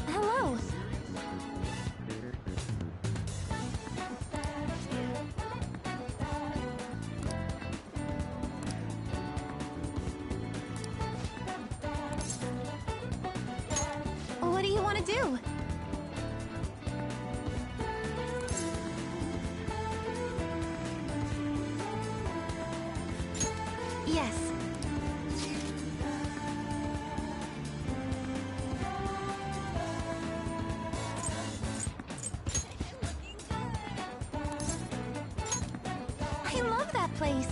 Hello. What do you want to do? Yes. I love that place.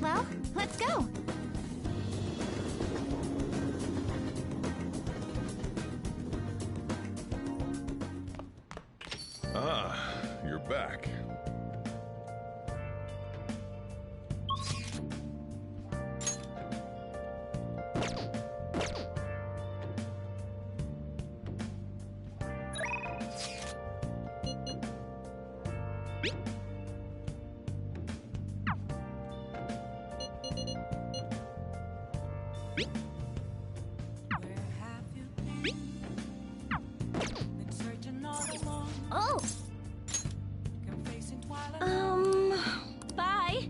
Well, let's go. Ah, you're back. Oh. Bye.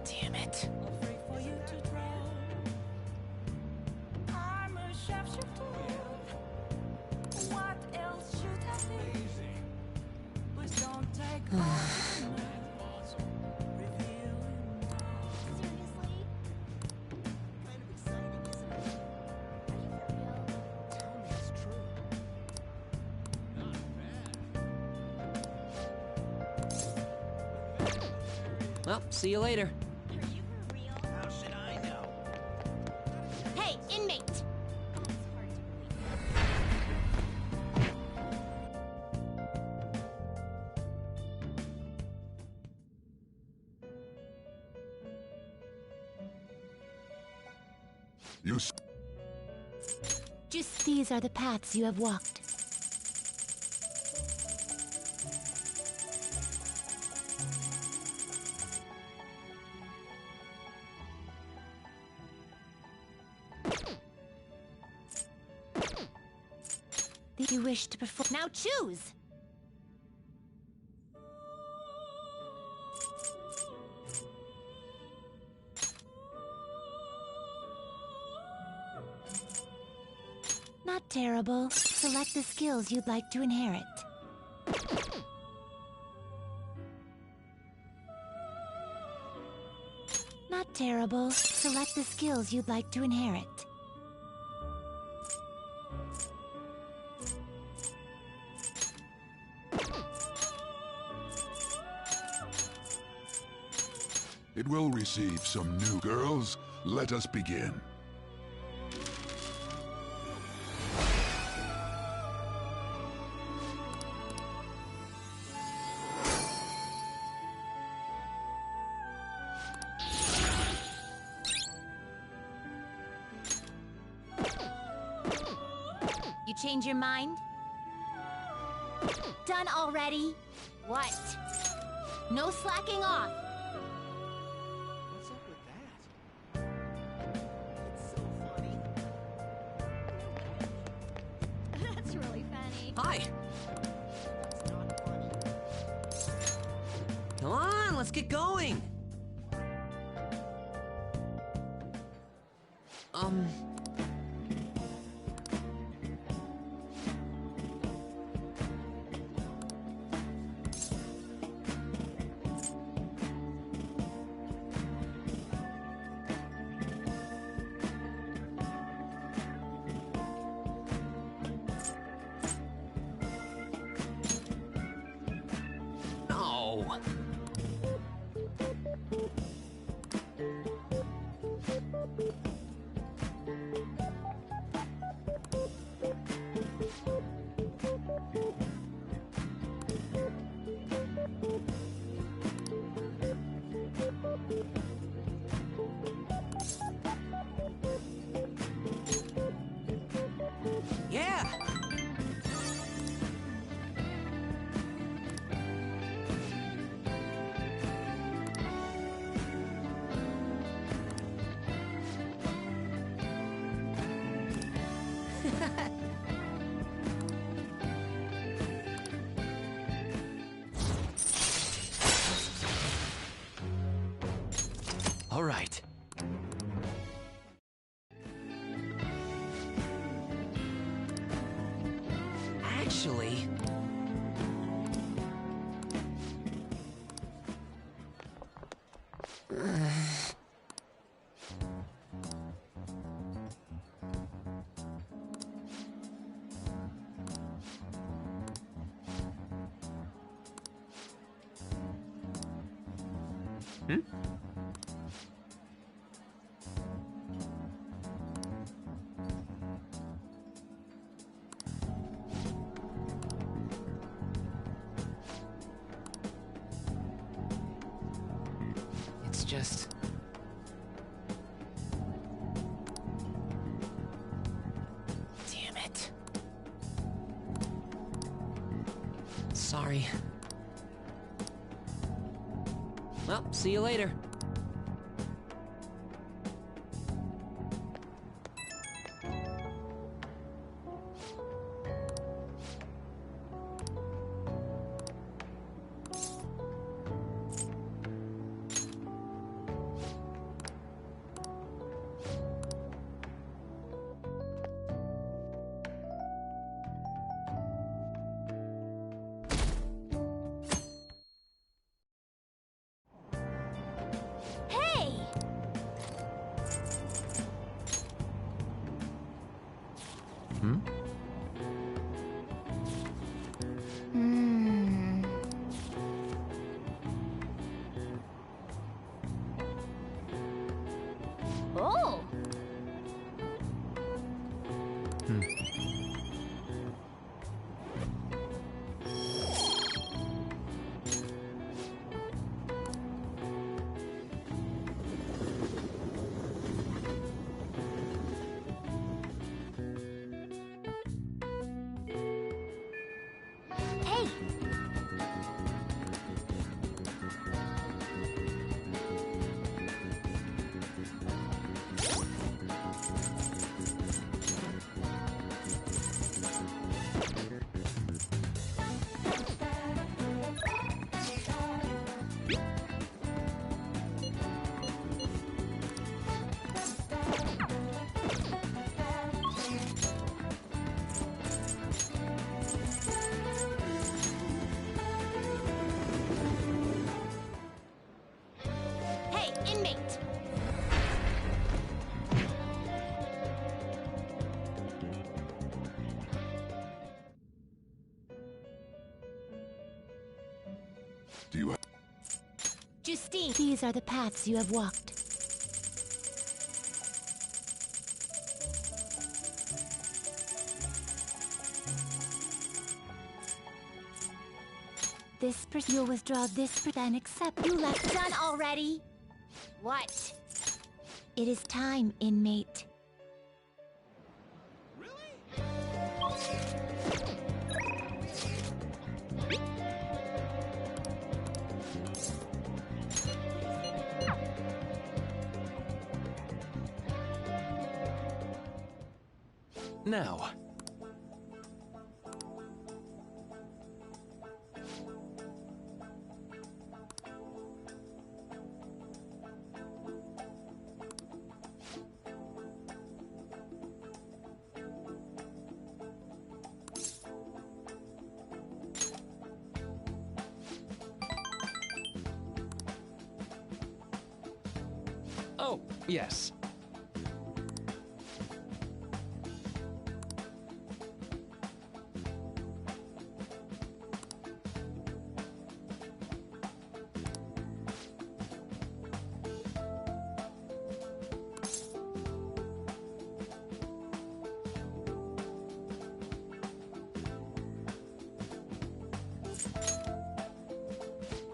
Damn it. Well, see you later. How should I know? Hey, inmate. You Just these are the paths you have walked. You wish to perform. Now choose! Not terrible. Select the skills you'd like to inherit. Not terrible. Select the skills you'd like to inherit. It will receive some new girls. Let us begin. You change your mind? Done already? What? No slacking off. What's up with that? It's so funny. That's really funny. Hi. It's not funny. Come on, let's get going. No. Yeah. All right. Actually... Hmm? It's just... Damn it. Sorry. Well, see you later. Hey! Hmm? Hmm. Oh! Hmm. Hey! Hey, inmate! Do you Justine! These are the paths you have walked. You'll withdraw this, then accept. You left. Done already? What? It is time, inmate. Really? Now. Oh, yes.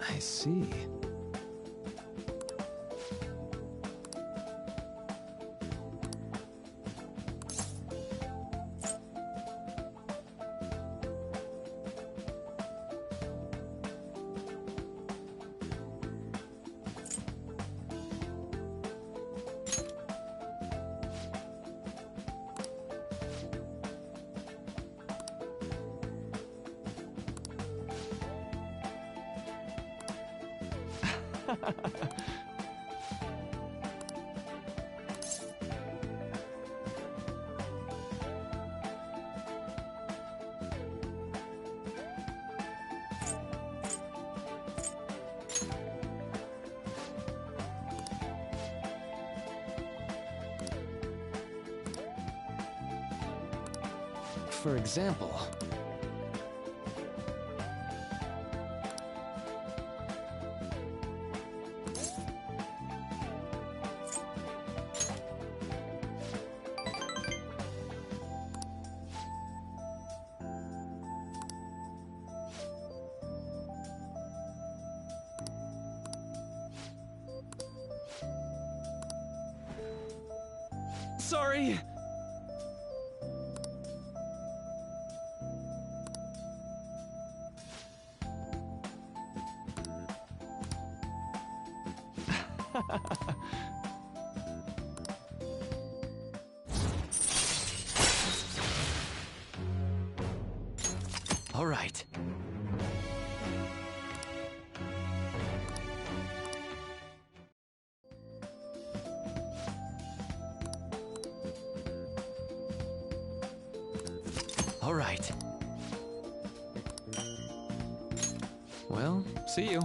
I see. For example... Sorry! All right. All right. Well, see you.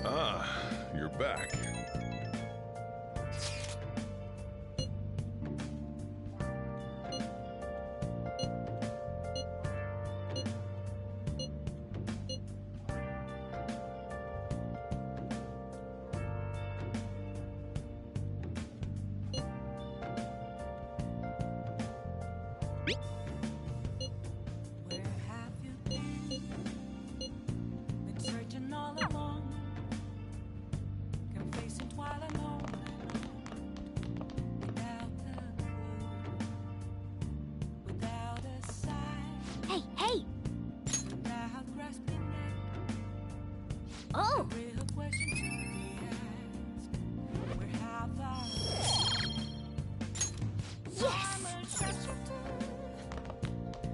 Ah, you're back. Where have you been? Been searching all along, complacent while alone, without a clue, without a sign, Hey, hey! without grasping it. Oh! The real question to be asked: where have I? Yes! I'm a treasure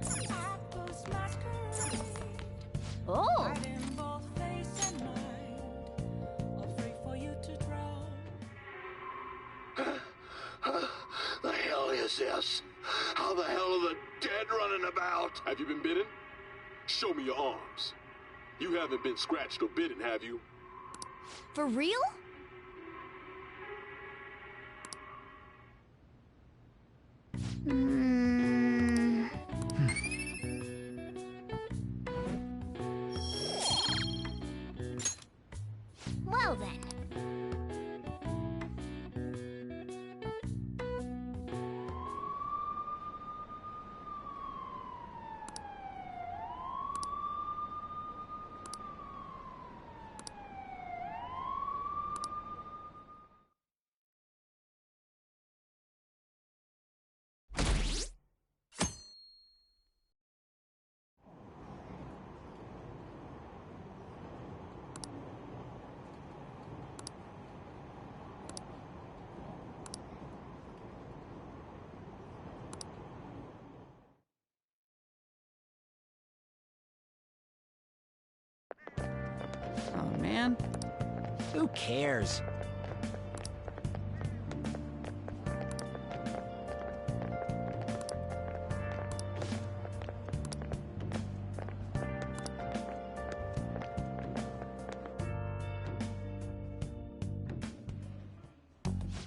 to Apple's masquerade. Oh! Hiding both face and mind, all free for you to draw. The hell is this? How the hell are the dead running about? Have you been bitten? Show me your arms. You haven't been scratched or bitten, have you? For real? Hmm. Well then. Oh, man. Who cares?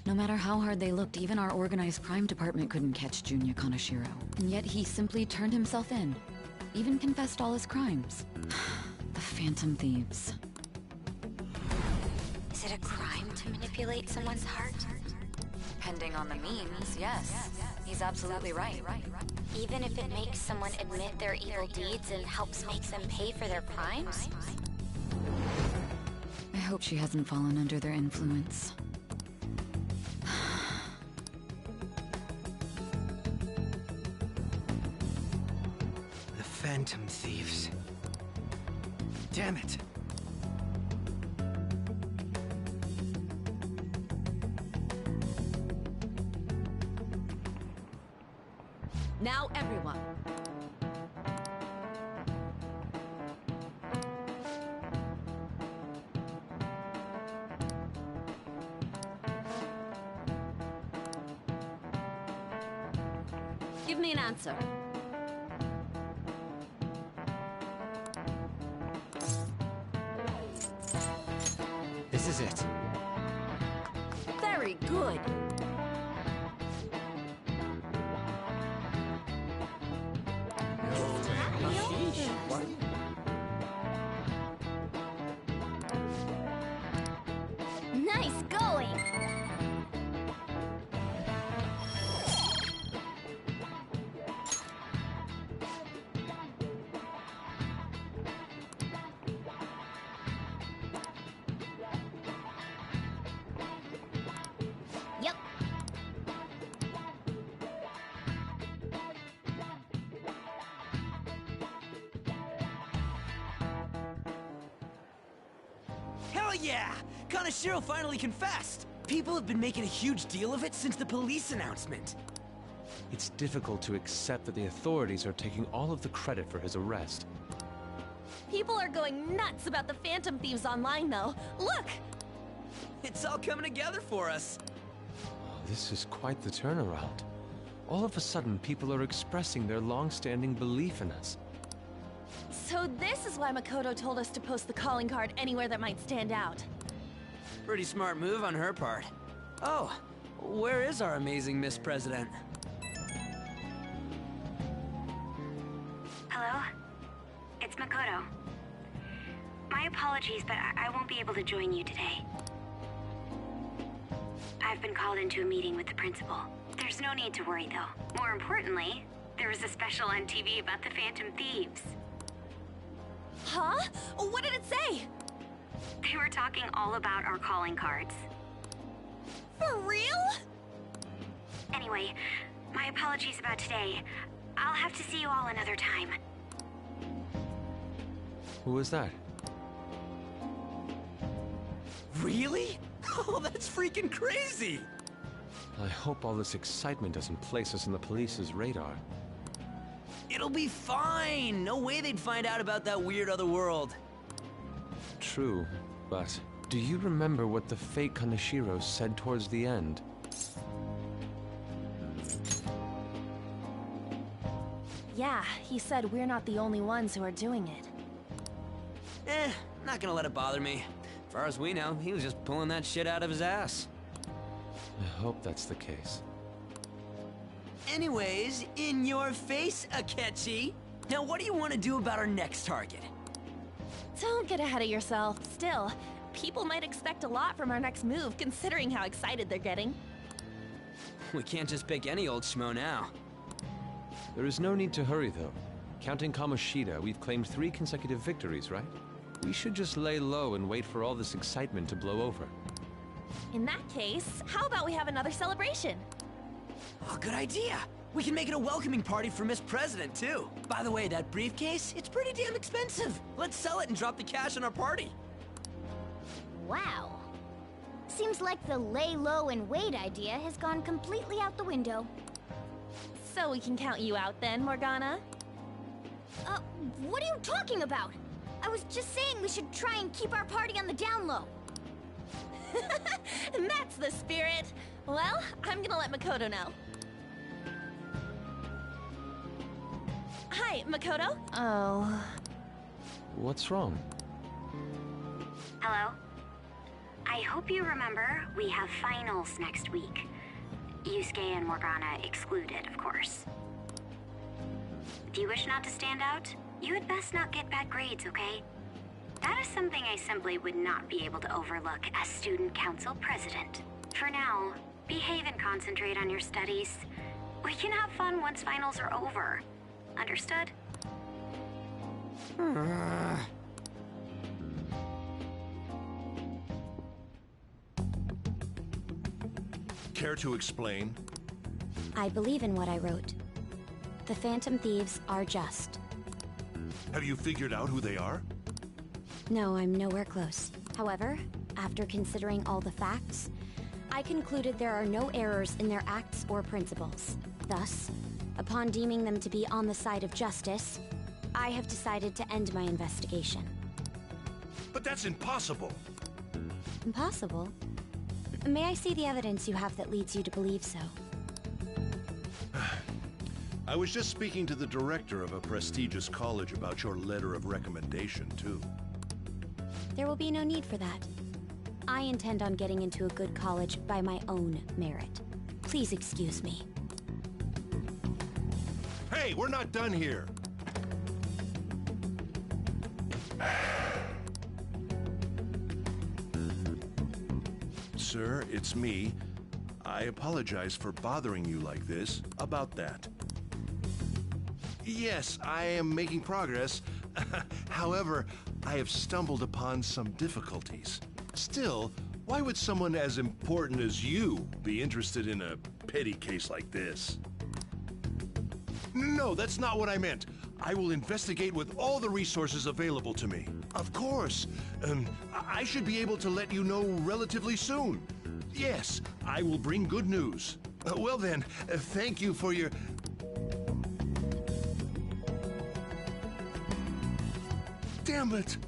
No matter how hard they looked, even our organized crime department couldn't catch Junya Kaneshiro. And yet he simply turned himself in. Even confessed all his crimes. The Phantom Thieves. Is it a crime to manipulate someone's heart? Depending on the means, yes. He's absolutely right. Even if it makes someone admit their evil deeds and helps make them pay for their crimes? I hope she hasn't fallen under their influence. The Phantom Thieves. Damn it. Now, everyone. Give me an answer. This is it. Very good. Nice going! Yep. Hell yeah! Kaneshiro finally confessed! People have been making a huge deal of it since the police announcement. It's difficult to accept that the authorities are taking all of the credit for his arrest. People are going nuts about the Phantom Thieves online, though. Look! It's all coming together for us. This is quite the turnaround. All of a sudden, people are expressing their long-standing belief in us. So this is why Makoto told us to post the calling card anywhere that might stand out. Pretty smart move on her part. Oh, where is our amazing Miss President? Hello? It's Makoto. My apologies, but I won't be able to join you today. I've been called into a meeting with the principal. There's no need to worry, though. More importantly, there was a special on TV about the Phantom Thieves. Huh? What did it say? They were talking all about our calling cards. For real? Anyway, my apologies about today. I'll have to see you all another time. Who was that? Really? Oh, that's freaking crazy! I hope all this excitement doesn't place us on the police's radar. It'll be fine! No way they'd find out about that weird other world. True, but do you remember what the fake Kaneshiro said towards the end? Yeah, he said we're not the only ones who are doing it. Not gonna let it bother me. As far as we know, he was just pulling that shit out of his ass. I hope that's the case. Anyways, in your face, Akechi. Now what do you want to do about our next target? Don't get ahead of yourself. Still, people might expect a lot from our next move, considering how excited they're getting. We can't just pick any old schmo now. There is no need to hurry, though. Counting Kamoshida, we've claimed 3 consecutive victories, right? We should just lay low and wait for all this excitement to blow over. In that case, how about we have another celebration? Oh, good idea. We can make it a welcoming party for Miss President, too. By the way, that briefcase, it's pretty damn expensive. Let's sell it and drop the cash on our party. Wow. Seems like the lay low and wait idea has gone completely out the window. So we can count you out then, Morgana? What are you talking about? I was just saying we should try and keep our party on the down low. That's the spirit. Well, I'm gonna let Makoto know. Hi, Makoto. Oh. What's wrong? Hello? I hope you remember we have finals next week. Yusuke and Morgana excluded, of course. Do you wish not to stand out? You had best not get bad grades, okay? That is something I simply would not be able to overlook as student council president. For now, behave and concentrate on your studies. We can have fun once finals are over. Understood? Care to explain? I believe in what I wrote. The Phantom Thieves are just. Have you figured out who they are? No, I'm nowhere close. However, after considering all the facts, I concluded there are no errors in their acts or principles. Thus, upon deeming them to be on the side of justice, I have decided to end my investigation. But that's impossible! Impossible? May I see the evidence you have that leads you to believe so? I was just speaking to the director of a prestigious college about your letter of recommendation, too. There will be no need for that. I intend on getting into a good college by my own merit. Please excuse me. Hey, we're not done here! Sir, it's me. I apologize for bothering you like this about that. Yes, I am making progress. However, I have stumbled upon some difficulties. Still, why would someone as important as you be interested in a petty case like this? No, that's not what I meant. I will investigate with all the resources available to me. Of course. I should be able to let you know relatively soon. Yes, I will bring good news. Well then, thank you for your... Damn it!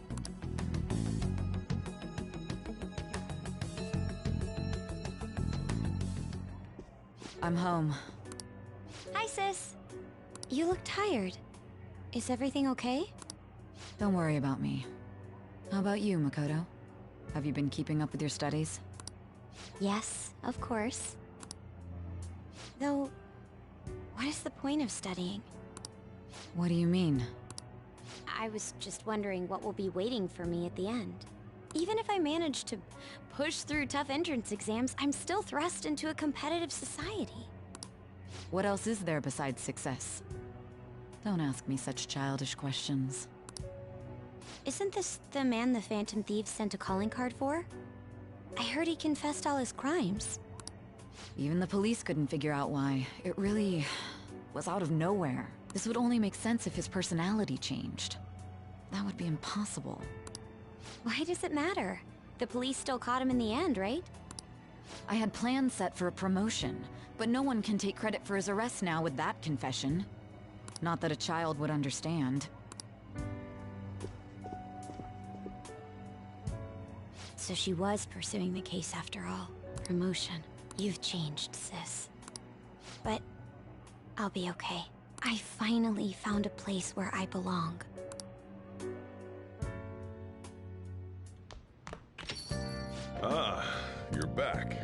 I'm home. Hi, sis. You look tired. Is everything okay? Don't worry about me. How about you, Makoto? Have you been keeping up with your studies? Yes, of course. Though, what is the point of studying? What do you mean? I was just wondering what will be waiting for me at the end. Even if I manage to push through tough entrance exams, I'm still thrust into a competitive society. What else is there besides success? Don't ask me such childish questions. Isn't this the man the Phantom Thieves sent a calling card for? I heard he confessed all his crimes. Even the police couldn't figure out why. It really was out of nowhere. This would only make sense if his personality changed. That would be impossible. Why does it matter? The police still caught him in the end, right? I had plans set for a promotion, but no one can take credit for his arrest now with that confession. Not that a child would understand. So she was pursuing the case after all. Promotion. You've changed, sis. But I'll be okay. I finally found a place where I belong. Ah, you're back.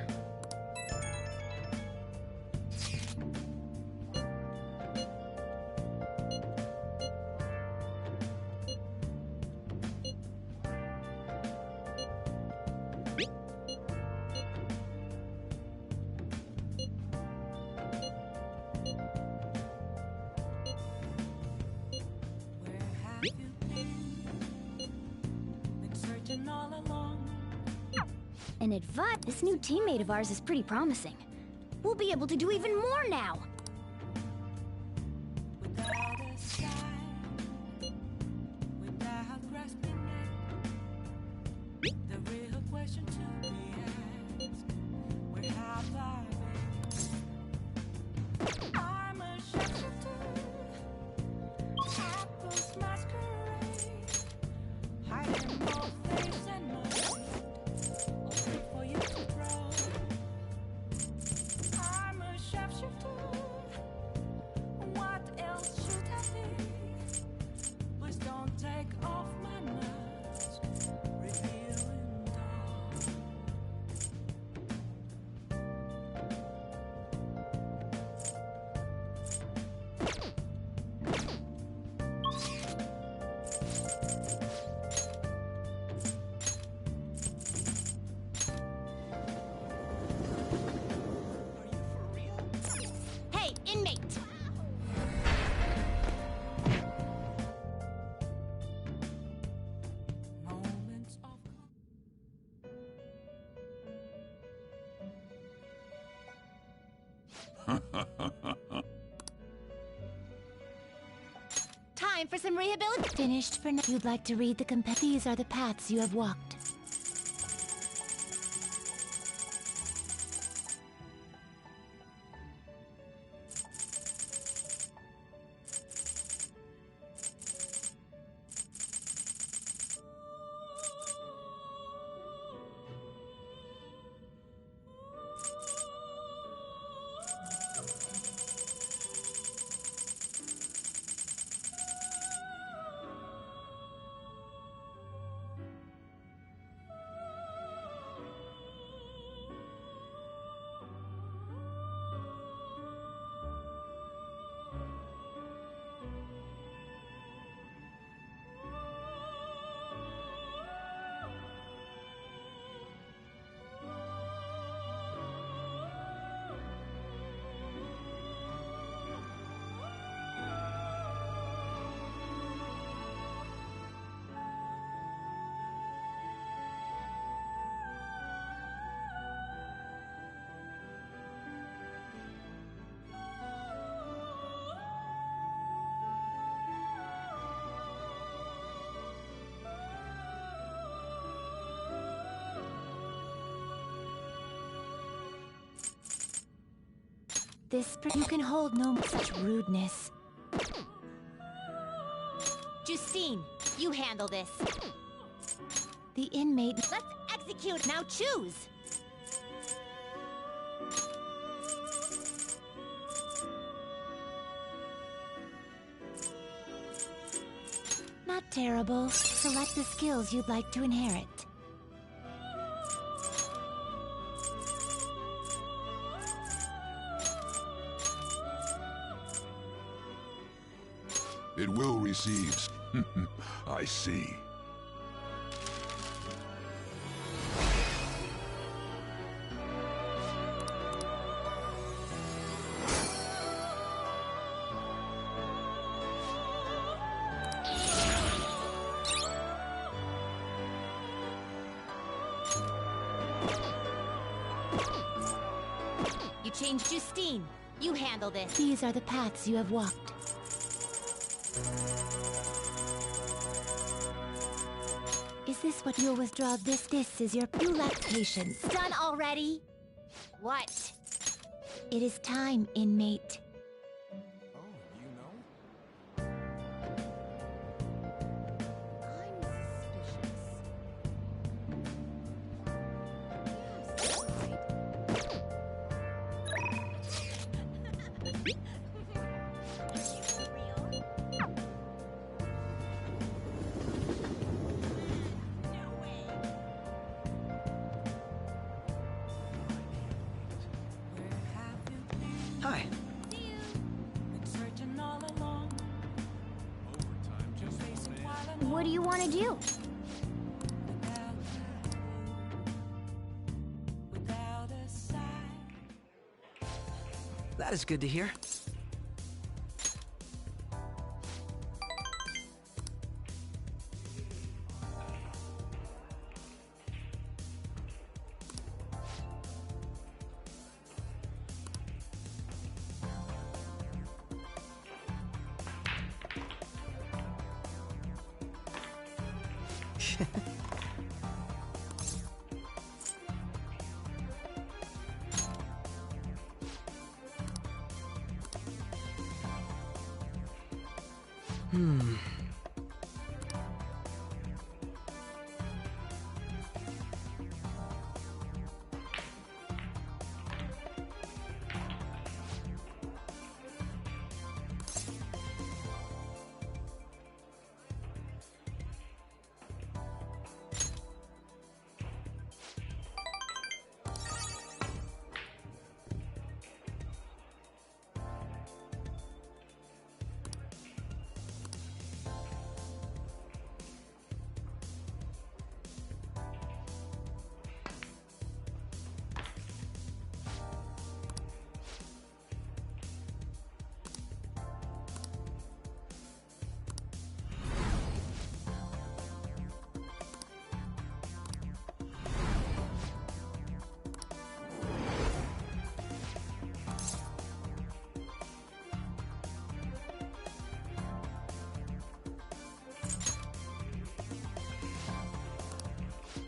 And advice, this new teammate of ours is pretty promising. We'll be able to do even more now. Time for some rehabilitation. Finished for now. You'd like to read the These are the paths you have walked. You can hold no such rudeness. Justine, you handle this. The inmate. Let's execute. Now choose. Not terrible. Select the skills you'd like to inherit. It will receive. I see. You changed Justine. You handle this. These are the paths you have walked. Is this what you'll withdraw? This is your... You lack patience. Done already? What? It is time, inmate. Hi. What do you want to do? That is good to hear.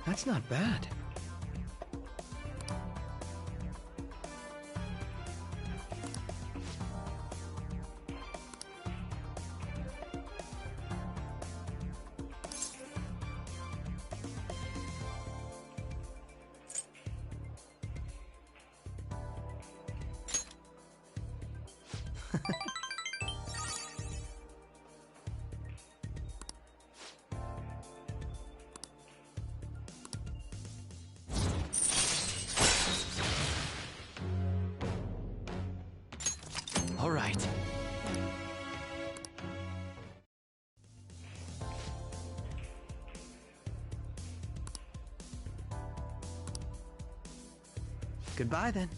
That's not bad. All right. Goodbye then.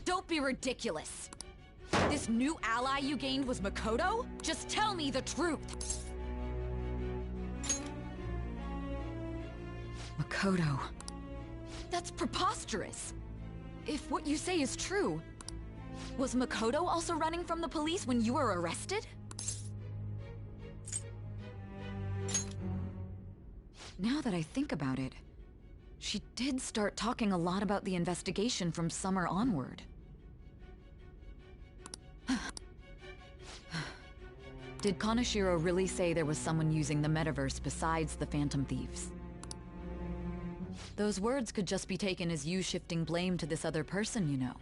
Don't be ridiculous. This new ally you gained was Makoto? Just tell me the truth. Makoto. That's preposterous. If what you say is true, was Makoto also running from the police when you were arrested? Now that I think about it, she did start talking a lot about the investigation from summer onward. Did Kaneshiro really say there was someone using the metaverse besides the Phantom Thieves? Those words could just be taken as you shifting blame to this other person, you know.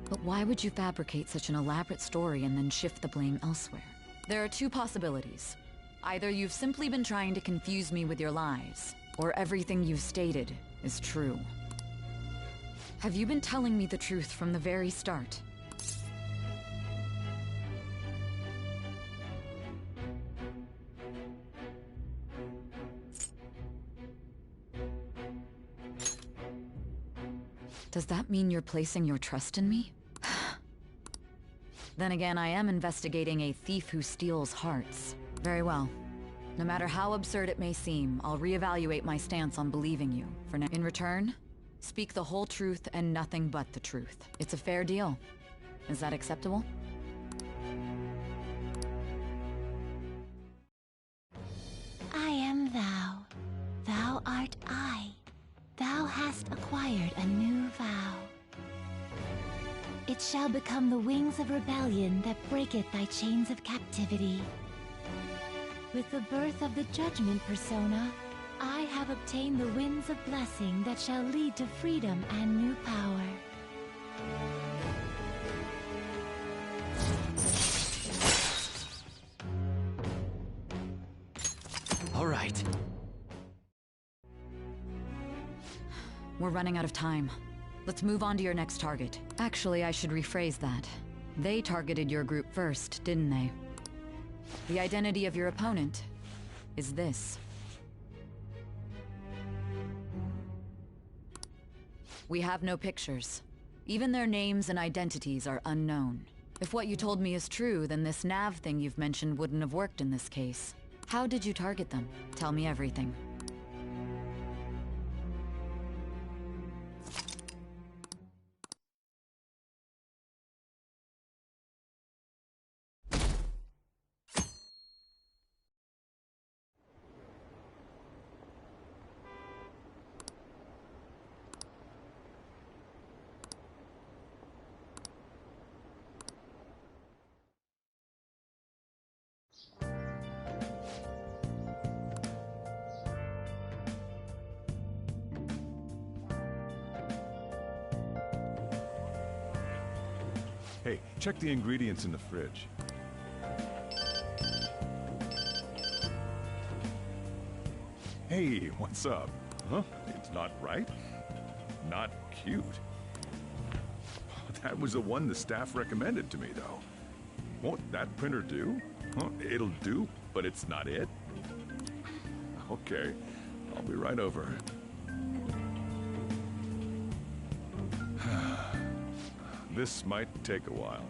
But why would you fabricate such an elaborate story and then shift the blame elsewhere? There are two possibilities. Either you've simply been trying to confuse me with your lies, or everything you've stated is true. Have you been telling me the truth from the very start? Does that mean you're placing your trust in me? Then again, I am investigating a thief who steals hearts. Very well. No matter how absurd it may seem, I'll reevaluate my stance on believing you. For now, in return, speak the whole truth and nothing but the truth. It's a fair deal. Is that acceptable? I am thou. Thou art I. Thou hast acquired a new vow. It shall become the wings of rebellion that breaketh thy chains of captivity. With the birth of the Judgment Persona, I have obtained the winds of blessing that shall lead to freedom and new power. All right. We're running out of time. Let's move on to your next target. Actually, I should rephrase that. They targeted your group first, didn't they? The identity of your opponent is this. We have no pictures. Even their names and identities are unknown. If what you told me is true, then this nav thing you've mentioned wouldn't have worked in this case. How did you target them? Tell me everything. Hey, check the ingredients in the fridge. Hey, what's up? Huh? It's not right? Not cute. That was the one the staff recommended to me, though. Won't that printer do? Huh? It'll do, but it's not it? Okay, I'll be right over. This might take a while.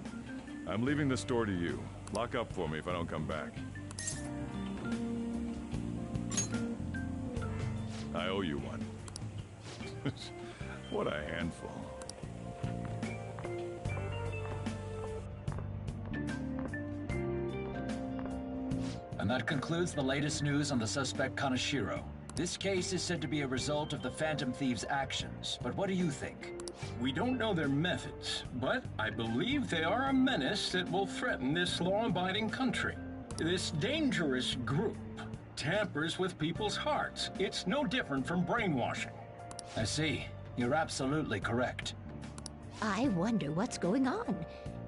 I'm leaving the store to you. Lock up for me if I don't come back. I owe you one. What a handful. And that concludes the latest news on the suspect Kaneshiro. This case is said to be a result of the Phantom Thieves' actions, but what do you think? We don't know their methods, but I believe they are a menace that will threaten this law-abiding country. This dangerous group tampers with people's hearts. It's no different from brainwashing. I see. You're absolutely correct. I wonder what's going on.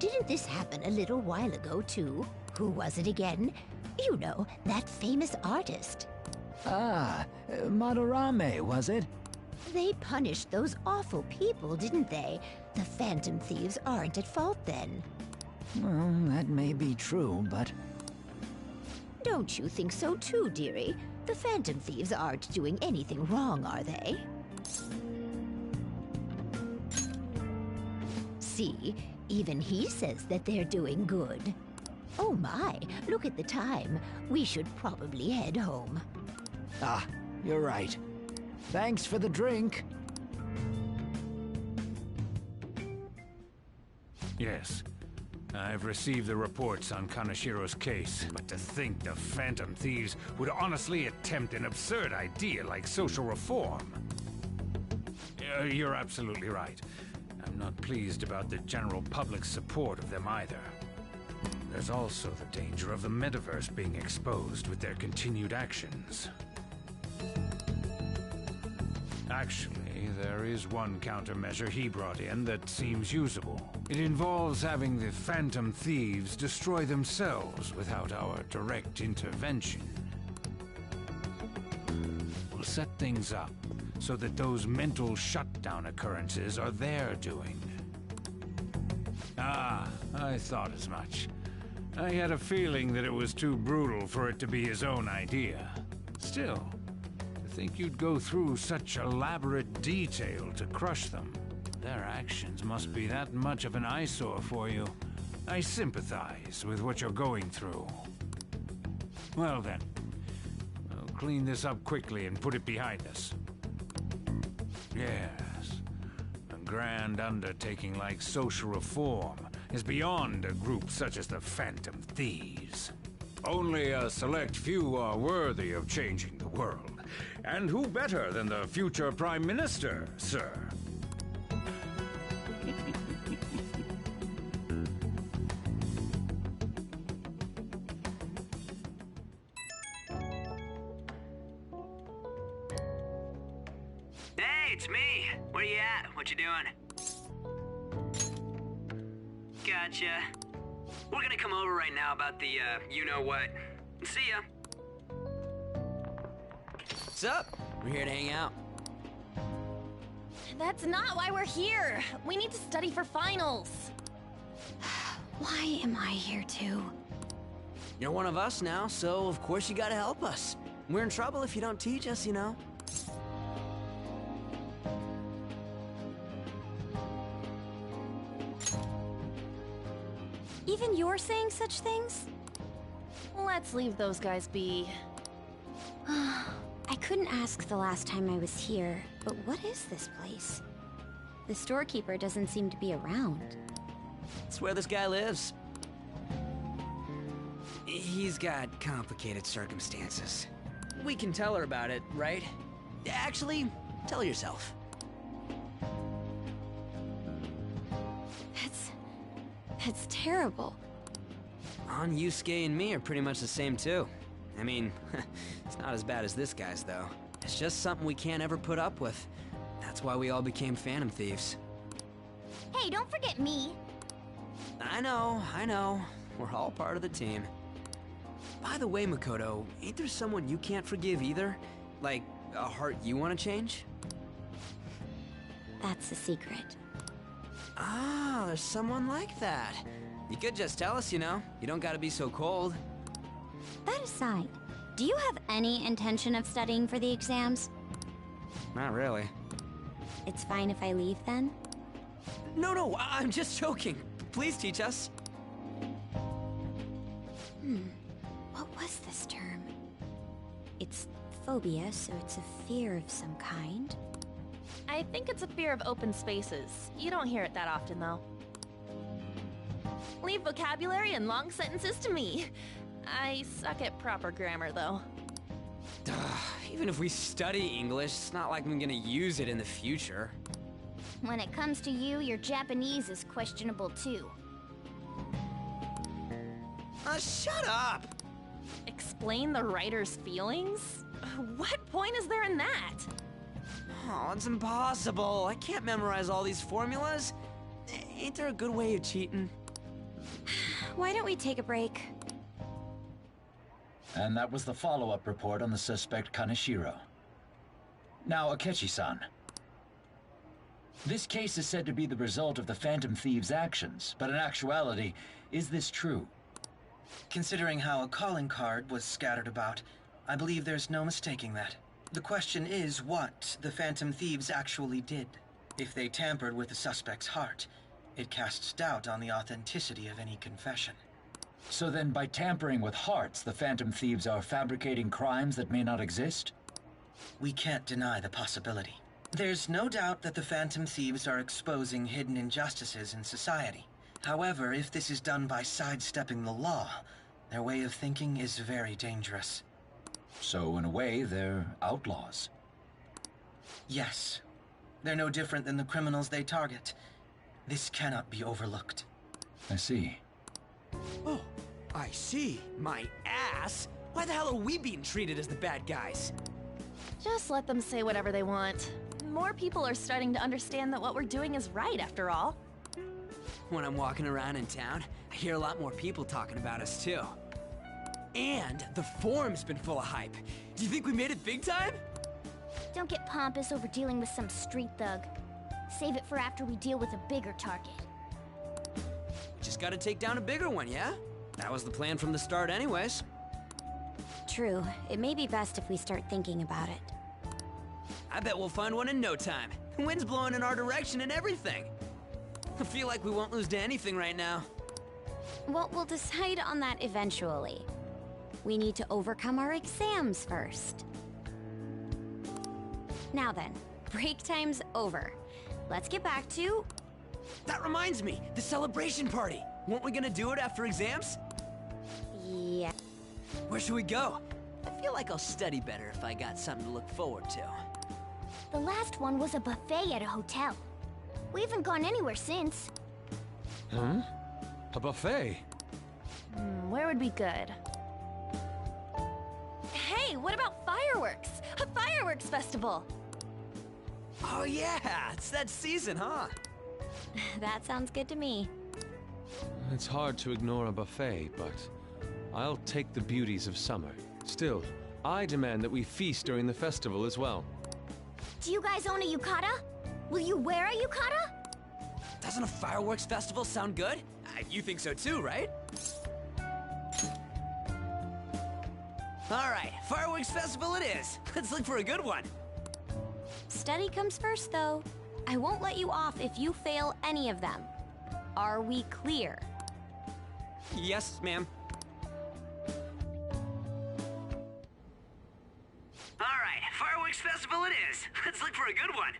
Didn't this happen a little while ago, too? Who was it again? You know, that famous artist. Madarame, was it? They punished those awful people, didn't they? The Phantom Thieves aren't at fault then. Well, that may be true, but... Don't you think so too, dearie? The Phantom Thieves aren't doing anything wrong, are they? See, even he says that they're doing good. Oh my, look at the time. We should probably head home. Ah, you're right. Thanks for the drink. Yes. I've received the reports on Kaneshiro's case, but to think the Phantom Thieves would honestly attempt an absurd idea like social reform. You're absolutely right. I'm not pleased about the general public's support of them either. There's also the danger of the metaverse being exposed with their continued actions. Actually, there is one countermeasure he brought in that seems usable. It involves having the Phantom Thieves destroy themselves without our direct intervention. We'll set things up so that those mental shutdown occurrences are their doing. Ah, I thought as much. I had a feeling that it was too brutal for it to be his own idea. Still, to think you'd go through such elaborate detail to crush them. Their actions must be that much of an eyesore for you. I sympathize with what you're going through. Well then, I'll clean this up quickly and put it behind us. Yes, a grand undertaking like social reform is beyond a group such as the Phantom Thieves. Only a select few are worthy of changing the world. And who better than the future Prime Minister, sir? Hey, it's me. Where you at? What you doing? Gotcha. We're gonna come over right now about the, you-know-what. See ya. What's up? We're here to hang out. That's not why we're here. We need to study for finals. Why am I here too? You're one of us now, so of course you gotta help us. We're in trouble if you don't teach us, you know. Even you're saying such things? Let's leave those guys be. I couldn't ask the last time I was here, but what is this place? The storekeeper doesn't seem to be around. It's where this guy lives. He's got complicated circumstances. We can tell her about it, right? Actually, tell yourself. That's terrible. On Yusuke and me are pretty much the same too. I mean, it's not as bad as this guy's though. It's just something we can't ever put up with. That's why we all became Phantom Thieves. Hey, don't forget me. I know. We're all part of the team. By the way, Makoto, ain't there someone you can't forgive either? Like, a heart you want to change? That's the secret. Ah, there's someone like that. You could just tell us, you know. You don't gotta be so cold. That aside, do you have any intention of studying for the exams? Not really. It's fine if I leave then? No, I'm just joking. Please teach us. What was this term? It's phobia, so it's a fear of some kind. I think it's a fear of open spaces. You don't hear it that often, though. Leave vocabulary and long sentences to me. I suck at proper grammar, though. Even if we study English, it's not like I'm gonna use it in the future. When it comes to you, your Japanese is questionable too. Shut up! Explain the writer's feelings? What point is there in that? Oh, it's impossible. I can't memorize all these formulas. Ain't there a good way of cheating? Why don't we take a break? And that was the follow-up report on the suspect Kaneshiro. Now, Akechi-san. This case is said to be the result of the Phantom Thieves' actions, but in actuality, is this true? Considering how a calling card was scattered about, I believe there's no mistaking that. The question is what the Phantom Thieves actually did. If they tampered with the suspect's heart, it casts doubt on the authenticity of any confession. So then, by tampering with hearts, the Phantom Thieves are fabricating crimes that may not exist? We can't deny the possibility. There's no doubt that the Phantom Thieves are exposing hidden injustices in society. However, if this is done by sidestepping the law, their way of thinking is very dangerous. So, in a way, they're outlaws. Yes. They're no different than the criminals they target. This cannot be overlooked. I see. Oh, I see. My ass? Why the hell are we being treated as the bad guys? Just let them say whatever they want. More people are starting to understand that what we're doing is right, after all. When I'm walking around in town, I hear a lot more people talking about us, too. And the forum's been full of hype. Do you think we made it big time? Don't get pompous over dealing with some street thug. Save it for after we deal with a bigger target. Just gotta take down a bigger one, yeah? That was the plan from the start anyways. True. It may be best if we start thinking about it. I bet we'll find one in no time. The wind's blowing in our direction and everything. I feel like we won't lose to anything right now. Well, we'll decide on that eventually. We need to overcome our exams first. Now then, break time's over. Let's get back to... That reminds me, the celebration party. Weren't we gonna do it after exams? Yeah. Where should we go? I feel like I'll study better if I got something to look forward to. The last one was a buffet at a hotel. We haven't gone anywhere since. Huh? A buffet? Where would be good? Hey, what about fireworks? A fireworks festival! Oh yeah, it's that season, huh? That sounds good to me. It's hard to ignore a buffet, but I'll take the beauties of summer. Still, I demand that we feast during the festival as well. Do you guys own a yukata? Will you wear a yukata? Doesn't a fireworks festival sound good? You think so too, right? All right, fireworks festival it is. Let's look for a good one. Study comes first, though. I won't let you off if you fail any of them. Are we clear? Yes, ma'am. All right, fireworks festival it is. Let's look for a good one.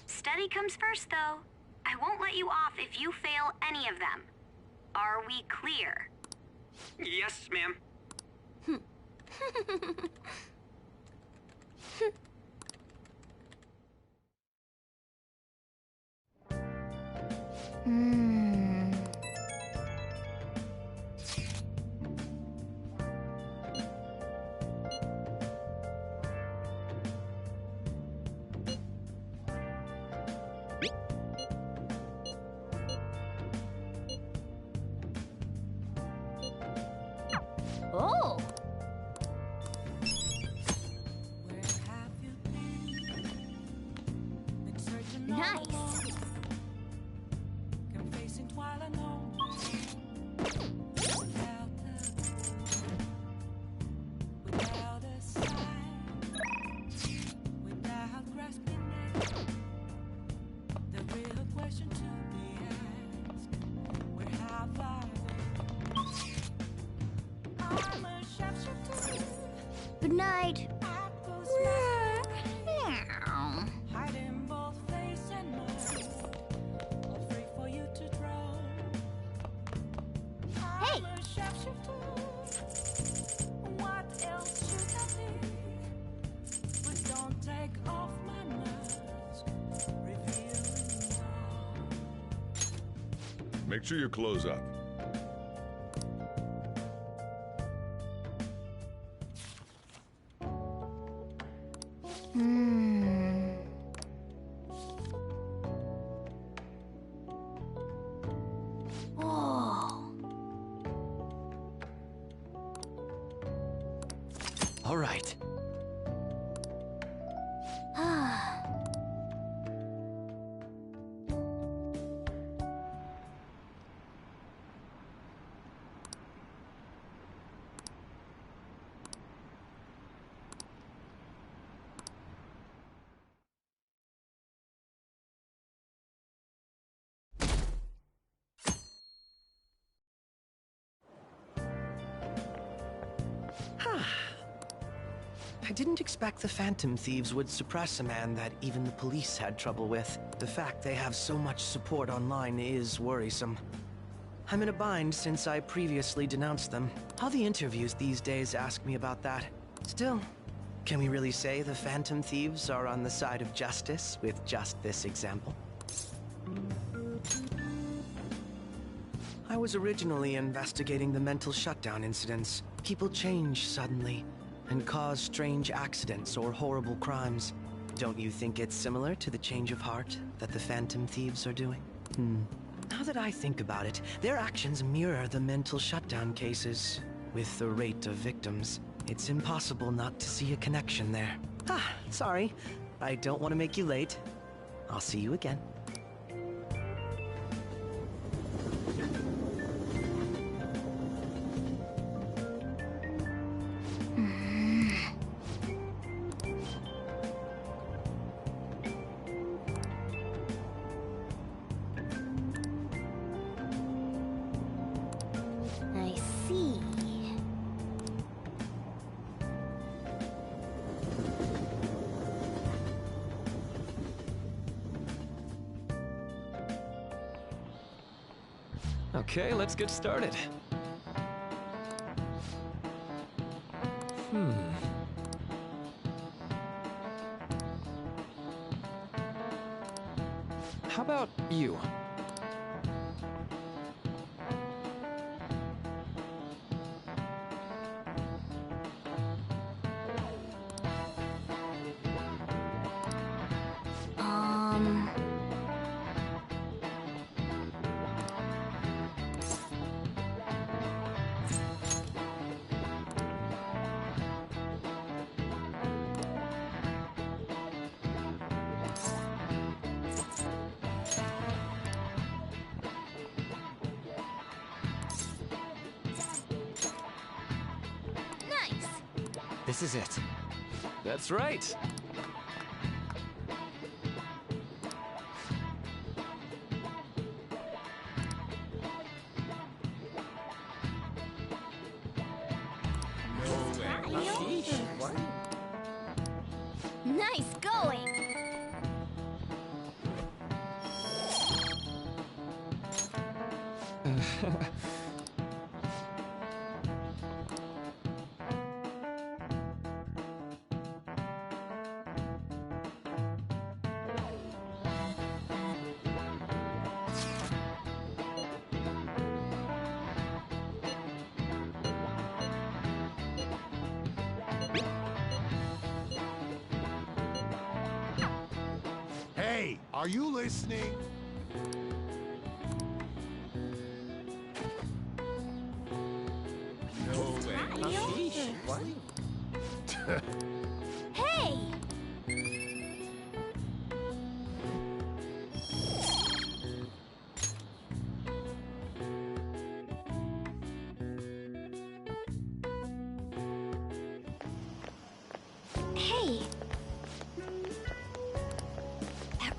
Study comes first, though. I won't let you off if you fail any of them. Are we clear? Yes, ma'am. Oh! Nice. Confessing while I know. Without a sign, without grasping it, the real question to be asked: where have I been? I'm a sharpshooter. Good night. Hiding both face and mind, afraid for you to drown. Hey. I'm a sharpshooter. What else should I be? But don't take off my mask, revealing all. Make sure you close up. All right. I didn't expect the Phantom Thieves would suppress a man that even the police had trouble with. The fact they have so much support online is worrisome. I'm in a bind since I previously denounced them. All the interviews these days ask me about that. Still, can we really say the Phantom Thieves are on the side of justice with just this example? I was originally investigating the mental shutdown incidents. People change suddenly and cause strange accidents or horrible crimes. Don't you think it's similar to the change of heart that the Phantom Thieves are doing? Now that I think about it, their actions mirror the mental shutdown cases. With the rate of victims, it's impossible not to see a connection there. Sorry. I don't want to make you late. I'll see you again. I see. Okay, let's get started. How about you? Nice. This is it. That's right. Nice going. Hey, are you listening? No way. Hey!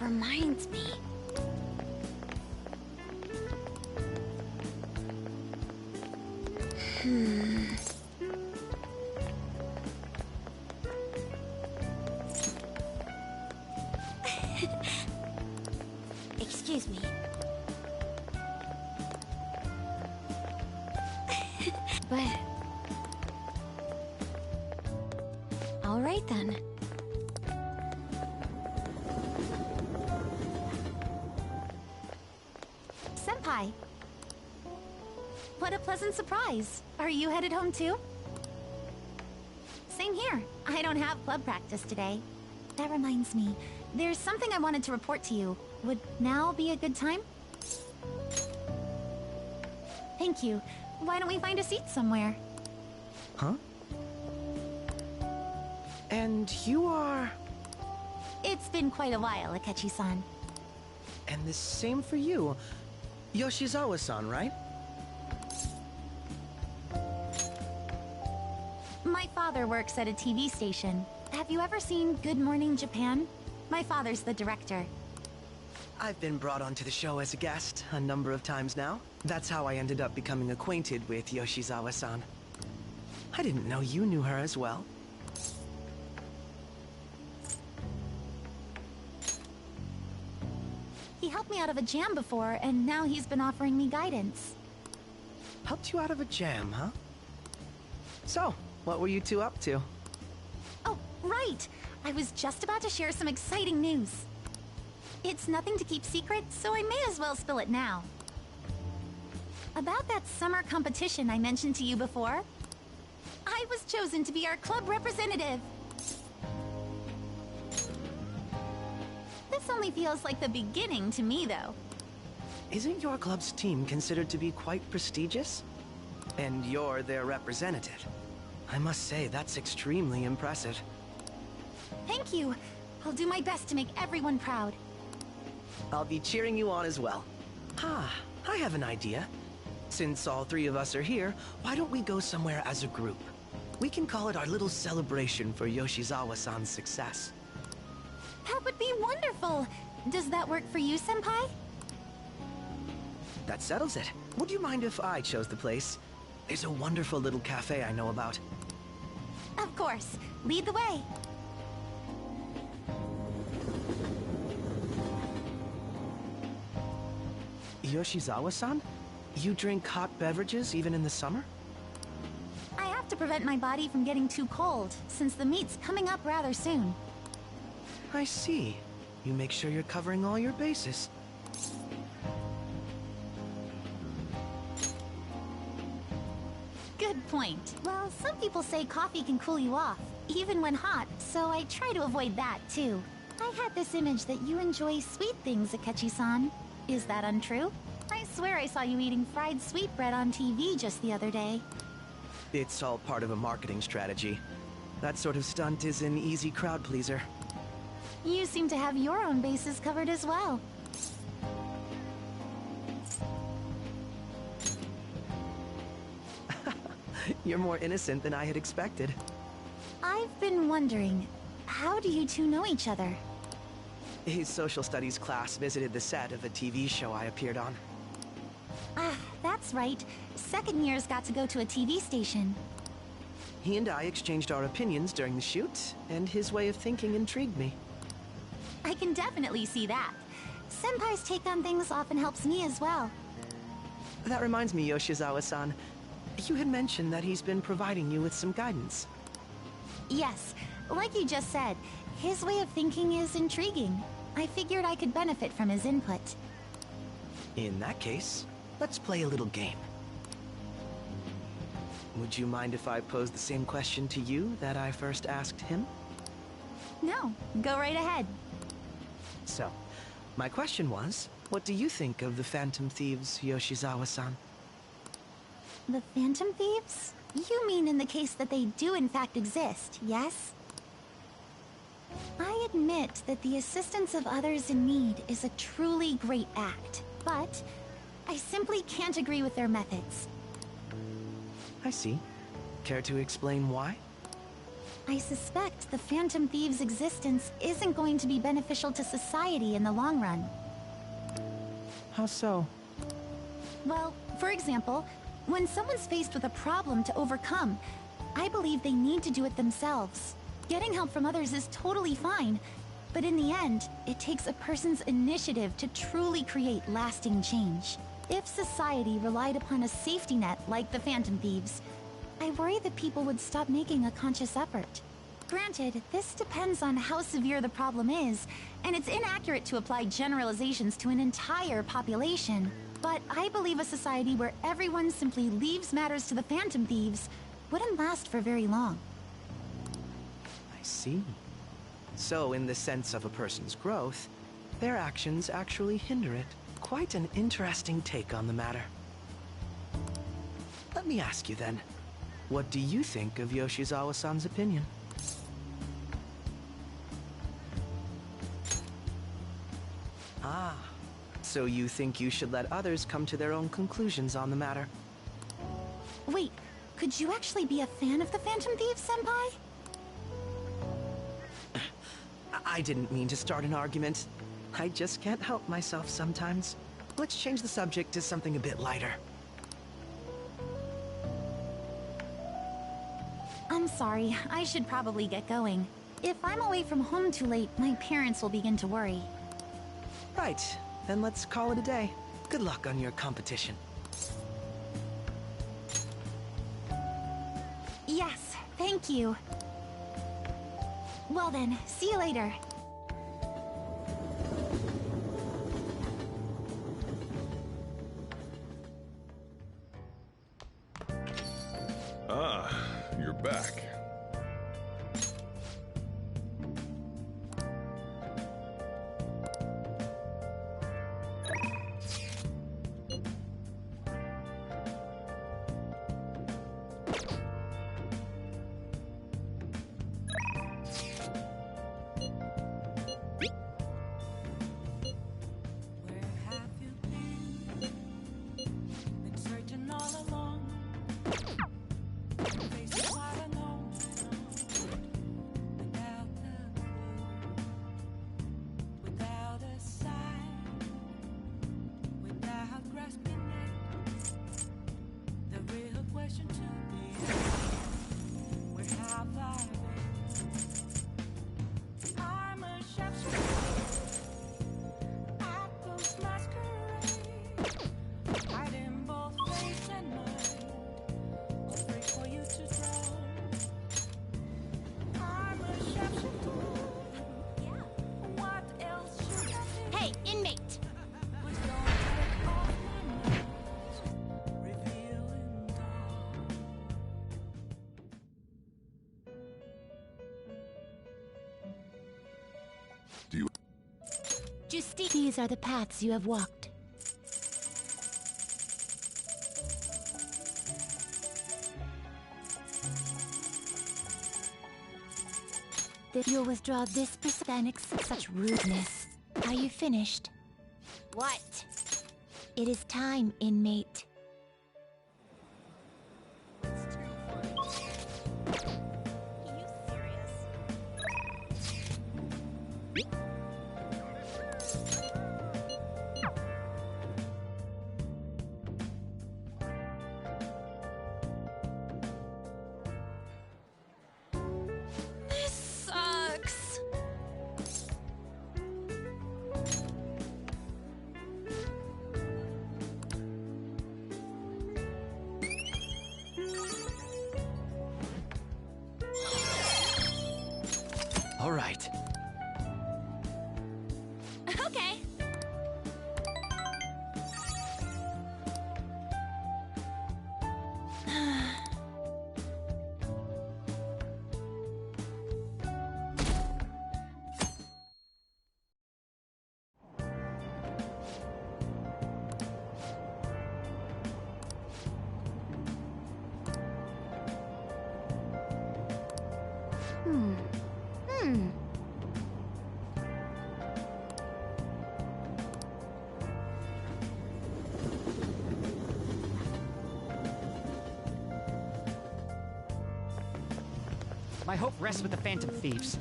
reminds me. Excuse me. But... all right then. Senpai! What a pleasant surprise. Are you headed home too? Same here. I don't have club practice today. That reminds me, there's something I wanted to report to you. Would now be a good time? Thank you. Why don't we find a seat somewhere? Huh? And you are... It's been quite a while, Akechi-san. And the same for you. Yoshizawa-san, right? My father works at a TV station. Have you ever seen Good Morning Japan? My father's the director. I've been brought onto the show as a guest a number of times now. That's how I ended up becoming acquainted with Yoshizawa-san. I didn't know you knew her as well. He helped me out of a jam before, and now he's been offering me guidance. Helped you out of a jam, huh? So, what were you two up to? Oh, right! I was just about to share some exciting news. It's nothing to keep secret, so I may as well spill it now. About that summer competition I mentioned to you before, I was chosen to be our club representative. This only feels like the beginning to me, though. Isn't your club's team considered to be quite prestigious? And you're their representative. I must say, that's extremely impressive. Thank you. I'll do my best to make everyone proud. I'll be cheering you on as well. Ah, I have an idea. Since all three of us are here, why don't we go somewhere as a group? We can call it our little celebration for Yoshizawa-san's success. That would be wonderful! Does that work for you, Senpai? That settles it. Would you mind if I chose the place? There's a wonderful little cafe I know about. Of course. Lead the way. Yoshizawa-san? You drink hot beverages even in the summer? I have to prevent my body from getting too cold, since the meet's coming up rather soon. I see. You make sure you're covering all your bases. Good point. Well, some people say coffee can cool you off, even when hot, so I try to avoid that, too. I had this image that you enjoy sweet things, Akechi-san. Is that untrue? I swear I saw you eating fried sweetbread on TV just the other day. It's all part of a marketing strategy. That sort of stunt is an easy crowd pleaser. You seem to have your own bases covered as well. You're more innocent than I had expected. I've been wondering, how do you two know each other? His social studies class visited the set of a TV show I appeared on. Ah, that's right. Second years got to go to a TV station. He and I exchanged our opinions during the shoot, and his way of thinking intrigued me. I can definitely see that. Senpai's take on things often helps me as well. That reminds me, Yoshizawa-san. You had mentioned that he's been providing you with some guidance. Yes, like you just said, his way of thinking is intriguing. I figured I could benefit from his input. In that case, let's play a little game. Would you mind if I posed the same question to you that I first asked him? No, go right ahead. So, my question was, what do you think of the Phantom Thieves, Yoshizawa-san? The Phantom Thieves? You mean in the case that they do in fact exist, yes? I admit that the assistance of others in need is a truly great act, but I simply can't agree with their methods. I see. Care to explain why? I suspect the Phantom Thieves' existence isn't going to be beneficial to society in the long run. How so? Well, for example, when someone's faced with a problem to overcome, I believe they need to do it themselves. Getting help from others is totally fine, but in the end, it takes a person's initiative to truly create lasting change. If society relied upon a safety net like the Phantom Thieves, I worry that people would stop making a conscious effort. Granted, this depends on how severe the problem is, and it's inaccurate to apply generalizations to an entire population. But I believe a society where everyone simply leaves matters to the Phantom Thieves wouldn't last for very long. I see. So, in the sense of a person's growth, their actions actually hinder it. Quite an interesting take on the matter. Let me ask you then, what do you think of Yoshizawa-san's opinion? Ah, so you think you should let others come to their own conclusions on the matter? Wait, could you actually be a fan of the Phantom Thieves, Senpai? I didn't mean to start an argument. I just can't help myself sometimes. Let's change the subject to something a bit lighter. I'm sorry, I should probably get going. If I'm away from home too late, my parents will begin to worry. Right, then let's call it a day. Good luck on your competition. Yes, thank you. Well then, see you later. Ah, you're back. Hey, inmate! These are the paths you have walked. That you'll withdraw this then accept such rudeness. Are you finished? What? It is time, inmate. All right. My hope rests with the Phantom Thieves.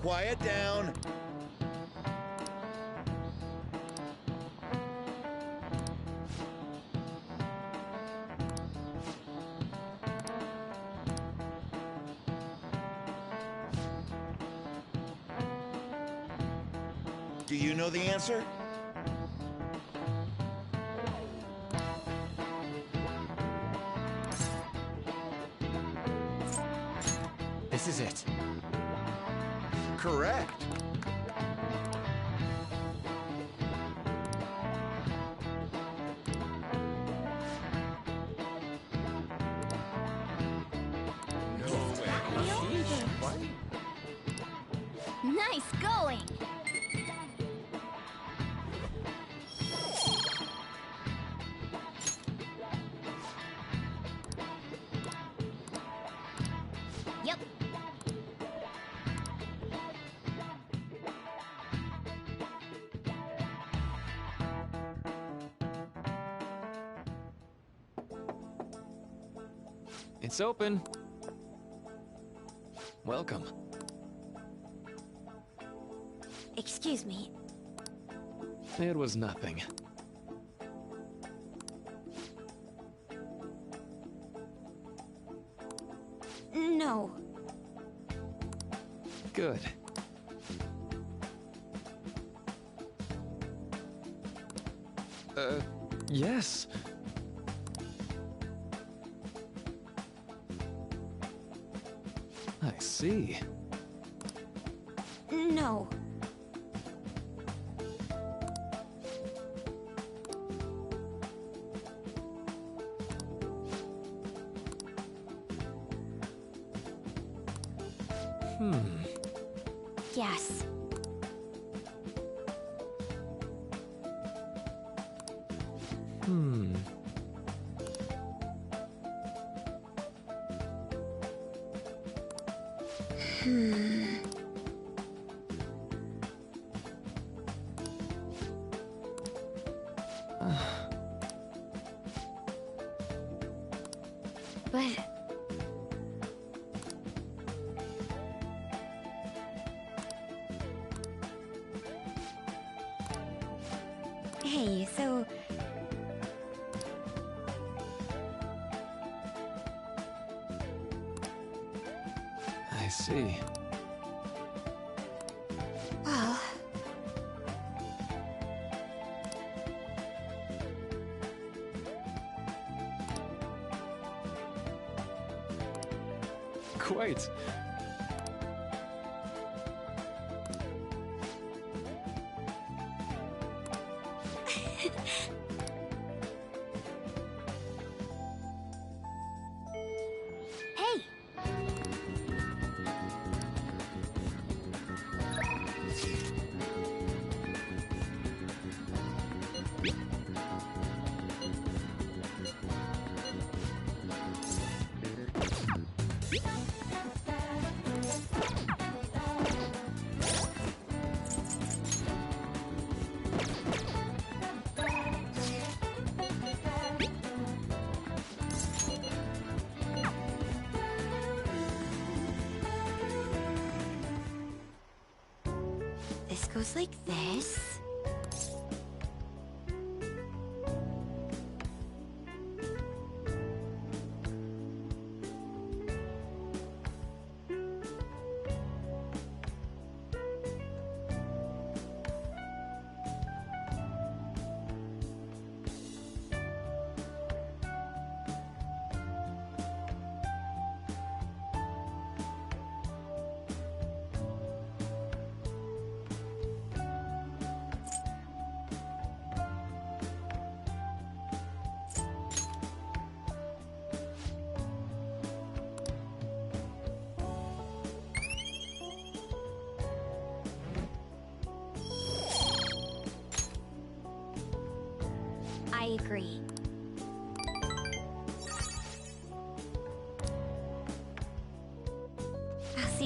Quiet down. Do you know the answer? This is it. Correct. Nice going! Yep. It's open. Welcome. Excuse me. It was nothing. No. Good. Yes. I see. No. Yes. But... Hey, so... I see. Well... Quite. Hey! This goes like this. I agree.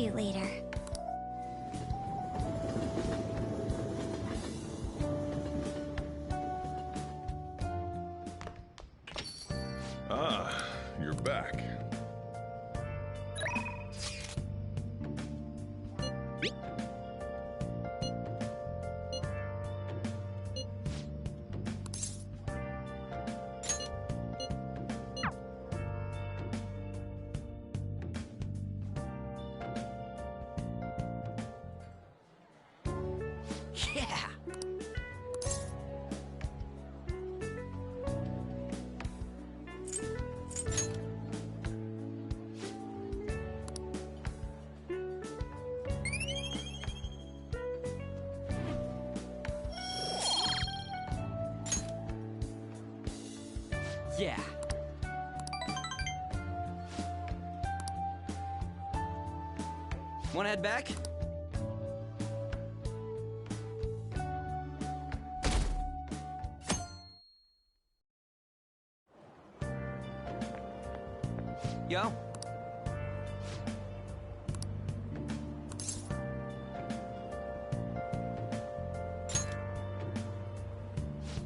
See you later. Ah, you're back. Yeah! Yeah. Wanna head back? Yo.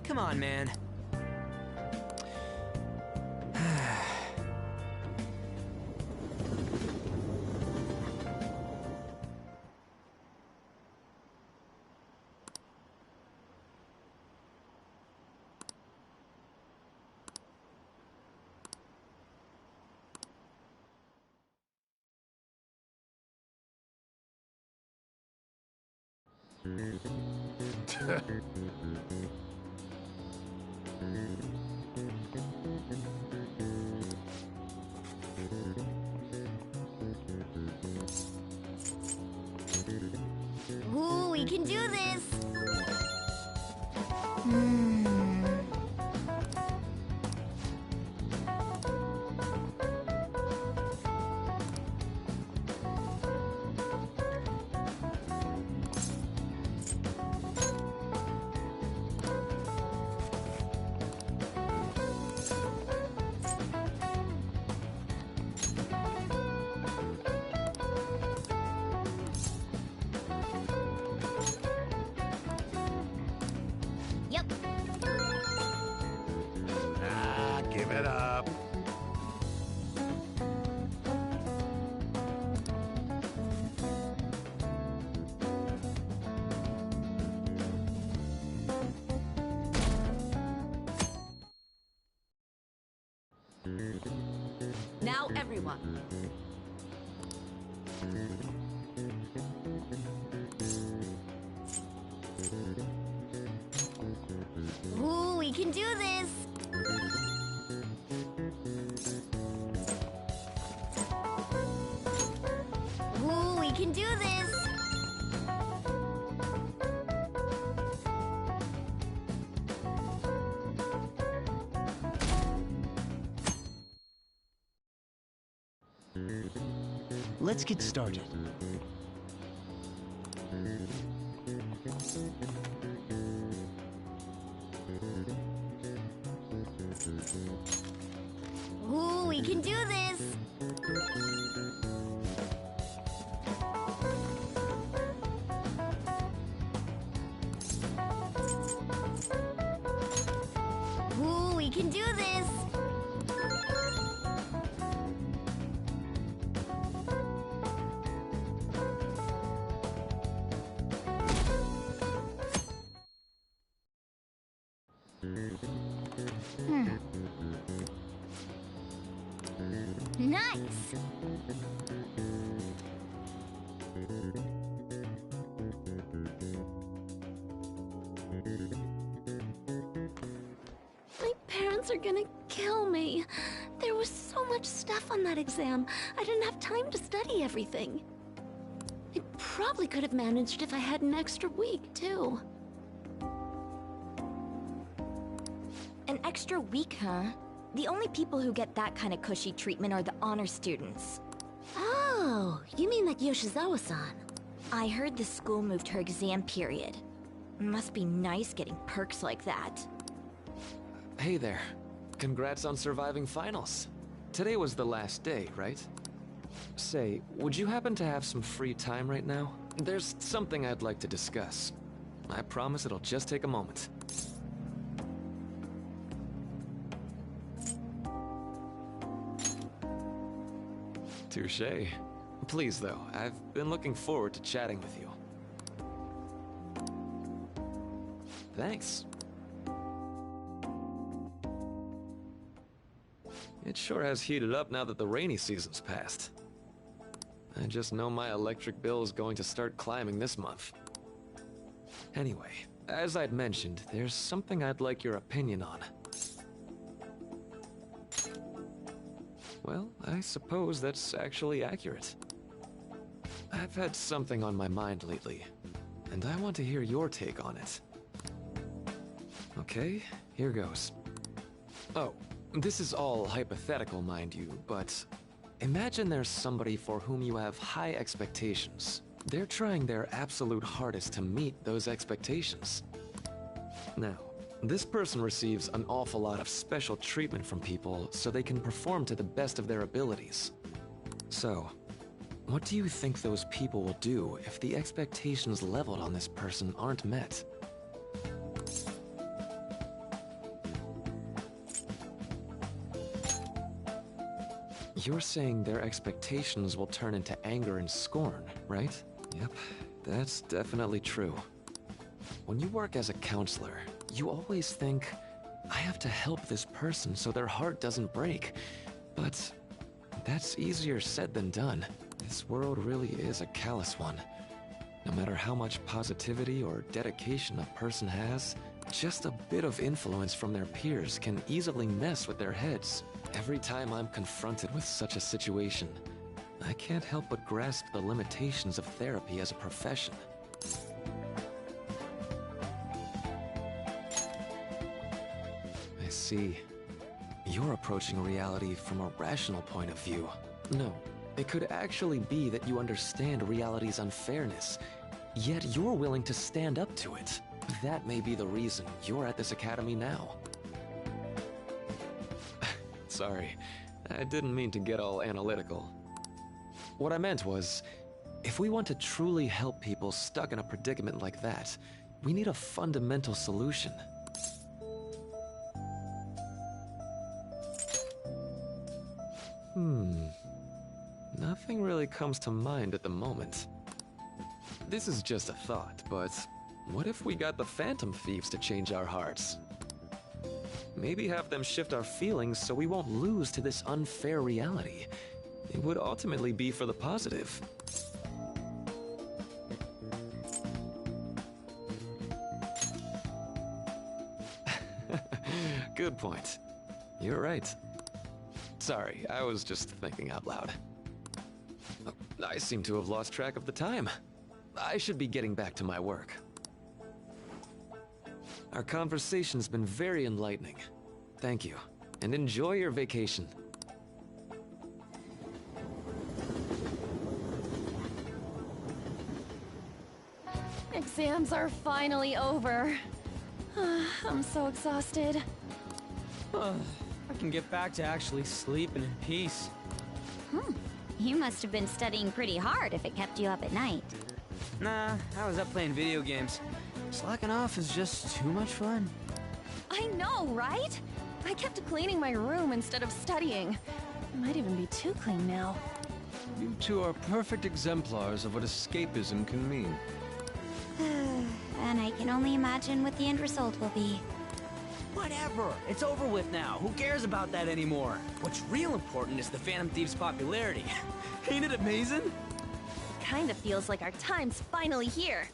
Come on, man. Ooh, we can do this! Yep. Ah, give it up. Now, everyone. Ooh, we can do this! Ooh, we can do this! Let's get started. Ooh, we can do this! Ooh, we can do this! Nice! My parents are gonna kill me. There was so much stuff on that exam. I didn't have time to study everything. I probably could have managed if I had an extra week, too. An extra week, huh? The only people who get that kind of cushy treatment are the honor students. Oh, you mean that Yoshizawa-san? I heard the school moved her exam period. Must be nice getting perks like that. Hey there. Congrats on surviving finals. Today was the last day, right? Say, would you happen to have some free time right now? There's something I'd like to discuss. I promise it'll just take a moment. Touché. Please, though, I've been looking forward to chatting with you. Thanks. It sure has heated up now that the rainy season's passed. I just know my electric bill is going to start climbing this month. Anyway, as I'd mentioned, there's something I'd like your opinion on. Well, I suppose that's actually accurate. I've had something on my mind lately, and I want to hear your take on it. Okay, here goes. Oh, this is all hypothetical, mind you, but imagine there's somebody for whom you have high expectations. They're trying their absolute hardest to meet those expectations. Now, this person receives an awful lot of special treatment from people so they can perform to the best of their abilities. So, what do you think those people will do if the expectations leveled on this person aren't met? You're saying their expectations will turn into anger and scorn, right? Yep, that's definitely true. When you work as a counselor, you always think, I have to help this person so their heart doesn't break. But that's easier said than done. This world really is a callous one. No matter how much positivity or dedication a person has, just a bit of influence from their peers can easily mess with their heads. Every time I'm confronted with such a situation, I can't help but grasp the limitations of therapy as a profession. I see. You're approaching reality from a rational point of view. No, it could actually be that you understand reality's unfairness, yet you're willing to stand up to it. That may be the reason you're at this academy now. Sorry, I didn't mean to get all analytical. What I meant was, if we want to truly help people stuck in a predicament like that, we need a fundamental solution. Nothing really comes to mind at the moment. This is just a thought, but what if we got the Phantom Thieves to change our hearts? Maybe have them shift our feelings so we won't lose to this unfair reality. It would ultimately be for the positive. Good point. You're right. Sorry, I was just thinking out loud. I seem to have lost track of the time. I should be getting back to my work. Our conversation's been very enlightening. Thank you, and enjoy your vacation. Exams are finally over. I'm so exhausted. I can get back to actually sleeping in peace. You must have been studying pretty hard if it kept you up at night. Nah, I was up playing video games. Slacking off is just too much fun. I know, right? I kept cleaning my room instead of studying. It might even be too clean now. You two are perfect exemplars of what escapism can mean. And I can only imagine what the end result will be. Whatever. It's over with now. Who cares about that anymore? What's real important is the Phantom Thieves' popularity. Ain't it amazing? Kinda feels like our time's finally here.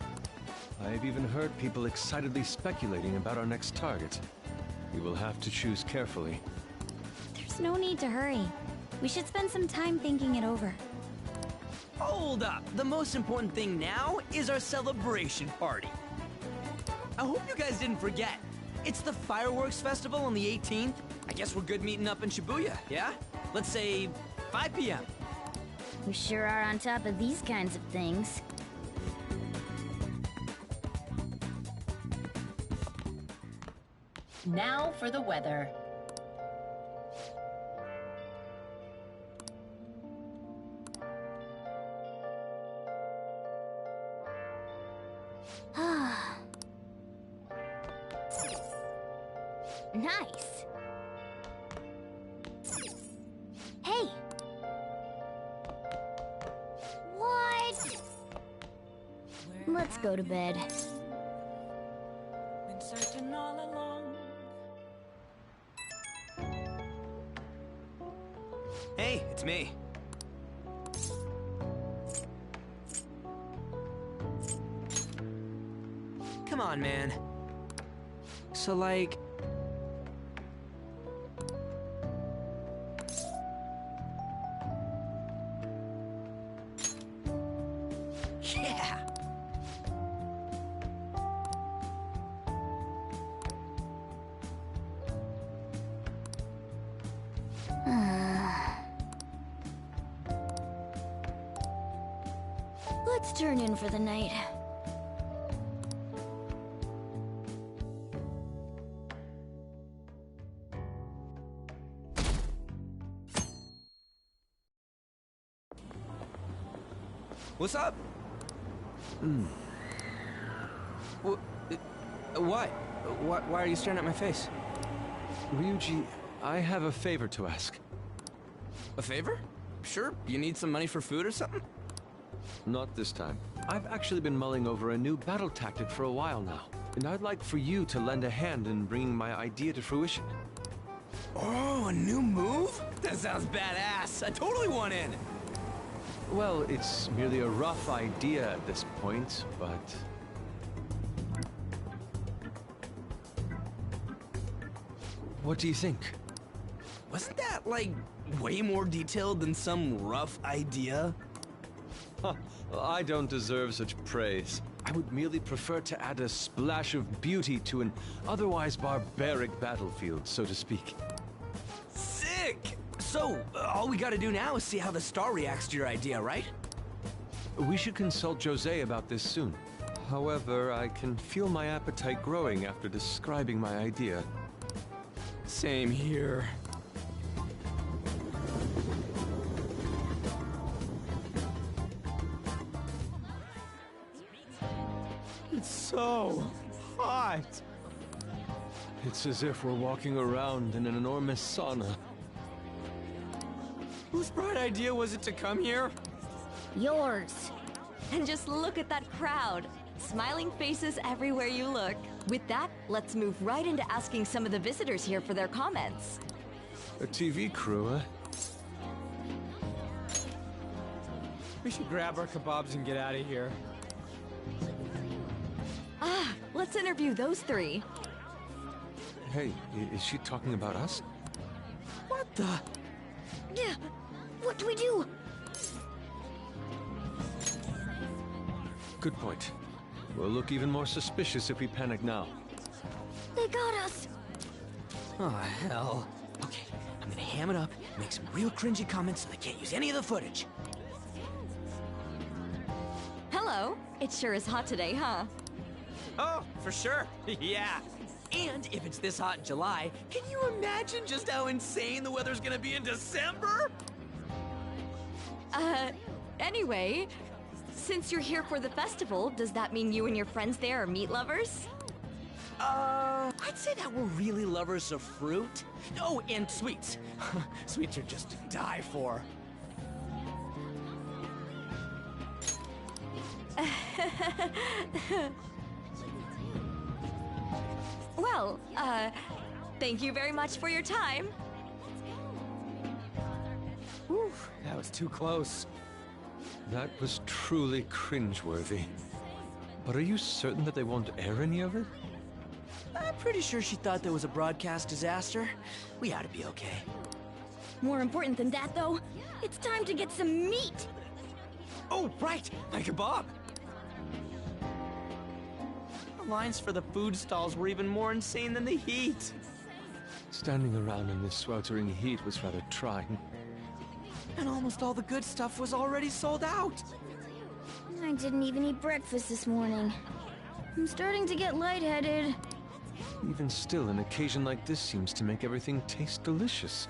I've even heard people excitedly speculating about our next target. We will have to choose carefully. There's no need to hurry. We should spend some time thinking it over. Hold up. The most important thing now is our celebration party. I hope you guys didn't forget. It's the Fireworks Festival on the 18th. I guess we're good meeting up in Shibuya, yeah? Let's say 5 p.m. We sure are on top of these kinds of things. Now for the weather. Nice. Hey. What? Let's go to bed. Been searching all along. Hey, it's me. Come on, man. So, like... Yeah! Let's turn in for the night. What's up? What? Why are you staring at my face? Ryuji, I have a favor to ask. A favor? Sure, you need some money for food or something? Not this time. I've actually been mulling over a new battle tactic for a while now, and I'd like for you to lend a hand in bringing my idea to fruition. Oh, a new move? That sounds badass. I totally want in. Well, it's merely a rough idea at this point, but... What do you think? Wasn't that, like, way more detailed than some rough idea? Huh, well, I don't deserve such praise. I would merely prefer to add a splash of beauty to an otherwise barbaric battlefield, so to speak. Sick! So, all we gotta do now is see how the star reacts to your idea, right? We should consult Jose about this soon. However, I can feel my appetite growing after describing my idea. Same here. It's so hot. It's as if we're walking around in an enormous sauna. Whose bright idea was it to come here? Yours. And just look at that crowd. Smiling faces everywhere you look. With that, let's move right into asking some of the visitors here for their comments. A TV crew, huh? We should grab our kebabs and get out of here. Ah, let's interview those three. Hey, is she talking about us? What the? Yeah. What do we do? Good point. We'll look even more suspicious if we panic now. They got us. Oh, hell. Okay, I'm gonna ham it up, make some real cringy comments so they can't use any of the footage. Hello. It sure is hot today, huh? Oh, for sure. Yeah. And if it's this hot in July, can you imagine just how insane the weather's gonna be in December? Anyway, since you're here for the festival, does that mean you and your friends there are meat lovers? I'd say that we're really lovers of fruit. Oh, and sweets. Sweets are just to die for. Well, thank you very much for your time. Whew, that was too close. That was truly cringeworthy. But are you certain that they won't air any of it? I'm pretty sure she thought there was a broadcast disaster. We ought to be okay. More important than that, though, it's time to get some meat. Oh, right! My kebab! The lines for the food stalls were even more insane than the heat. Standing around in this sweltering heat was rather trying. And almost all the good stuff was already sold out. I didn't even eat breakfast this morning. I'm starting to get lightheaded. Even still, an occasion like this seems to make everything taste delicious.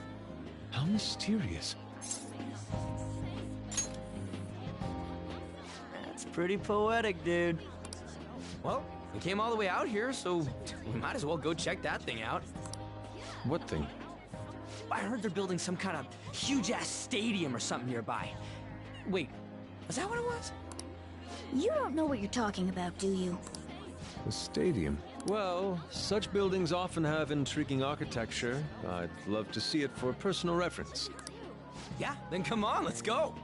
How mysterious. That's pretty poetic, dude. Well, we came all the way out here, so we might as well go check that thing out. What thing? I heard they're building some kind of huge-ass stadium or something nearby. Wait, is that what it was? You don't know what you're talking about, do you? The stadium. Well, such buildings often have intriguing architecture. I'd love to see it for personal reference. Yeah, then come on, let's go.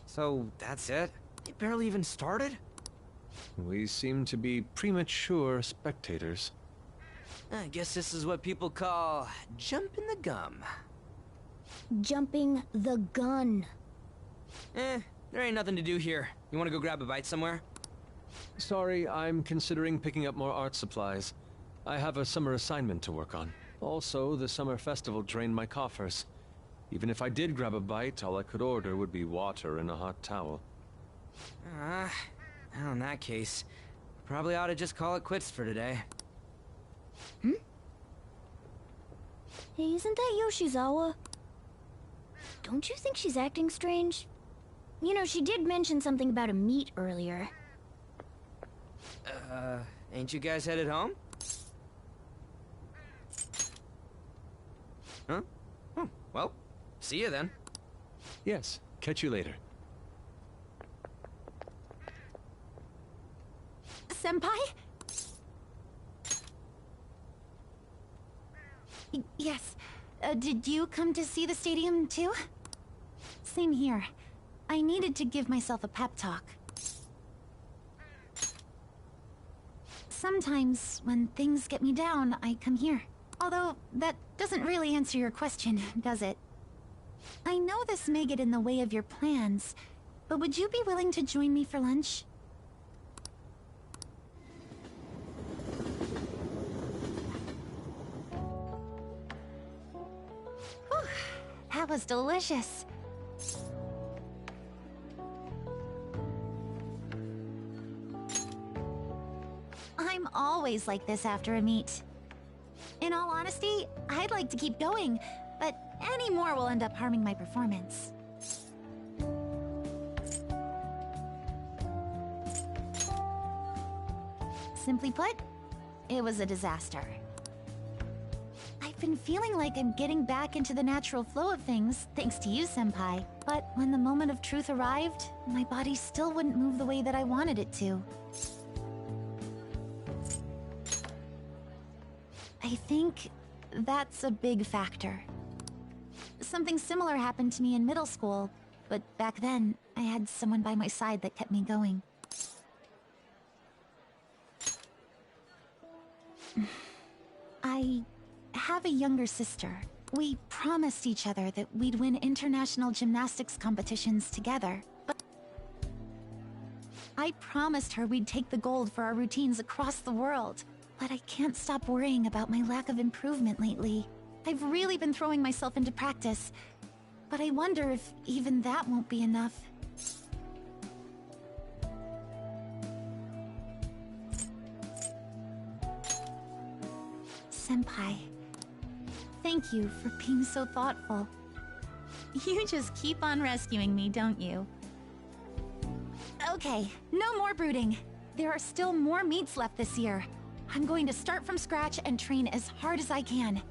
So, that's it? It barely even started? We seem to be premature spectators. I guess this is what people call jumping the gum. Jumping the gun. There ain't nothing to do here. You wanna go grab a bite somewhere? Sorry, I'm considering picking up more art supplies. I have a summer assignment to work on. Also, the summer festival drained my coffers. Even if I did grab a bite, all I could order would be water and a hot towel. Well, in that case, probably ought to just call it quits for today. Hey, isn't that Yoshizawa? Don't you think she's acting strange? You know, she did mention something about a meet earlier. Ain't you guys headed home? Huh? Oh, well, see you then. Yes, catch you later. Senpai? Yes. Did you come to see the stadium, too? Same here. I needed to give myself a pep talk. Sometimes, when things get me down, I come here. Although, that doesn't really answer your question, does it? I know this may get in the way of your plans, but would you be willing to join me for lunch? Whew, that was delicious. I'm always like this after a meet. In all honesty, I'd like to keep going, but any more will end up harming my performance. Simply put, it was a disaster. I've been feeling like I'm getting back into the natural flow of things, thanks to you, Senpai. But when the moment of truth arrived, my body still wouldn't move the way that I wanted it to. I think that's a big factor. Something similar happened to me in middle school, but back then, I had someone by my side that kept me going. I have a younger sister. We promised each other that we'd win international gymnastics competitions together, but I promised her we'd take the gold for our routines across the world. But I can't stop worrying about my lack of improvement lately. I've really been throwing myself into practice, but I wonder if even that won't be enough. Senpai, thank you for being so thoughtful. You just keep on rescuing me, don't you? Okay, no more brooding. There are still more meets left this year. I'm going to start from scratch and train as hard as I can.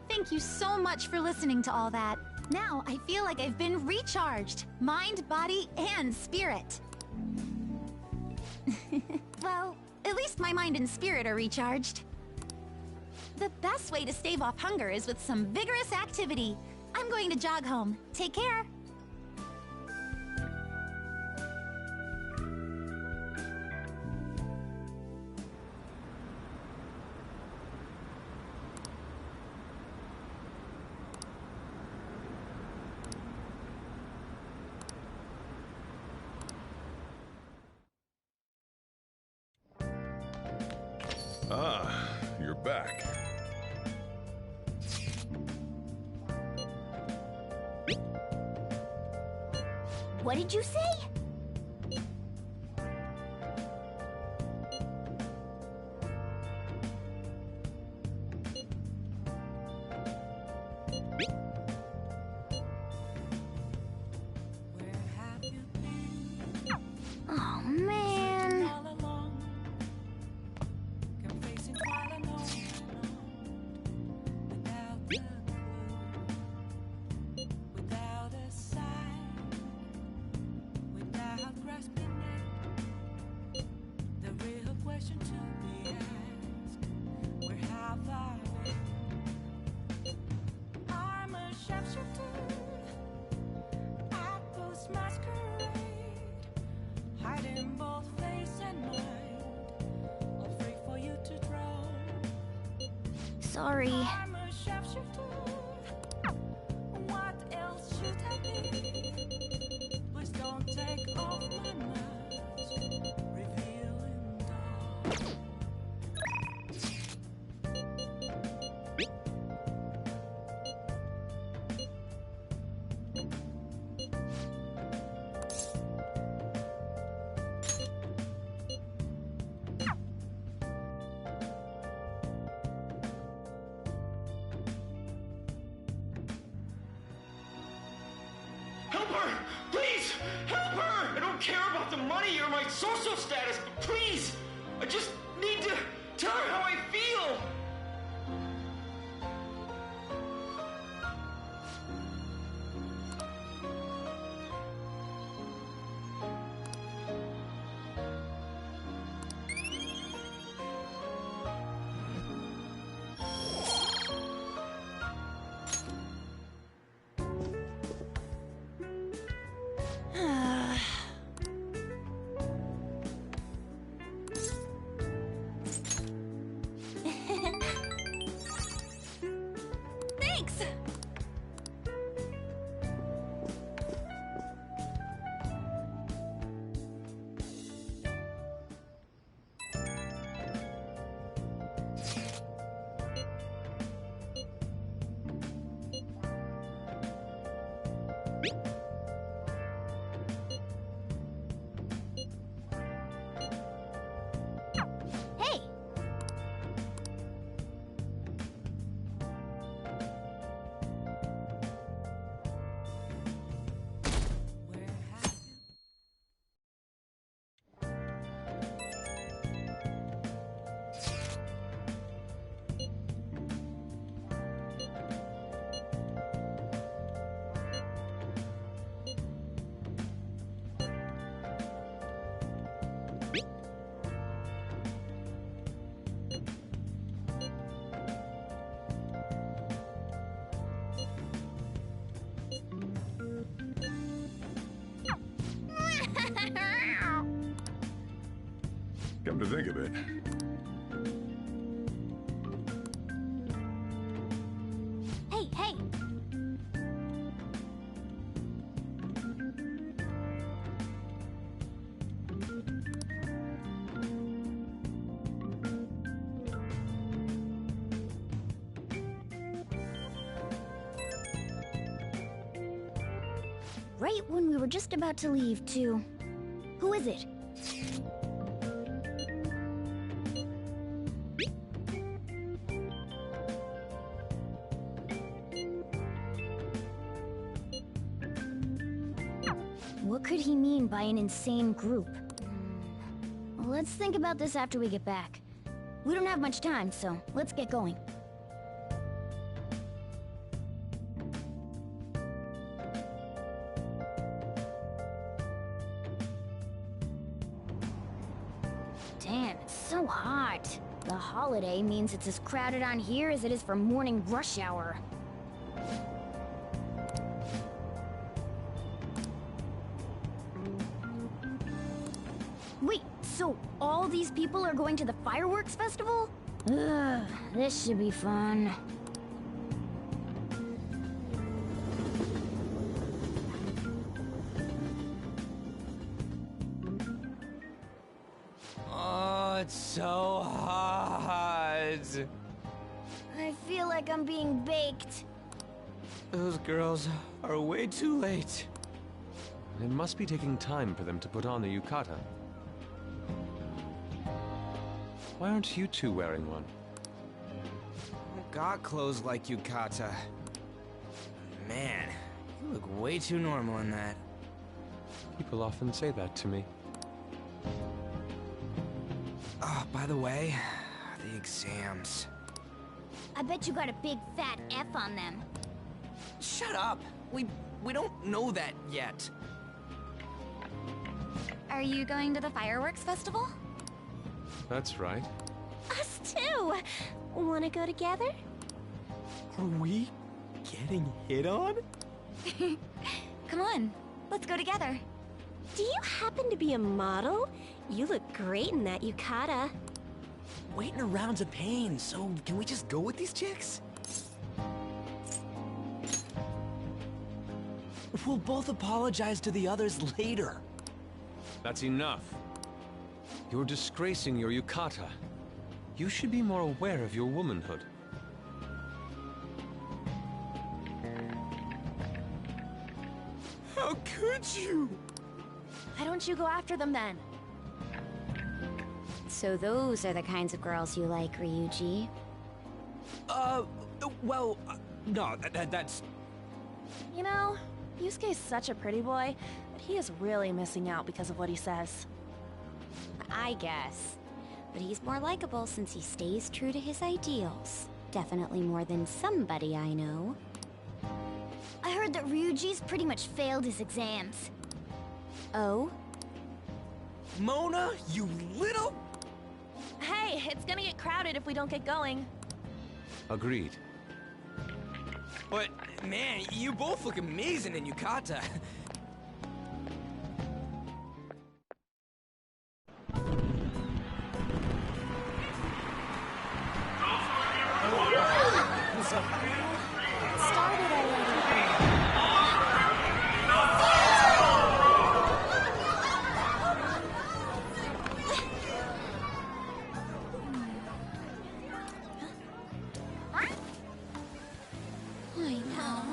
Thank you so much for listening to all that. Now I feel like I've been recharged. Mind, body, and spirit. Well, at least my mind and spirit are recharged. The best way to stave off hunger is with some vigorous activity. I'm going to jog home. Take care. Ah, you're back. What did you say? Sorry. I'm a sharpshooter. What else should I be? Please don't take off my mask, revealing dark. Help her! Please! Help her! I don't care about the money or my social status, but please! I just need to tell her how I feel! Thanks! Hey! Come to think of it, Hey, hey! Right when we were just about to leave, too. Who is it? What could he mean by an insane group? Let's think about this after we get back. We don't have much time, so let's get going. Damn, it's so hot. The holiday means it's as crowded on here as it is for morning rush hour. Wait, so all these people are going to the fireworks festival? Ugh, this should be fun. Oh, it's so hot. I feel like I'm being baked. Those girls are way too late. It must be taking time for them to put on the yukata. Why aren't you two wearing one? I got clothes like yukata. Man, you look way too normal in that. People often say that to me. Oh, by the way, the exams. I bet you got a big fat F on them. Shut up! We don't know that yet. Are you going to the fireworks festival? That's right. Us too! Wanna go together? Are we getting hit on? Come on, let's go together. Do you happen to be a model? You look great in that yukata. Waiting around's a pain, so can we just go with these chicks? We'll both apologize to the others later. That's enough. You're disgracing your yukata. You should be more aware of your womanhood. How could you? Why don't you go after them then? So those are the kinds of girls you like, Ryuji. Well, no, that's... You know, Yusuke's such a pretty boy, but he is really missing out because of what he says. I guess. But he's more likable since he stays true to his ideals. Definitely more than somebody I know. I heard that Ryuji's pretty much failed his exams. Oh? Mona, you little... Hey, it's gonna get crowded if we don't get going. Agreed. But, man, you both look amazing in yukata. Started already. I know.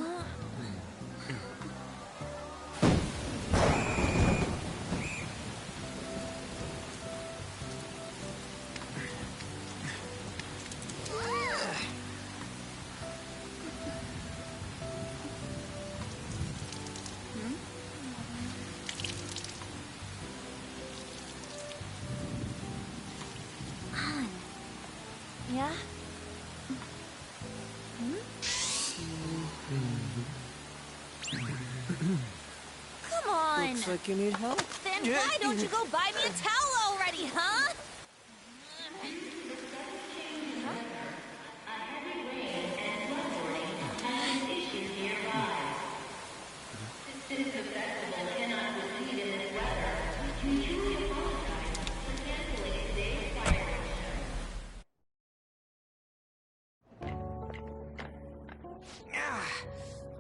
Yeah? Come on! Looks like you need help. Then why don't you go buy me a towel already, huh?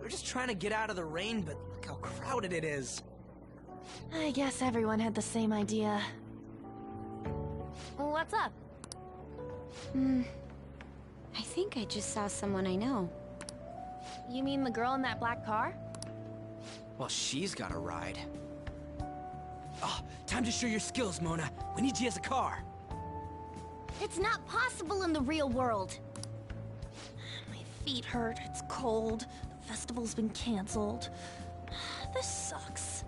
We're just trying to get out of the rain, but look how crowded it is. I guess everyone had the same idea. What's up? I think I just saw someone I know. You mean the girl in that black car? Well, she's got a ride. Oh, time to show your skills, Mona. We need you as a car. It's not possible in the real world. My feet hurt, it's cold, the festival's been canceled. This sucks.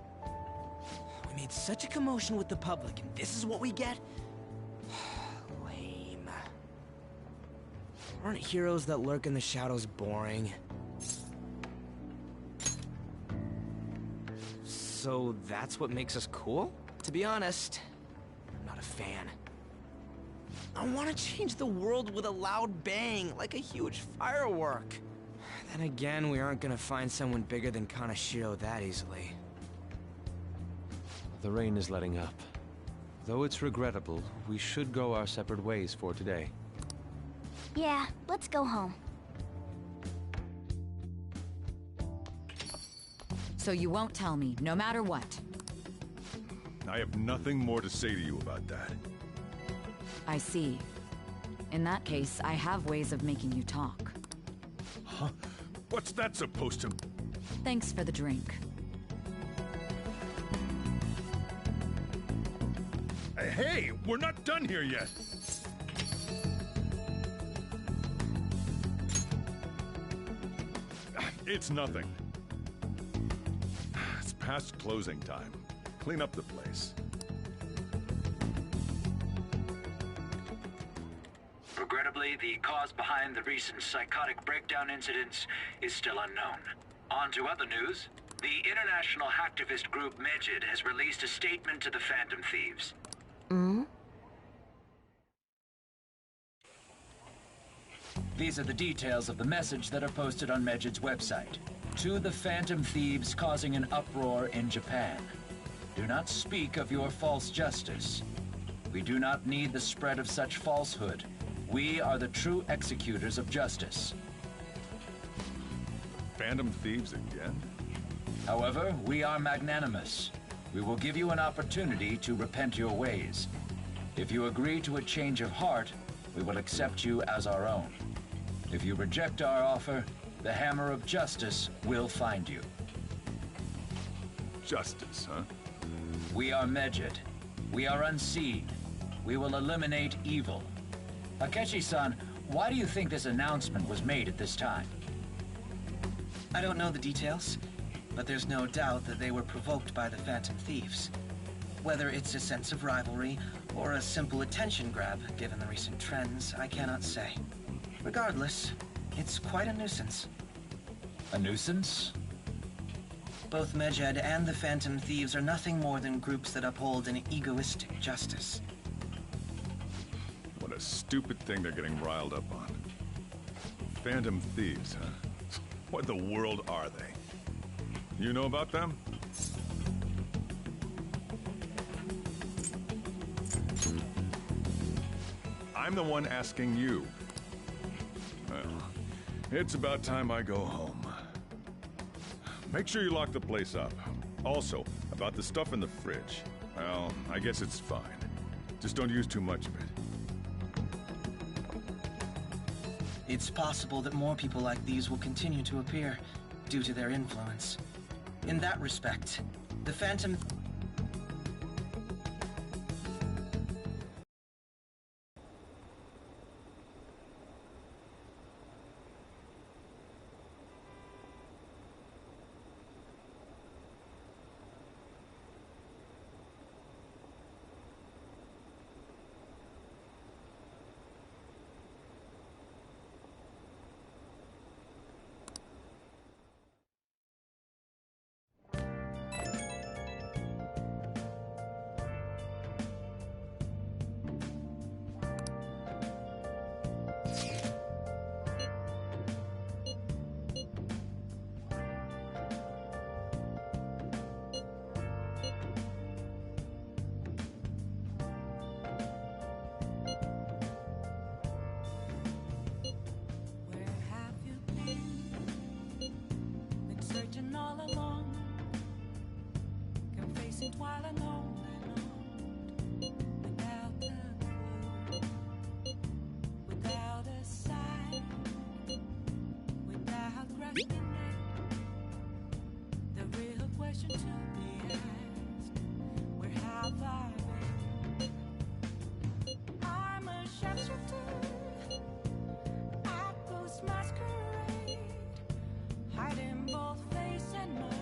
We made such a commotion with the public, and this is what we get? Lame. Aren't heroes that lurk in the shadows boring? So that's what makes us cool? To be honest, I'm not a fan. I want to change the world with a loud bang, like a huge firework. Then again, we aren't gonna find someone bigger than Kanashiro that easily. The rain is letting up. Though it's regrettable, we should go our separate ways for today. Yeah, let's go home. So you won't tell me, no matter what? I have nothing more to say to you about that. I see. In that case, I have ways of making you talk. Huh? What's that supposed to... Thanks for the drink. Hey, we're not done here yet! It's nothing. It's past closing time. Clean up the place. Regrettably, the cause behind the recent psychotic breakdown incidents is still unknown. On to other news. The international hacktivist group Megid has released a statement to the Phantom Thieves. These are the details of the message that are posted on Megid's website. To the Phantom Thieves causing an uproar in Japan. Do not speak of your false justice. We do not need the spread of such falsehood. We are the true executors of justice. Phantom thieves again? However, we are magnanimous. We will give you an opportunity to repent your ways. If you agree to a change of heart, we will accept you as our own. If you reject our offer, the hammer of justice will find you. Justice, huh? We are Medjed. We are unseen. We will eliminate evil. Akechi-san, why do you think this announcement was made at this time? I don't know the details, but there's no doubt that they were provoked by the Phantom Thieves. Whether it's a sense of rivalry or a simple attention grab, given the recent trends, I cannot say. Regardless, it's quite a nuisance. A nuisance? Both Medjed and the Phantom Thieves are nothing more than groups that uphold an egoistic justice. What a stupid thing they're getting riled up on. Phantom thieves, huh? What the world are they? You know about them? I'm the one asking you. Well, it's about time I go home. Make sure you lock the place up. Also, about the stuff in the fridge. Well, I guess it's fine. Just don't use too much of it. It's possible that more people like these will continue to appear due to their influence. In that respect, the Phantom... While alone and on, without a clue, without a sign, without grasping it, the real question to be asked: where have I been? I'm a sharpshooter at Ghost Masquerade, hiding both face and mind.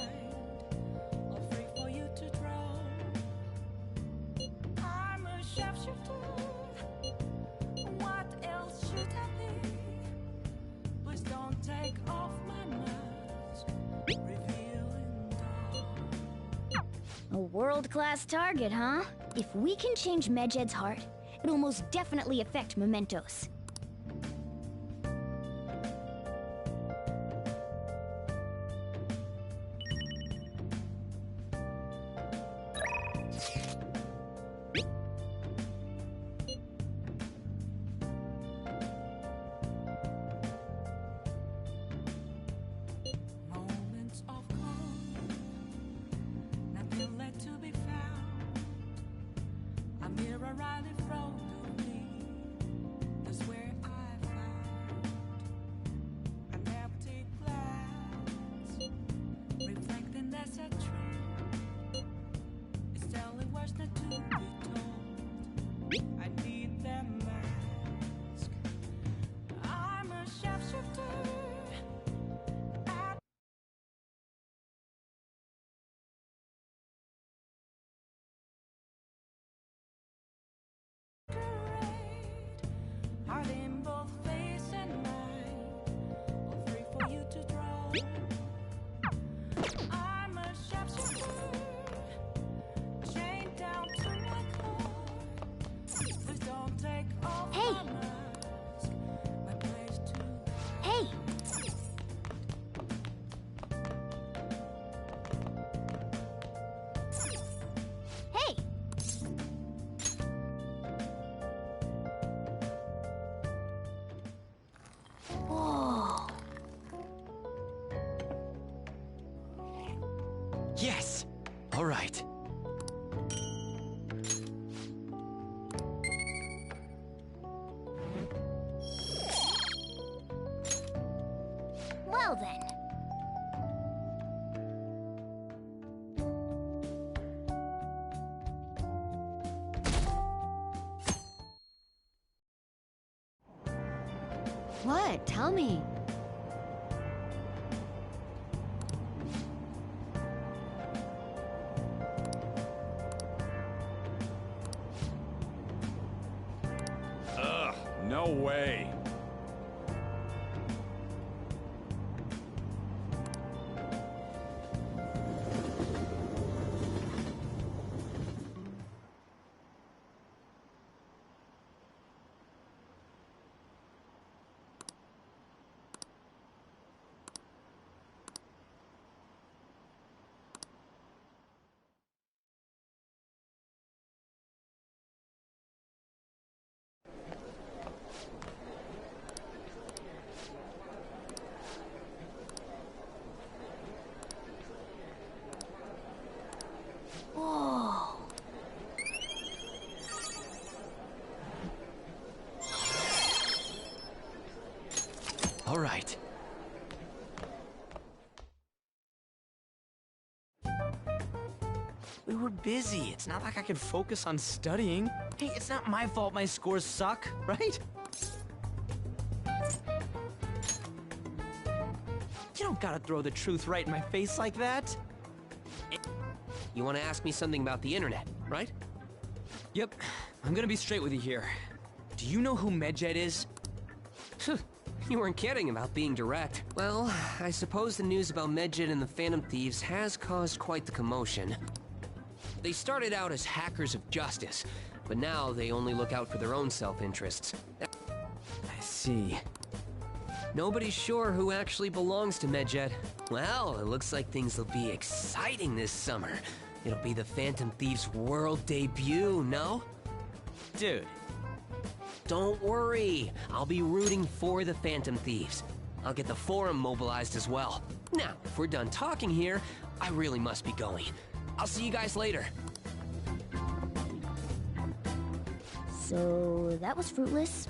What else should I be? Please don't take off my mask, revealing dawn. A world-class target, huh? If we can change Medjed's heart, it'll most definitely affect Mementos. Heart in both face and mind, all free for you to draw. I'm a sharpshooter. Yes! All right. Well then. What? Tell me. Ugh, no way. Whoa. All right. We were busy. It's not like I could focus on studying. Hey, it's not my fault my scores suck, right? You don't gotta throw the truth right in my face like that. You want to ask me something about the internet, right? Yep. I'm gonna be straight with you here. Do you know who Medjed is? You weren't kidding about being direct. Well, I suppose the news about Medjed and the Phantom Thieves has caused quite the commotion. They started out as hackers of justice, but now they only look out for their own self-interests. I see. Nobody's sure who actually belongs to Medjed. Well, it looks like things will be exciting this summer. It'll be the Phantom Thieves' world debut, no? Dude. Don't worry. I'll be rooting for the Phantom Thieves. I'll get the forum mobilized as well. Now, if we're done talking here, I really must be going. I'll see you guys later. So that was fruitless.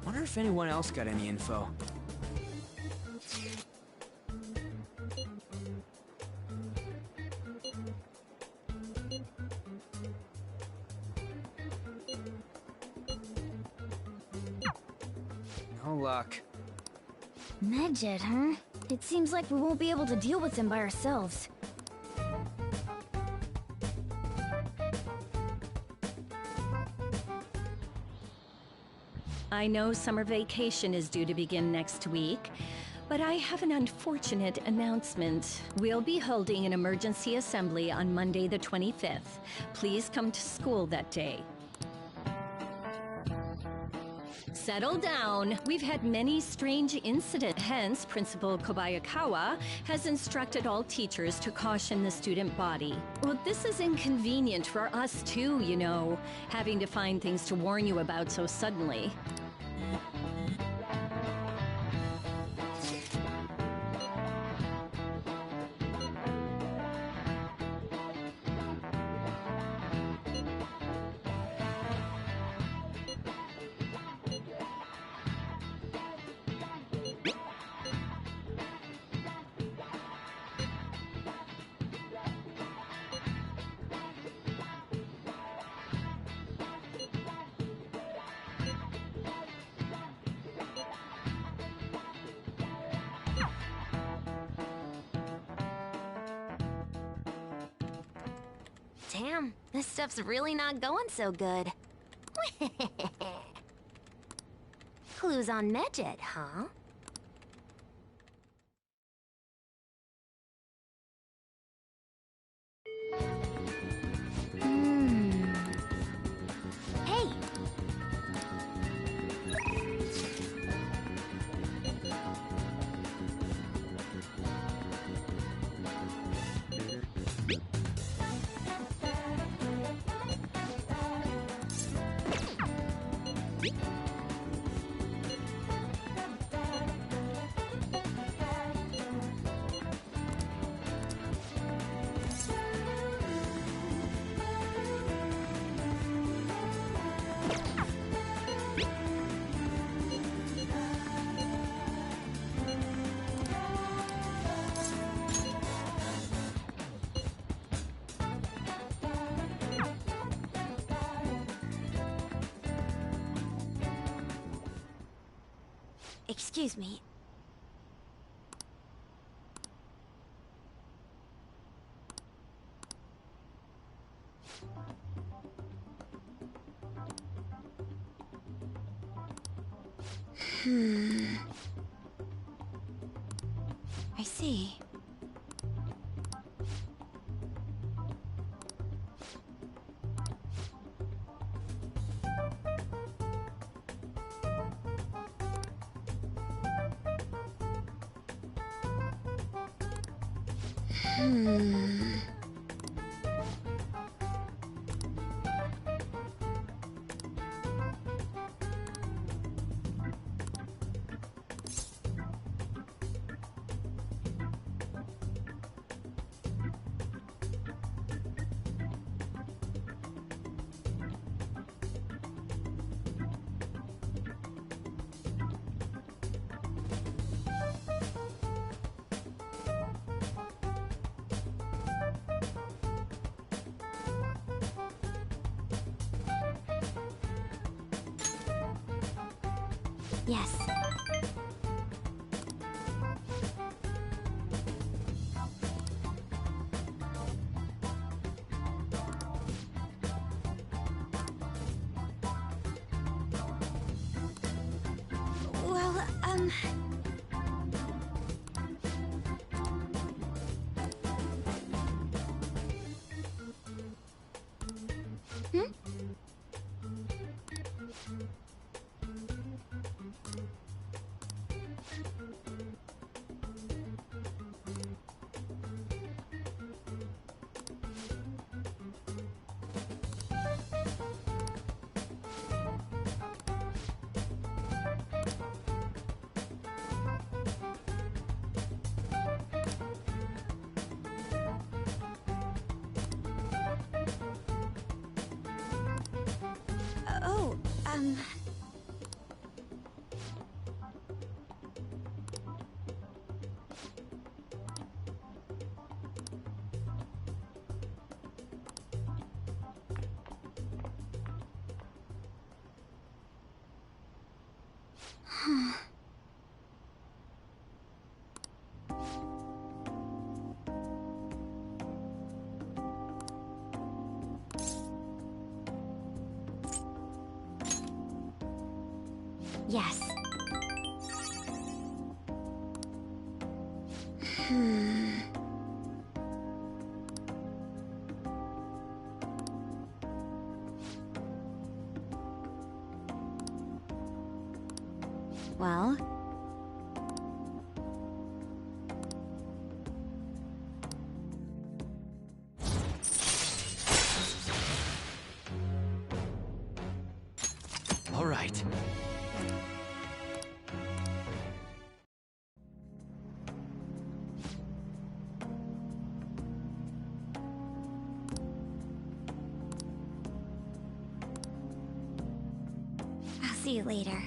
Wonder if anyone else got any info. No luck. Medjed, huh? It seems like we won't be able to deal with him by ourselves. I know summer vacation is due to begin next week, but I have an unfortunate announcement. We'll be holding an emergency assembly on Monday the 25th. Please come to school that day. Settle down. We've had many strange incidents. Hence, Principal Kobayakawa has instructed all teachers to caution the student body. Well, this is inconvenient for us too, you know, having to find things to warn you about so suddenly. Damn, this stuff's really not going so good. Clues on Medjed, huh? Hey! Excuse me. I see. Yes. Well, oh, yes. Well, All right. I'll see you later.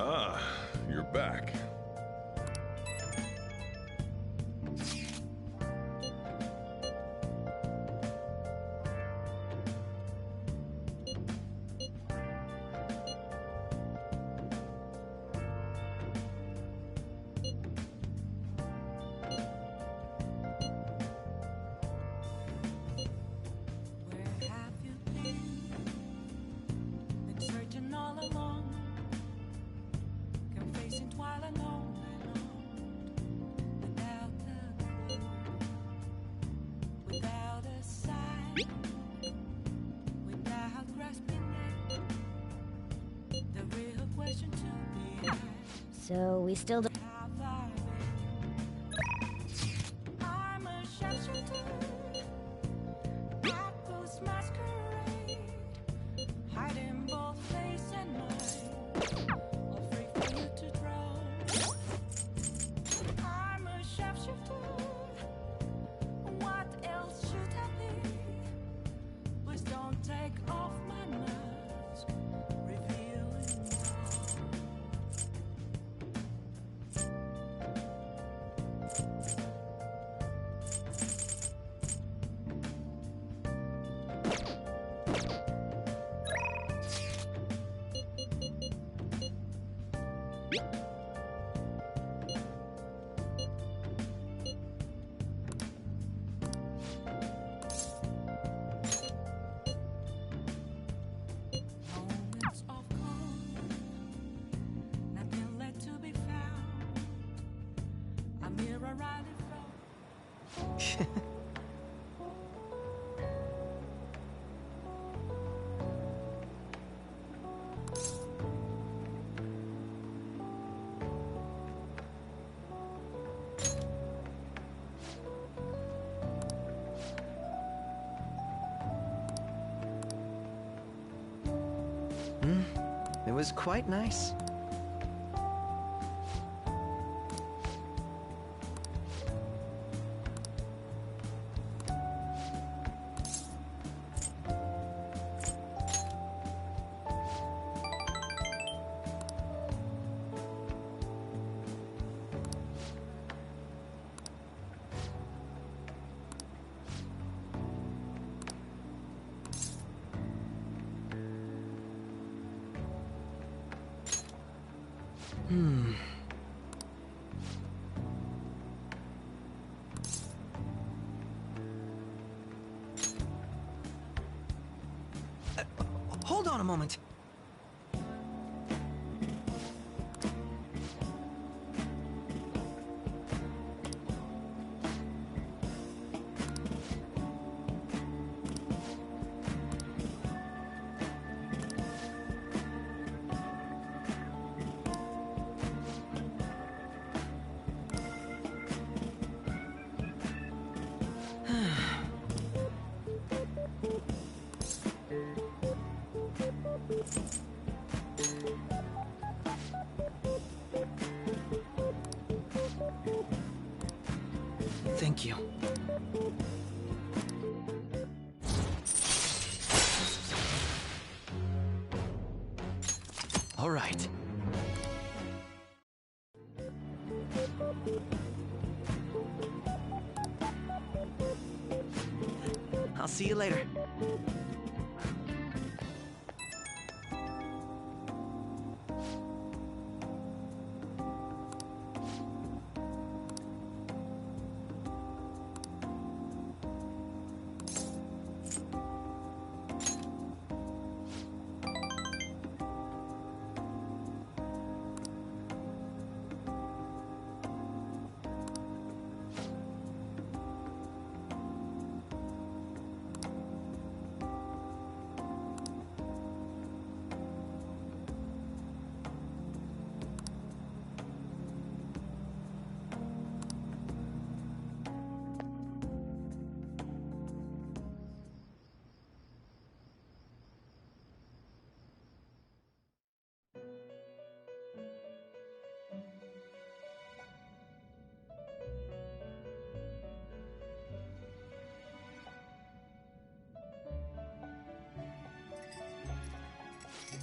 Ah, you're back. Where have you been searching all along, confessing while alone without a clue, without a sign, without grasping it. The real question to be asked, so we still don't... have I been? hiding both face and mind. All free for you to drown. I'm a sharpshooter. What else should I be? Please don't take off my mask, revealing moments of calm, nothing left to be found. A mirror right in front. It was quite nice. Hold on a moment. Thank you. All right. I'll see you later.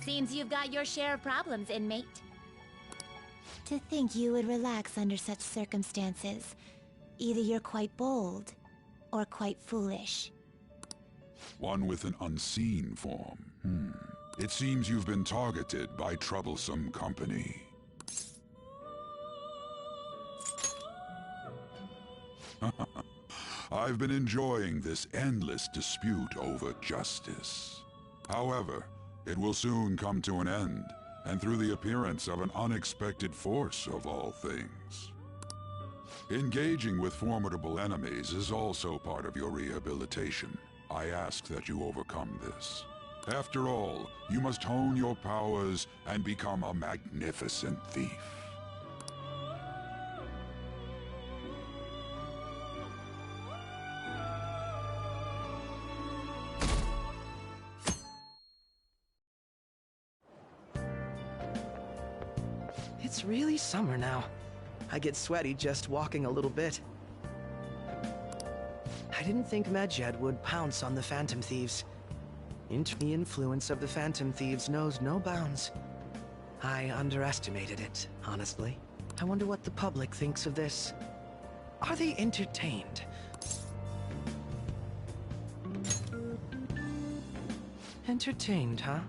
Seems you've got your share of problems, inmate. To think you would relax under such circumstances. Either you're quite bold, or quite foolish. One with an unseen form. It seems you've been targeted by troublesome company. I've been enjoying this endless dispute over justice. However, it will soon come to an end, and through the appearance of an unexpected force of all things. Engaging with formidable enemies is also part of your rehabilitation. I ask that you overcome this. After all, you must hone your powers and become a magnificent thief. It's really summer now. I get sweaty just walking a little bit. I didn't think Medjed would pounce on the Phantom Thieves. The influence of the Phantom Thieves knows no bounds. I underestimated it, honestly. I wonder what the public thinks of this. Are they entertained? Entertained, huh?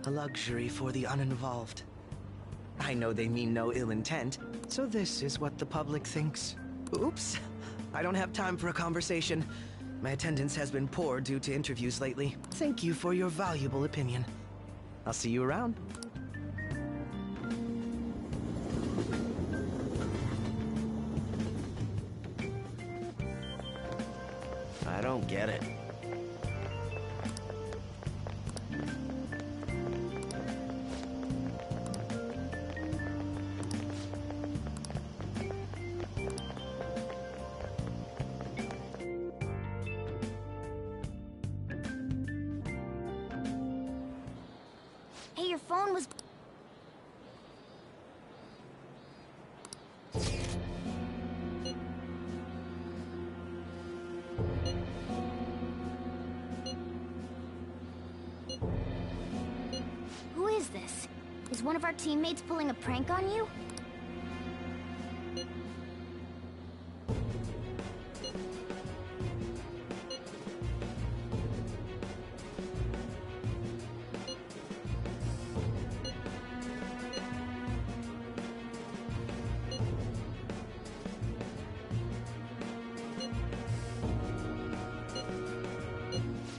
A luxury for the uninvolved. I know they mean no ill intent, so this is what the public thinks. Oops, I don't have time for a conversation. My attendance has been poor due to interviews lately. Thank you for your valuable opinion. I'll see you around. I don't get it. Hey, your phone was... Who is this? Is one of our teammates pulling a prank on you?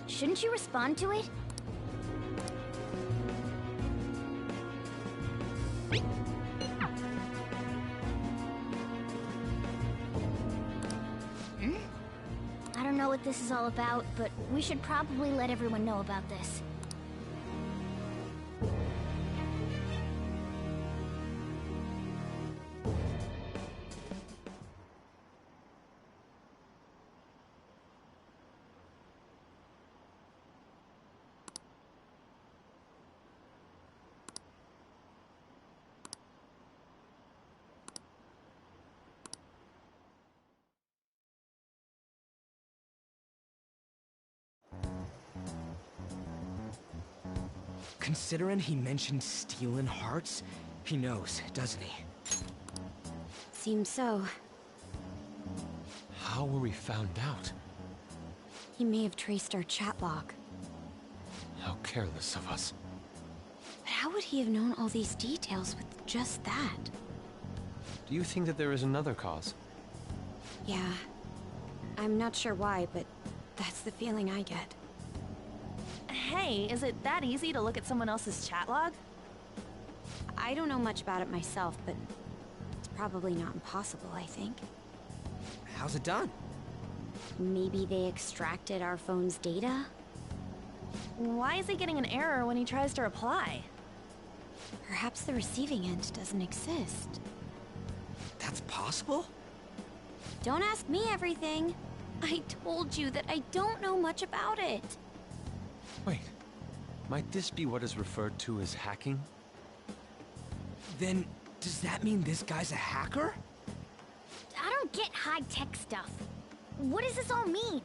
Shouldn't you respond to it? I don't know what this is all about, but we should probably let everyone know about this. Considering he mentioned stealing hearts, he knows, doesn't he? Seems so. How were we found out? He may have traced our chat log. How careless of us. But how would he have known all these details with just that? Do you think that there is another cause? Yeah. I'm not sure why, but that's the feeling I get. Hey, is it that easy to look at someone else's chat log? I don't know much about it myself, but it's probably not impossible, I think. How's it done? Maybe they extracted our phone's data? Why is he getting an error when he tries to reply? Perhaps the receiving end doesn't exist. That's possible? Don't ask me everything. I told you that I don't know much about it. Wait, might this be what is referred to as hacking? Then, does that mean this guy's a hacker? I don't get high-tech stuff. What does this all mean?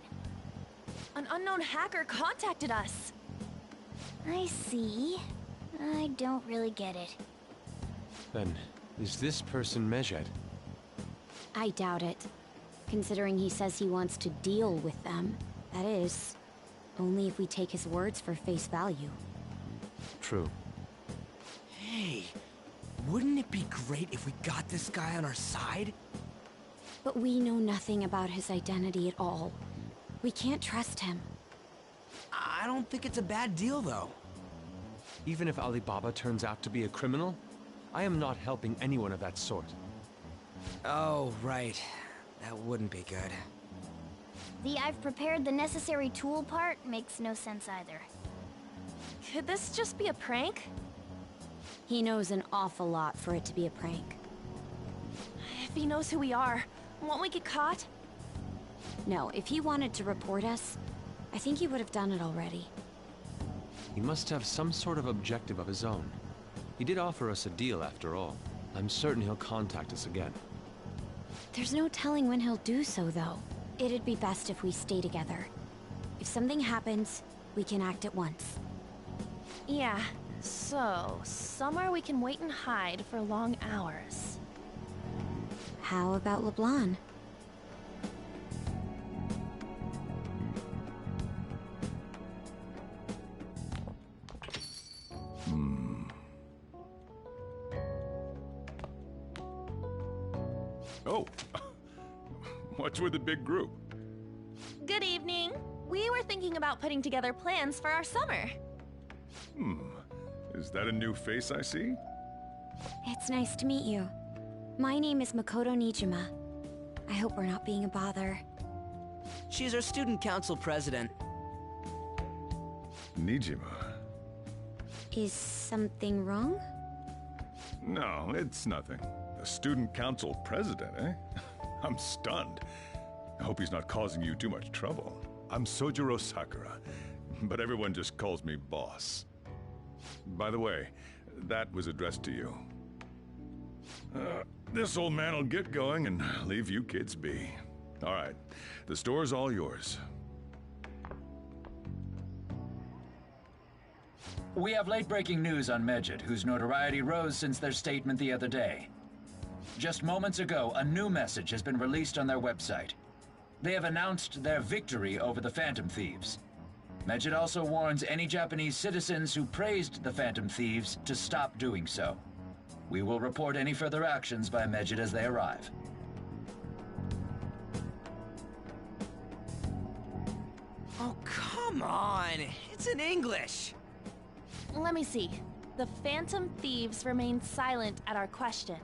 An unknown hacker contacted us. I see. I don't really get it. Then, is this person Medjed? I doubt it. Considering he says he wants to deal with them. That is, only if we take his words for face value. True. Hey, wouldn't it be great if we got this guy on our side? But we know nothing about his identity at all. We can't trust him. I don't think it's a bad deal, though. Even if Alibaba turns out to be a criminal, I am not helping anyone of that sort. Oh, right. That wouldn't be good. The I've prepared the necessary tool part makes no sense either. Could this just be a prank? He knows an awful lot for it to be a prank. If he knows who we are, won't we get caught? No, if he wanted to report us, I think he would have done it already. He must have some sort of objective of his own. He did offer us a deal after all. I'm certain he'll contact us again. There's no telling when he'll do so, though. It'd be best if we stay together. If something happens, we can act at once. Yeah, so somewhere we can wait and hide for long hours. How about LeBlanc? Oh, what's with the big group? Good evening. We were thinking about putting together plans for our summer. Is that a new face I see? It's nice to meet you. My name is Makoto Nijima. I hope we're not being a bother. She's our student council president. Nijima. Is something wrong? No, it's nothing. A student council president, eh? I'm stunned. I hope he's not causing you too much trouble. I'm Sojiro Sakura, but everyone just calls me boss. By the way, that was addressed to you. This old man will get going and leave you kids be. All right, the store's all yours. We have late-breaking news on Medjed, whose notoriety rose since their statement the other day. Just moments ago, a new message has been released on their website. They have announced their victory over the Phantom Thieves. Medjed also warns any Japanese citizens who praised the Phantom Thieves to stop doing so. We will report any further actions by Medjed as they arrive. Oh, come on! It's in English! Let me see. The Phantom Thieves remain silent at our question.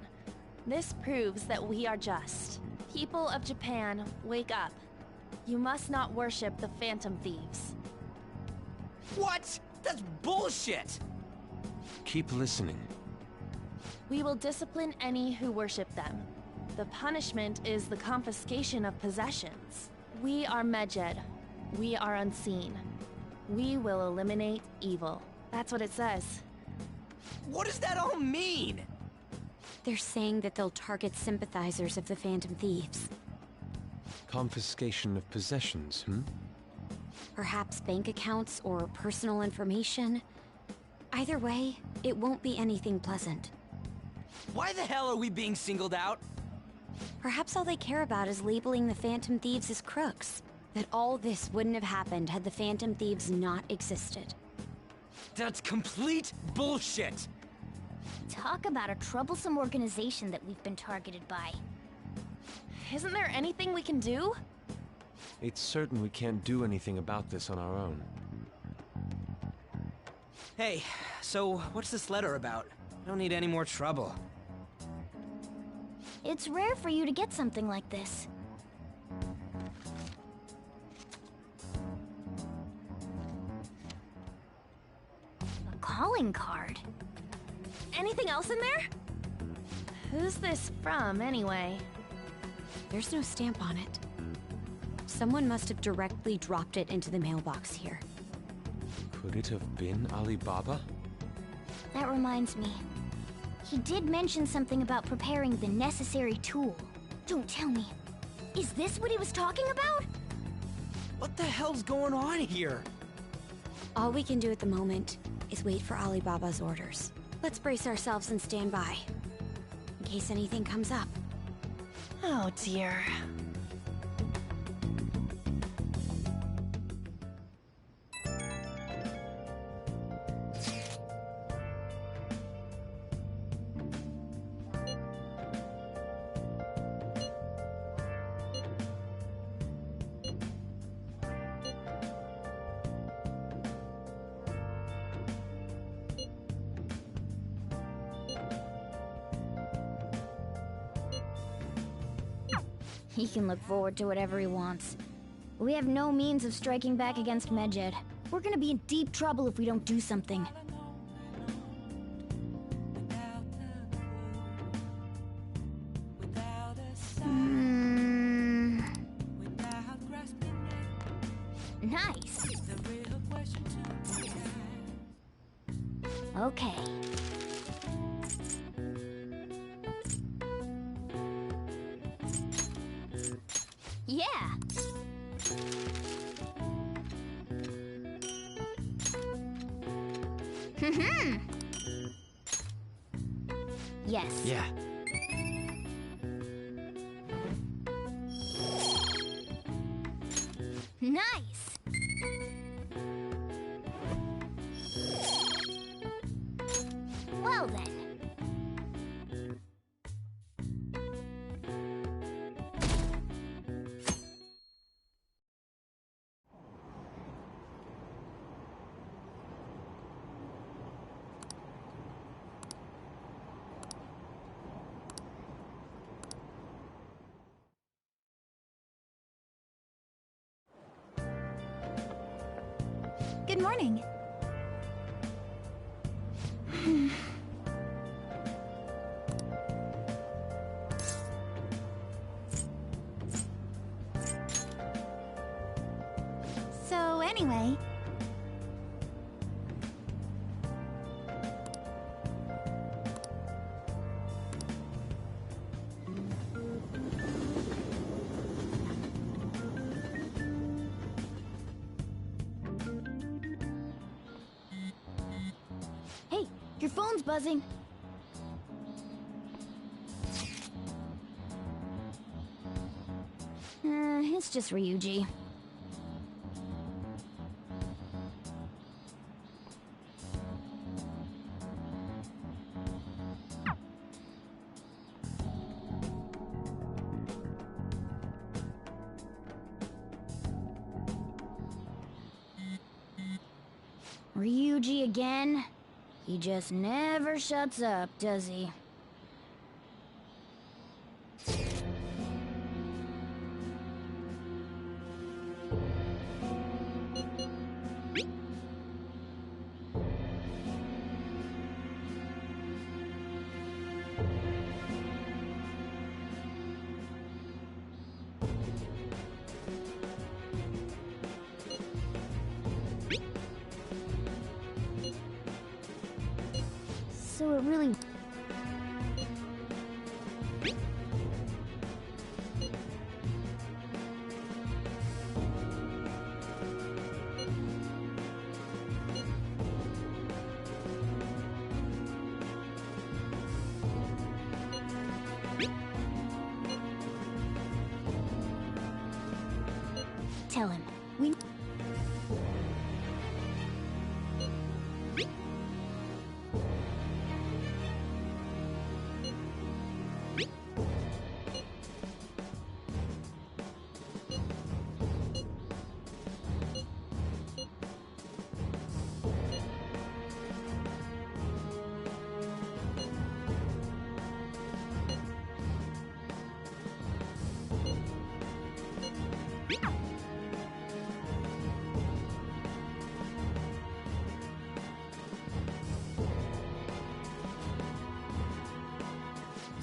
This proves that we are just. People of Japan, wake up. You must not worship the Phantom Thieves. What? That's bullshit! Keep listening. We will discipline any who worship them. The punishment is the confiscation of possessions. We are Medjed. We are unseen. We will eliminate evil. That's what it says. What does that all mean? They're saying that they'll target sympathizers of the Phantom Thieves. Confiscation of possessions, Perhaps bank accounts or personal information. Either way, it won't be anything pleasant. Why the hell are we being singled out? Perhaps all they care about is labeling the Phantom Thieves as crooks. That all this wouldn't have happened had the Phantom Thieves not existed. That's complete bullshit! Talk about a troublesome organization that we've been targeted by. Isn't there anything we can do? It's certain we can't do anything about this on our own. Hey, so what's this letter about? I don't need any more trouble. It's rare for you to get something like this. A calling card. Anything else in there? Who's this from, anyway? There's no stamp on it. Someone must have directly dropped it into the mailbox here. Could it have been Alibaba? That reminds me. He did mention something about preparing the necessary tool. Don't tell me. Is this what he was talking about? What the hell's going on here? All we can do at the moment is wait for Alibaba's orders. Let's brace ourselves and stand by, in case anything comes up. Oh dear. He can look forward to whatever he wants. We have no means of striking back against Medjed. We're gonna be in deep trouble if we don't do something. Nice. Okay. Yes. Yeah. Nice! Well then. Good morning. So anyway... Hey, your phone's buzzing. It's just Ryuji. Ryuji again? He just never shuts up, does he? So it really... Tell him. We...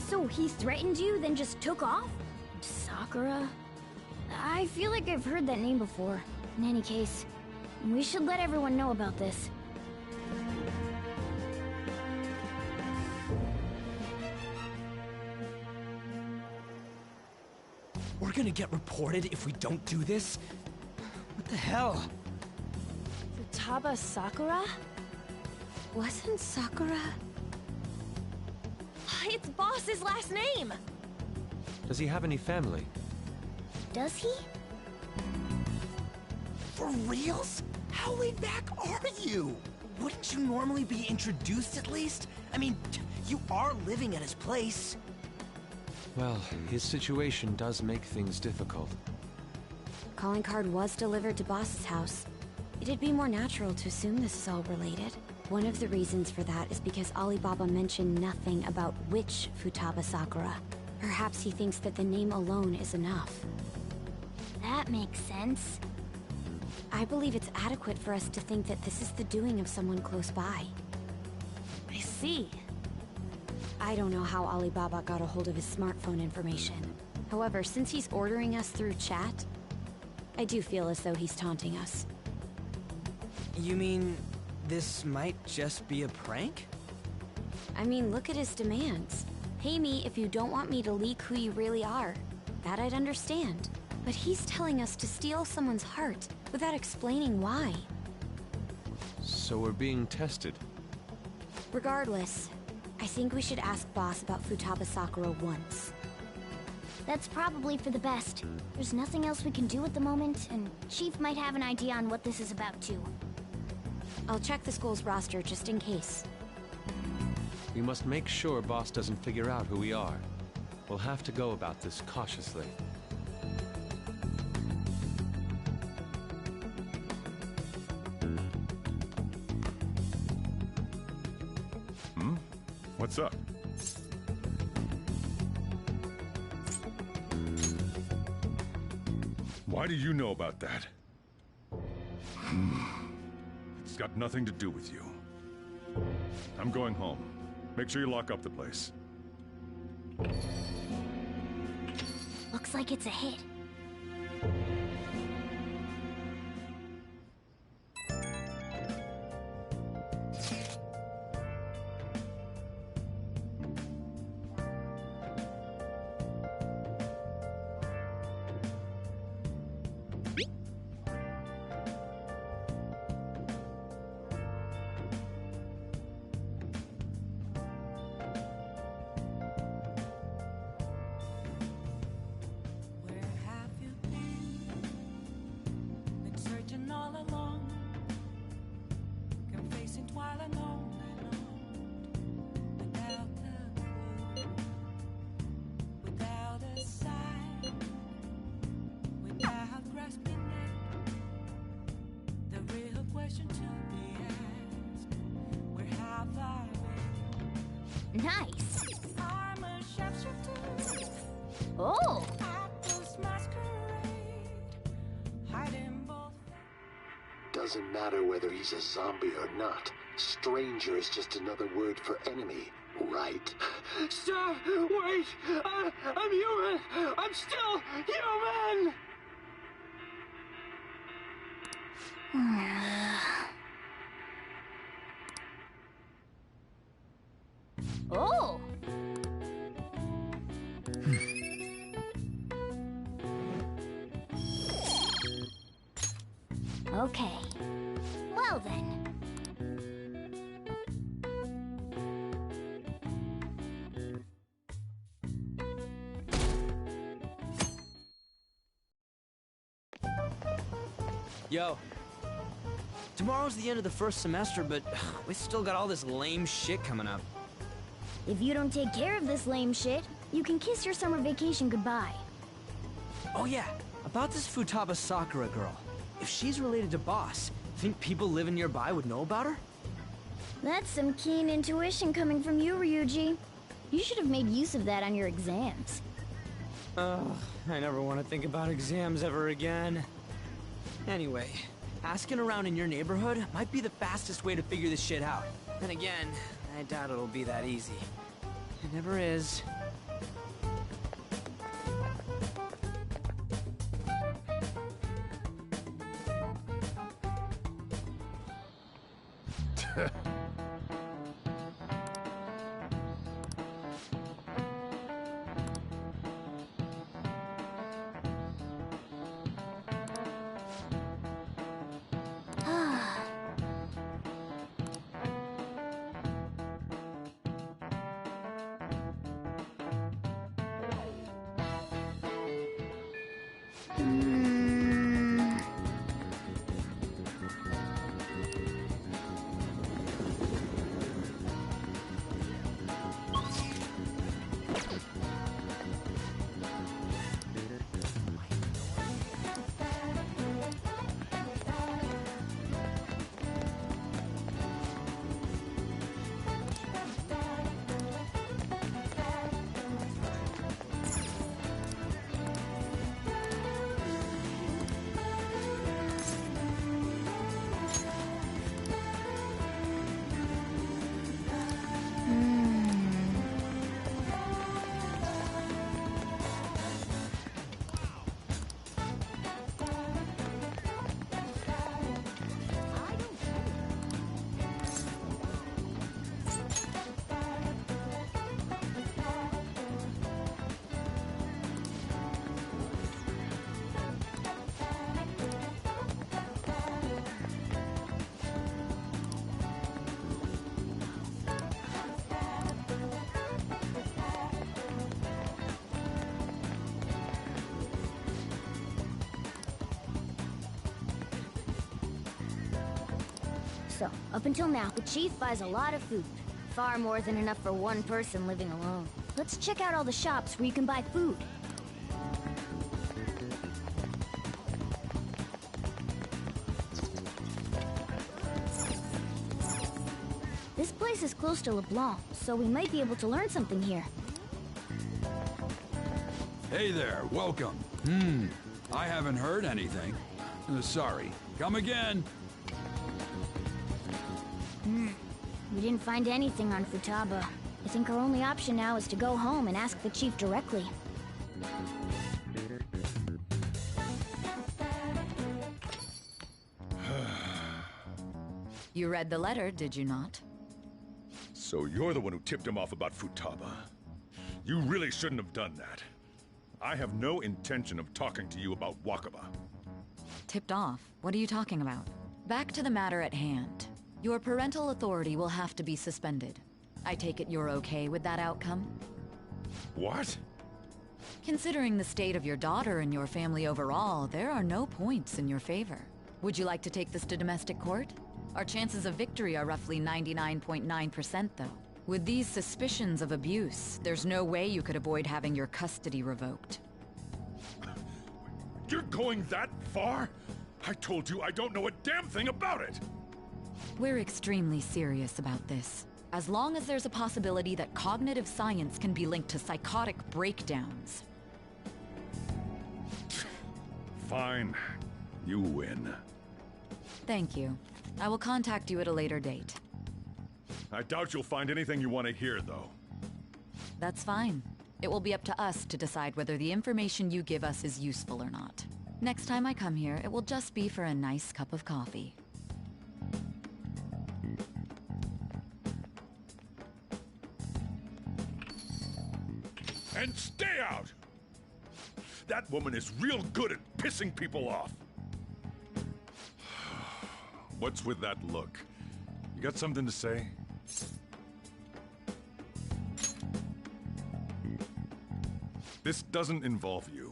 So he threatened you, then just took off? Sakura? I feel like I've heard that name before. In any case, we should let everyone know about this. We're gonna get reported if we don't do this? What the hell? Futaba Sakura? Wasn't Sakura... It's Boss's last name! Does he have any family? Does he? For reals? How laid back are you? Wouldn't you normally be introduced at least? I mean, you are living at his place. Well, his situation does make things difficult. Calling card was delivered to Boss's house. It'd be more natural to assume this is all related. One of the reasons for that is because Alibaba mentioned nothing about which Futaba Sakura. Perhaps he thinks that the name alone is enough. That makes sense. I believe it's adequate for us to think that this is the doing of someone close by. I see. I don't know how Alibaba got a hold of his smartphone information. However, since he's ordering us through chat, I do feel as though he's taunting us. You mean... this might just be a prank? I mean, look at his demands. Pay me if you don't want me to leak who you really are. That I'd understand. But he's telling us to steal someone's heart without explaining why. So we're being tested. Regardless, I think we should ask Boss about Futaba Sakura once. That's probably for the best. There's nothing else we can do at the moment, and Chief might have an idea on what this is about too. I'll check the school's roster just in case. We must make sure Boss doesn't figure out who we are. We'll have to go about this cautiously. What's up? Why do you know about that? It's got nothing to do with you. I'm going home. Make sure you lock up the place. Looks like it's a hit. Nice. Oh. Doesn't matter whether he's a zombie or not. Stranger is just another word for enemy, right? Sir, wait! I'm human! I'm still human! Oh! Okay. Well then. Yo. Tomorrow's the end of the first semester, but we still got all this lame shit coming up. If you don't take care of this lame shit, you can kiss your summer vacation goodbye. Oh yeah, about this Futaba Sakura girl. If she's related to Boss, think people living nearby would know about her? That's some keen intuition coming from you, Ryuji. You should have made use of that on your exams. Ugh, I never want to think about exams ever again. Anyway, asking around in your neighborhood might be the fastest way to figure this shit out. Then again, I doubt it'll be that easy. It never is. So, up until now, the chief buys a lot of food. Far more than enough for one person living alone. Let's check out all the shops where you can buy food. This place is close to LeBlanc, so we might be able to learn something here. Hey there, welcome. I haven't heard anything. Sorry. Come again. We didn't find anything on Futaba. I think our only option now is to go home and ask the chief directly. You read the letter, did you not? So you're the one who tipped him off about Futaba. You really shouldn't have done that. I have no intention of talking to you about Wakaba. Tipped off? What are you talking about? Back to the matter at hand. Your parental authority will have to be suspended. I take it you're okay with that outcome? What? Considering the state of your daughter and your family overall, there are no points in your favor. Would you like to take this to domestic court? Our chances of victory are roughly 99.9%, though. With these suspicions of abuse, there's no way you could avoid having your custody revoked. You're going that far? I told you I don't know a damn thing about it! We're extremely serious about this. As long as there's a possibility that cognitive science can be linked to psychotic breakdowns. Fine. You win. Thank you. I will contact you at a later date. I doubt you'll find anything you want to hear, though. That's fine. It will be up to us to decide whether the information you give us is useful or not. Next time I come here, it will just be for a nice cup of coffee. And stay out! That woman is real good at pissing people off. What's with that look? You got something to say? This doesn't involve you.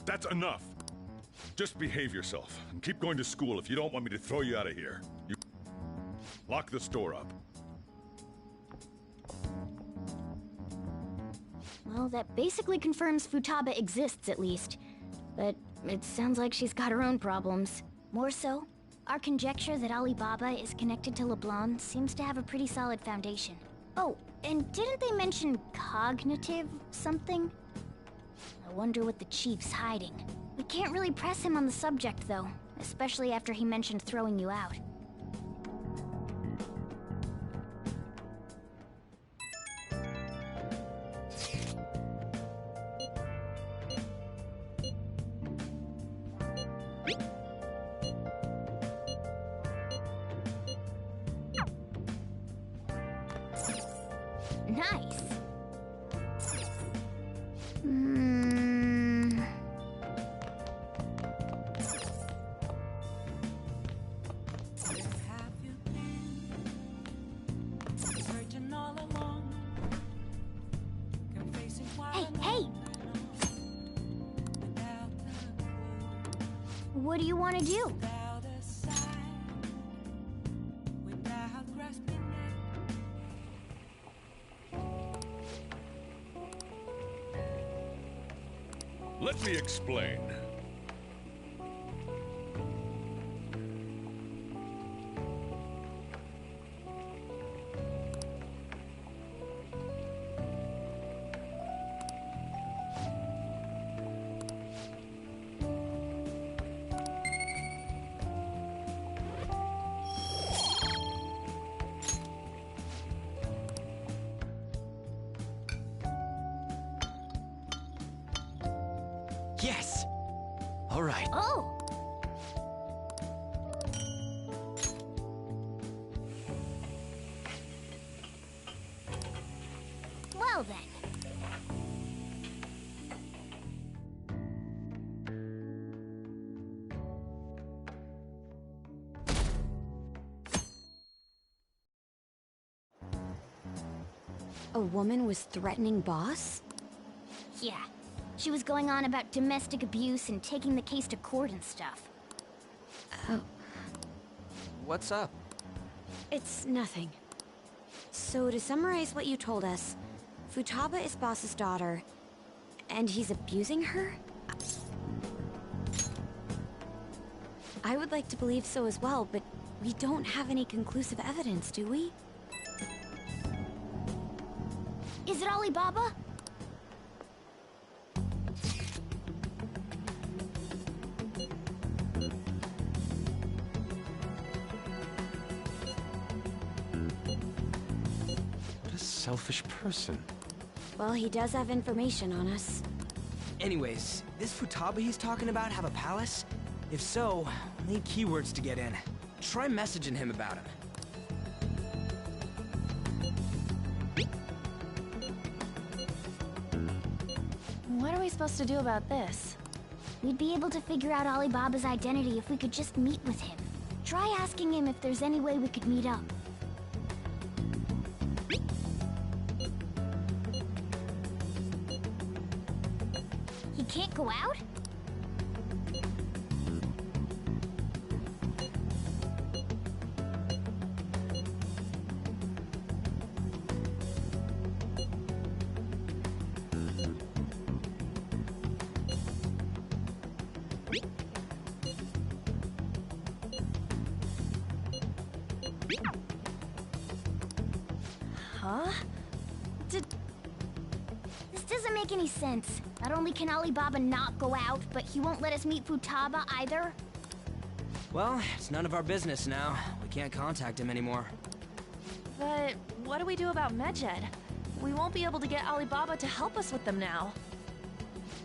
That's enough. Just behave yourself and keep going to school if you don't want me to throw you out of here. You lock the store up. Well, that basically confirms Futaba exists, at least. But it sounds like she's got her own problems. More so, our conjecture that Alibaba is connected to LeBlanc seems to have a pretty solid foundation. Oh, and didn't they mention cognitive something? I wonder what the chief's hiding. We can't really press him on the subject, though, especially after he mentioned throwing you out. Nice. Hey, hey! What do you want to do? Let me explain. Yes! All right. Oh! Well then. A woman was threatening Boss? Yeah. She was going on about domestic abuse and taking the case to court and stuff. Oh, What's up? it's nothing. So to summarize what you told us, Futaba is Boss's daughter, and he's abusing her? I would like to believe so as well, but we don't have any conclusive evidence, do we? Is it Alibaba? What a selfish person. Well, he does have information on us. Anyways, this Futaba he's talking about have a palace? If so, we need keywords to get in. Try messaging him about him. What are we supposed to do about this? We'd be able to figure out Alibaba's identity if we could just meet with him. Try asking him if there's any way we could meet up. He can't go out? Huh? This doesn't make any sense. Not only can Alibaba not go out, but he won't let us meet Futaba either. Well, it's none of our business now. We can't contact him anymore. But what do we do about Medjed? We won't be able to get Alibaba to help us with them now.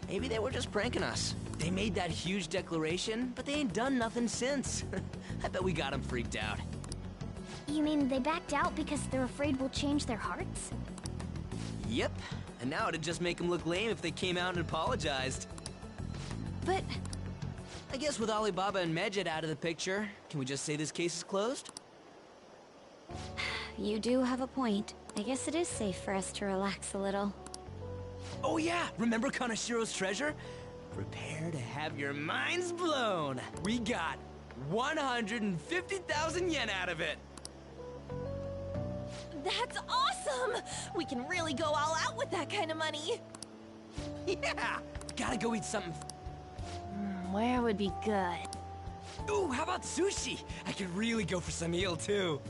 Maybe they were just pranking us. They made that huge declaration, but they ain't done nothing since. I bet we got them freaked out. You mean they backed out because they're afraid we'll change their hearts? Yep. And now it'd just make them look lame if they came out and apologized. But I guess with Alibaba and Medjed out of the picture, can we just say this case is closed? You do have a point. I guess it is safe for us to relax a little. Oh yeah, remember Kanashiro's treasure? Prepare to have your minds blown. We got 150,000 yen out of it. That's awesome! We can really go all out with that kind of money. Yeah, gotta go eat something. Where would be good? Ooh, how about sushi? I could really go for some eel too.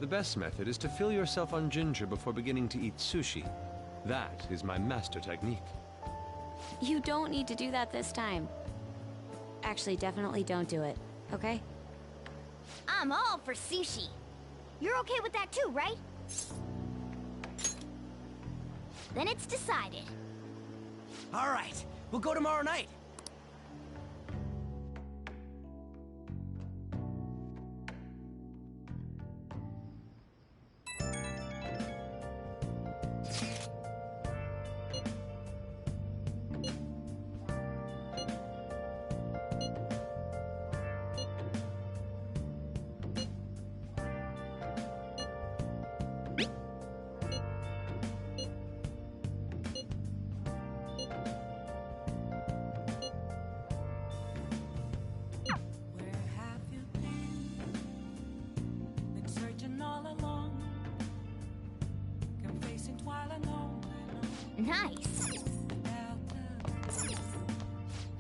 The best method is to fill yourself on ginger before beginning to eat sushi. That is my master technique. You don't need to do that this time. Actually, definitely don't do it, okay? I'm all for sushi. You're okay with that too, right? Then it's decided. All right, we'll go tomorrow night. Nice.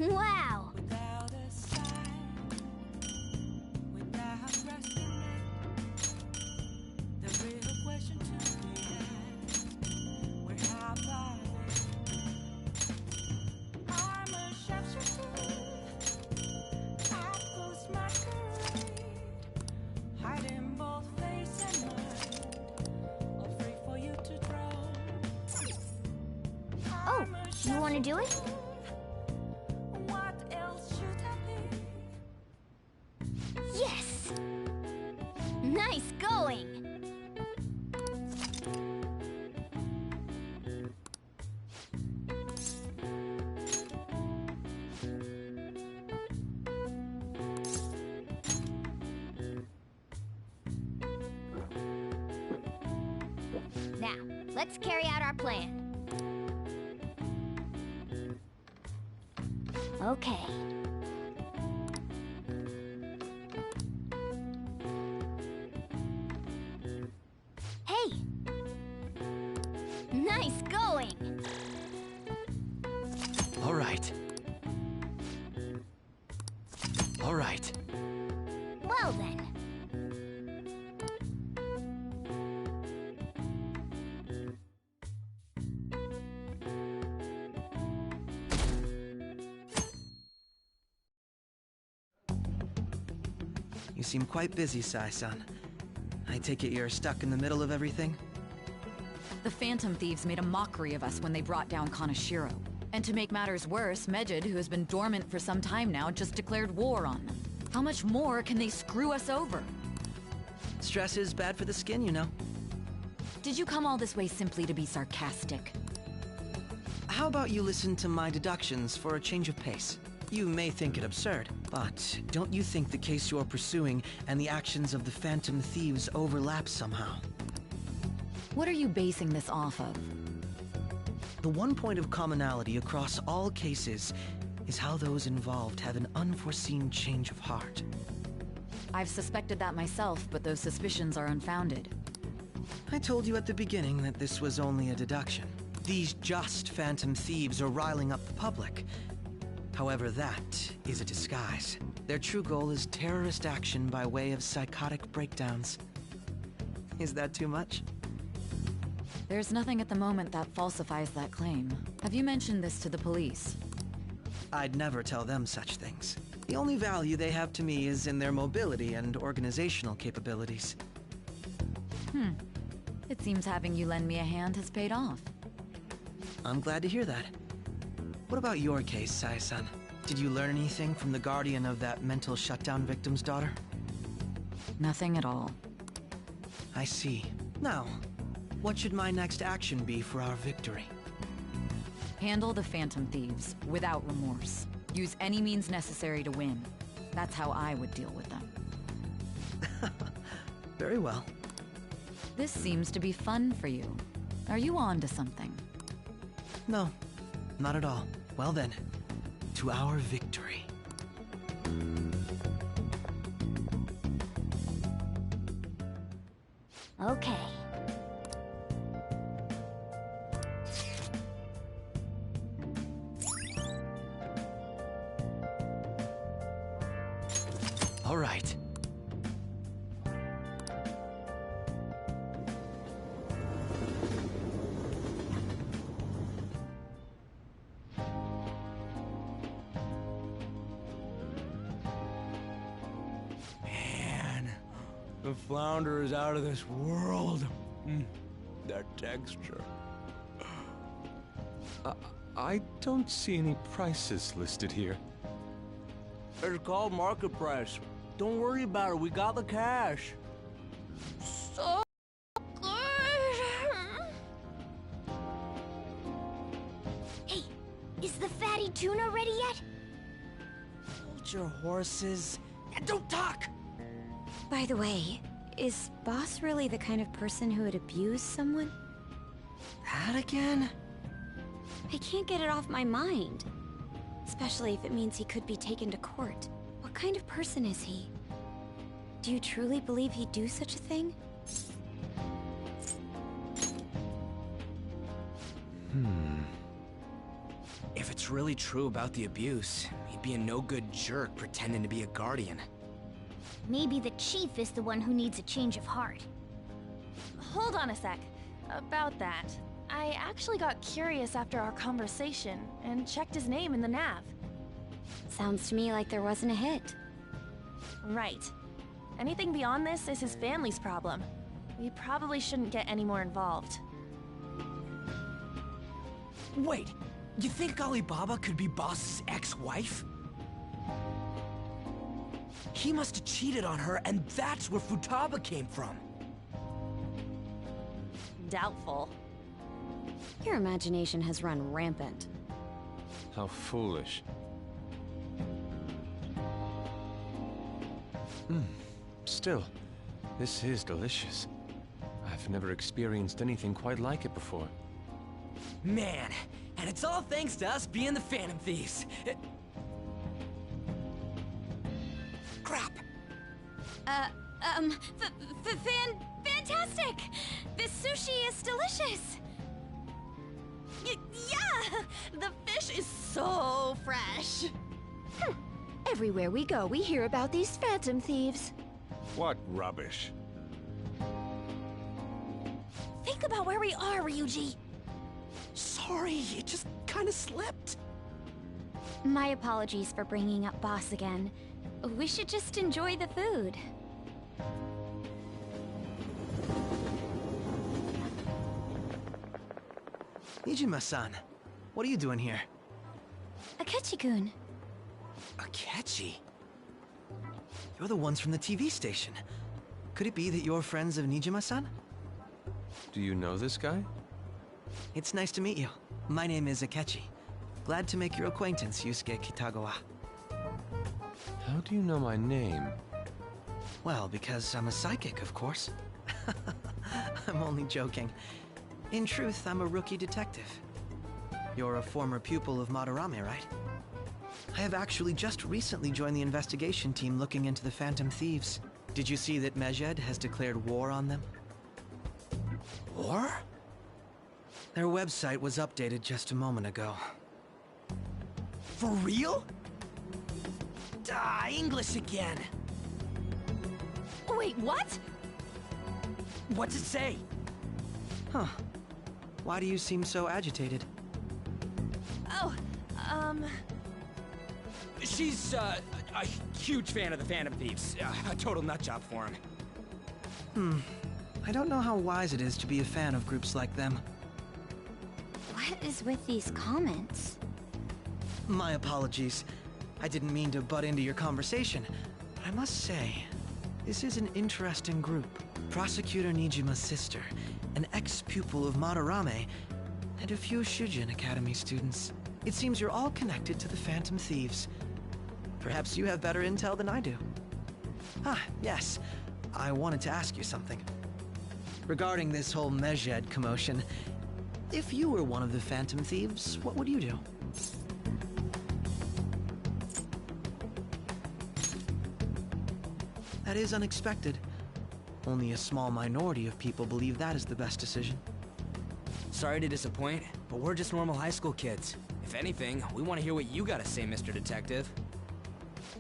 Wow. Oh, you want to do it? Yes! Nice going! Now, let's carry out our plan. Okay. Hey! Nice going! All right. All right. Well then. You seem quite busy, Sai-san. I take it you're stuck in the middle of everything? The Phantom Thieves made a mockery of us when they brought down Kaneshiro. And to make matters worse, Medjed, who has been dormant for some time now, just declared war on them. How much more can they screw us over? Stress is bad for the skin, you know. Did you come all this way simply to be sarcastic? How about you listen to my deductions for a change of pace? You may think it absurd, but don't you think the case you're pursuing and the actions of the Phantom Thieves overlap somehow? What are you basing this off of? The one point of commonality across all cases is how those involved have an unforeseen change of heart. I've suspected that myself, but those suspicions are unfounded. I told you at the beginning that this was only a deduction. These just Phantom Thieves are riling up the public. However, that is a disguise. Their true goal is terrorist action by way of psychotic breakdowns. Is that too much? There's nothing at the moment that falsifies that claim. Have you mentioned this to the police? I'd never tell them such things. The only value they have to me is in their mobility and organizational capabilities. It seems having you lend me a hand has paid off. I'm glad to hear that. What about your case, Sai-san? Did you learn anything from the guardian of that mental shutdown victim's daughter? Nothing at all. I see. Now, what should my next action be for our victory? Handle the Phantom Thieves, without remorse. Use any means necessary to win. That's how I would deal with them. Very well. This seems to be fun for you. Are you on to something? No, not at all. Well then, to our victory. Okay. All right. Man, the flounder is out of this world. That texture. I don't see any prices listed here. It's called market price. Don't worry about it, we got the cash. So good! Hey, is the fatty tuna ready yet? Hold your horses. And don't talk! By the way, is Boss really the kind of person who would abuse someone? That again? I can't get it off my mind. Especially if it means he could be taken to court. What kind of person is he? Do you truly believe he'd do such a thing? If it's really true about the abuse, he'd be a no-good jerk pretending to be a guardian. Maybe the chief is the one who needs a change of heart. Hold on a sec. About that, I actually got curious after our conversation and checked his name in the nav. Sounds to me like there wasn't a hit. Right. Anything beyond this is his family's problem. We probably shouldn't get any more involved. Wait, you think Alibaba could be Boss's ex-wife? He must have cheated on her, and that's where Futaba came from. Doubtful. Your imagination has run rampant. How foolish. Still, this is delicious. I've never experienced anything quite like it before. Man, and it's all thanks to us being the Phantom Thieves. Crap! Fantastic! This sushi is delicious! Yeah! The fish is so fresh! Everywhere we go, we hear about these phantom thieves. What rubbish. Think about where we are, Ryuji! Sorry, it just kinda slipped. My apologies for bringing up Boss again. We should just enjoy the food. Nijima-san, what are you doing here? Akechi-kun. Akechi? You're the ones from the TV station. Could it be that you're friends of Nijima-san? Do you know this guy? It's nice to meet you. My name is Akechi. Glad to make your acquaintance, Yusuke Kitagawa. How do you know my name? Well, because I'm a psychic, of course. I'm only joking. In truth, I'm a rookie detective. You're a former pupil of Madarame, right? I have actually just recently joined the investigation team looking into the Phantom Thieves. Did you see that Medjed has declared war on them? War? Their website was updated just a moment ago. For real? English again. Wait, what? What's it say? Huh. Why do you seem so agitated? Oh, She's, a huge fan of the Phantom Thieves. A total nutjob for him. I don't know how wise it is to be a fan of groups like them. What is with these comments? My apologies. I didn't mean to butt into your conversation, but I must say, this is an interesting group. Prosecutor Nijima's sister, an ex-pupil of Madarame, and a few Shujin Academy students. It seems you're all connected to the Phantom Thieves. Perhaps you have better intel than I do. Yes. I wanted to ask you something. Regarding this whole Medjed commotion, if you were one of the Phantom Thieves, what would you do? That is unexpected. Only a small minority of people believe that is the best decision. Sorry to disappoint, but we're just normal high school kids. If anything, we want to hear what you gotta say, Mr. Detective.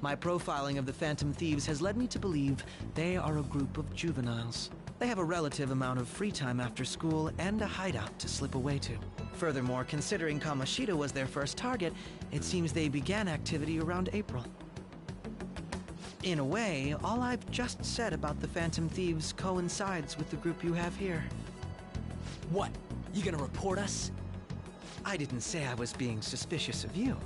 My profiling of the Phantom Thieves has led me to believe they are a group of juveniles. They have a relative amount of free time after school and a hideout to slip away to. Furthermore, considering Kamoshida was their first target, it seems they began activity around April. In a way, all I've just said about the Phantom Thieves coincides with the group you have here. What? You gonna report us? I didn't say I was being suspicious of you.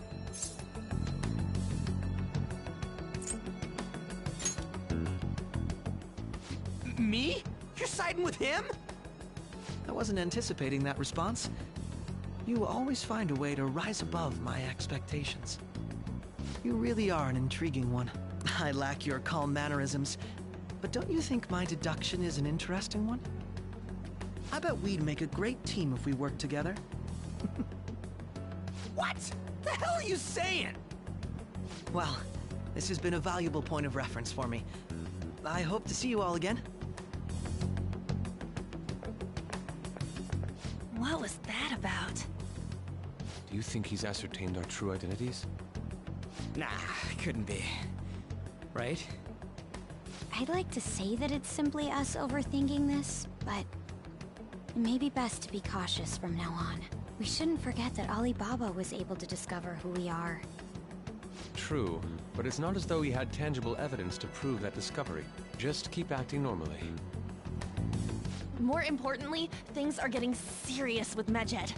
Me? You're siding with him? I wasn't anticipating that response. You always find a way to rise above my expectations. You really are an intriguing one. I lack your calm mannerisms, but don't you think my deduction is an interesting one? I bet we'd make a great team if we worked together. What the hell are you saying? Well, this has been a valuable point of reference for me. I hope to see you all again. What was that about? Do you think he's ascertained our true identities? Nah, couldn't be. Right? I'd like to say that it's simply us overthinking this, but it may be best to be cautious from now on. We shouldn't forget that Alibaba was able to discover who we are. True, but it's not as though he had tangible evidence to prove that discovery. Just keep acting normally. More importantly, things are getting serious with Medjed.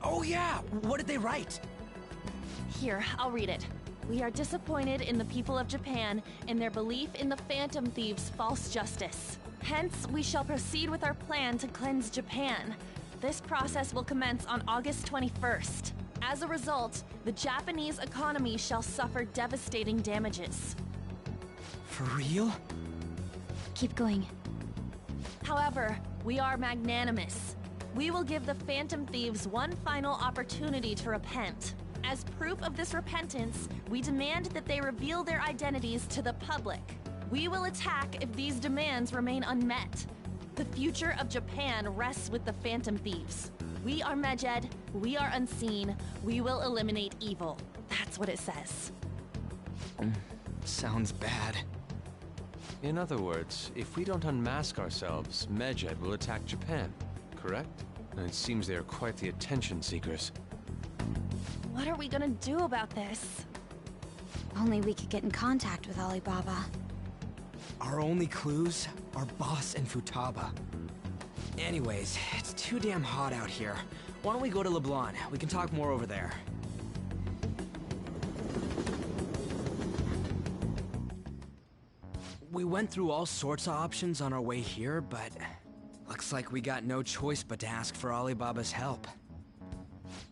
Oh yeah, what did they write? Here, I'll read it. We are disappointed in the people of Japan in their belief in the Phantom Thieves' false justice. Hence, we shall proceed with our plan to cleanse Japan. This process will commence on August 21st. As a result, the Japanese economy shall suffer devastating damages. For real? Keep going. However, we are magnanimous. We will give the Phantom Thieves one final opportunity to repent. As proof of this repentance, we demand that they reveal their identities to the public. We will attack if these demands remain unmet. The future of Japan rests with the Phantom Thieves. We are Medjed, we are unseen, we will eliminate evil. That's what it says. Sounds bad. In other words, if we don't unmask ourselves, Medjed will attack Japan, correct? And it seems they are quite the attention seekers. What are we gonna do about this? Only we could get in contact with Alibaba. Our only clues are Boss and Futaba. Anyways, it's too damn hot out here. Why don't we go to LeBlanc? We can talk more over there. We went through all sorts of options on our way here, but looks like we got no choice but to ask for Alibaba's help.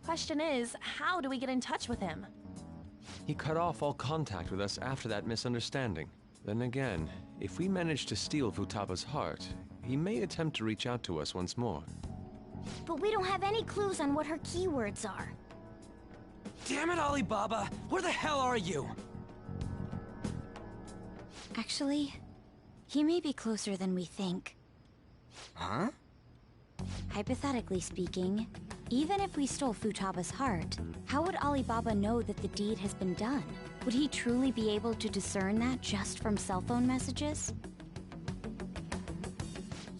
Question is, how do we get in touch with him? He cut off all contact with us after that misunderstanding. Then again, if we manage to steal Futaba's heart, he may attempt to reach out to us once more. But we don't have any clues on what her keywords are. Damn it, Alibaba! Where the hell are you? Actually, he may be closer than we think. Huh? Hypothetically speaking, even if we stole Futaba's heart, how would Alibaba know that the deed has been done? Would he truly be able to discern that just from cell phone messages?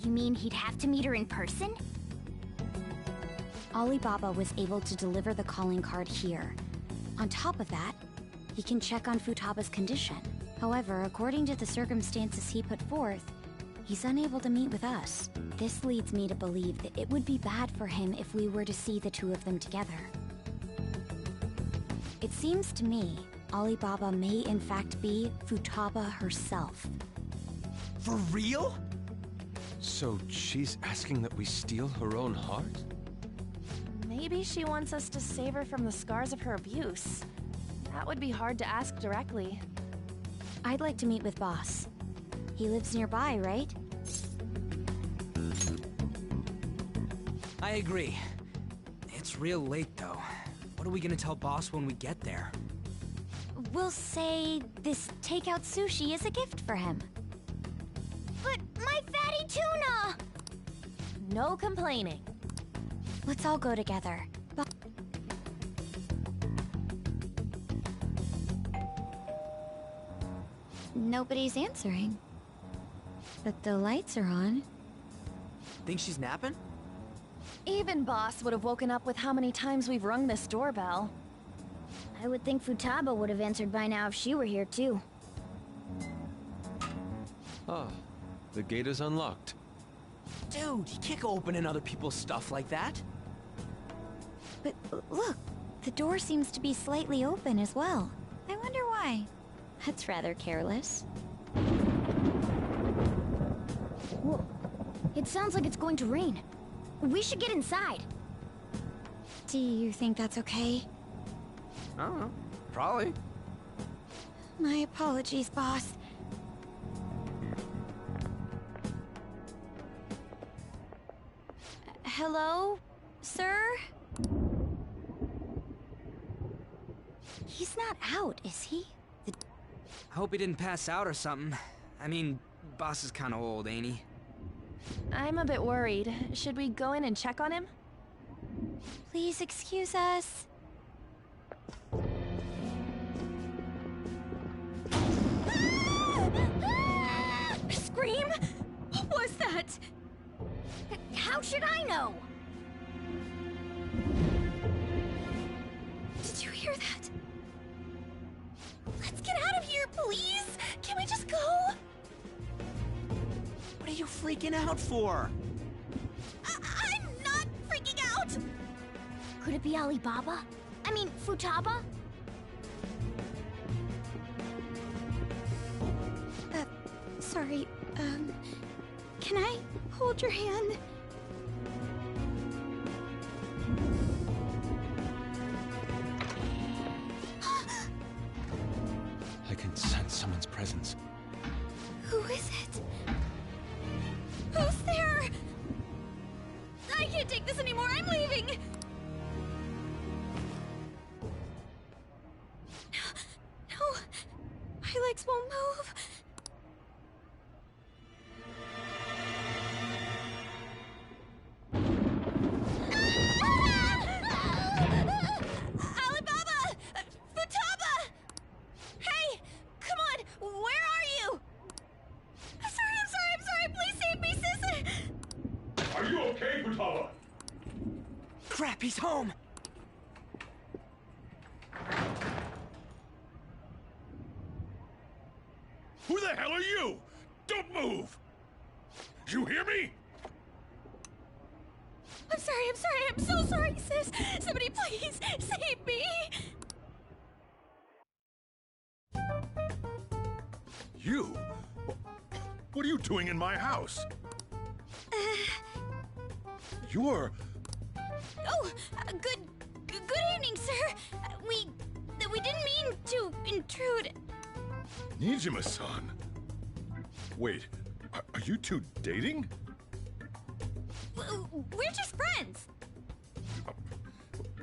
You mean he'd have to meet her in person? Alibaba was able to deliver the calling card here. On top of that, he can check on Futaba's condition. However, according to the circumstances he put forth, he's unable to meet with us. This leads me to believe that it would be bad for him if we were to see the two of them together. It seems to me Alibaba may in fact be Futaba herself. For real? So she's asking that we steal her own heart? Maybe she wants us to save her from the scars of her abuse. That would be hard to ask directly. I'd like to meet with Boss. He lives nearby, right? I agree. It's real late, though. What are we gonna tell Boss when we get there? We'll say this takeout sushi is a gift for him. But my fatty tuna! No complaining. Let's all go together. Nobody's answering. But the lights are on. Think she's napping? Even Boss would have woken up with how many times we've rung this doorbell. I would think Futaba would have answered by now if she were here too. Ah, the gate is unlocked. Dude, you can't go opening other people's stuff like that. But look, the door seems to be slightly open as well. I wonder why. That's rather careless. Whoa. It sounds like it's going to rain. We should get inside. Do you think that's okay? I don't know. Probably. My apologies, boss. Hello, sir? He's not out, is he? I hope he didn't pass out or something. I mean, Boss is kinda old, ain't he? I'm a bit worried. Should we go in and check on him? Please excuse us. Scream? What was that? How should I know? Did you hear that? Let's get out of here, please! Can we just go? What are you freaking out for? I'm not freaking out! Could it be Alibaba? I mean, Futaba? Sorry, can I hold your hand? I can sense someone's presence. Who is it? Who's there? I can't take this anymore, I'm leaving! legs won't move. Alibaba! Futaba! Hey! Come on! Where are you? I'm sorry! Please save me, sis! Are you okay, Futaba? Crap, he's home! Who the hell are you? Don't move! You hear me? I'm so sorry, sis! Somebody please save me! You? What are you doing in my house? You're... Oh, good evening, sir. We didn't mean to intrude. Nijima-san. Wait, are you two dating? We're just friends.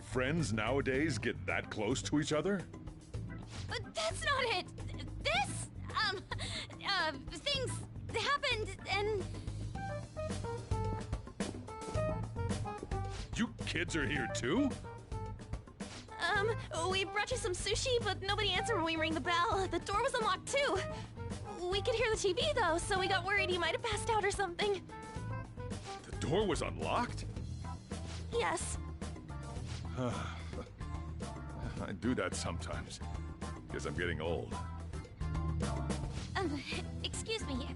Friends nowadays get that close to each other? But that's not it. This, things happened and... You kids are here too? We brought you some sushi, but nobody answered when we rang the bell. The door was unlocked too. We could hear the TV though, so we got worried he might have passed out or something. The door was unlocked? Yes. I do that sometimes. Guess I'm getting old. Excuse me.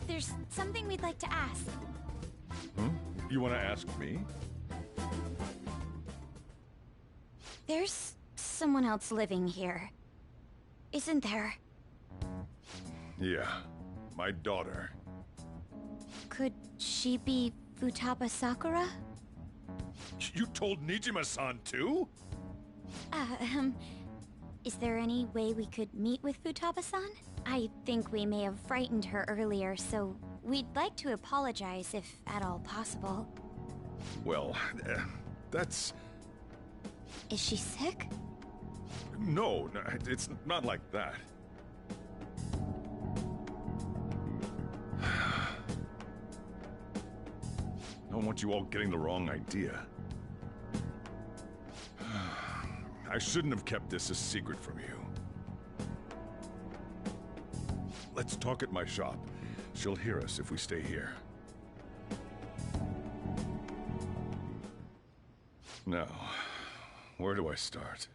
There's something we'd like to ask. You want to ask me? There's someone else living here, isn't there? Yeah, my daughter. Could she be Futaba Sakura? You told Nijima-san too? Is there any way we could meet with Futaba-san? I think we may have frightened her earlier, so we'd like to apologize if at all possible. Well, that's... Is she sick? No, it's not like that. I don't want you all getting the wrong idea. I shouldn't have kept this a secret from you. Let's talk at my shop. She'll hear us if we stay here. Now, where do I start?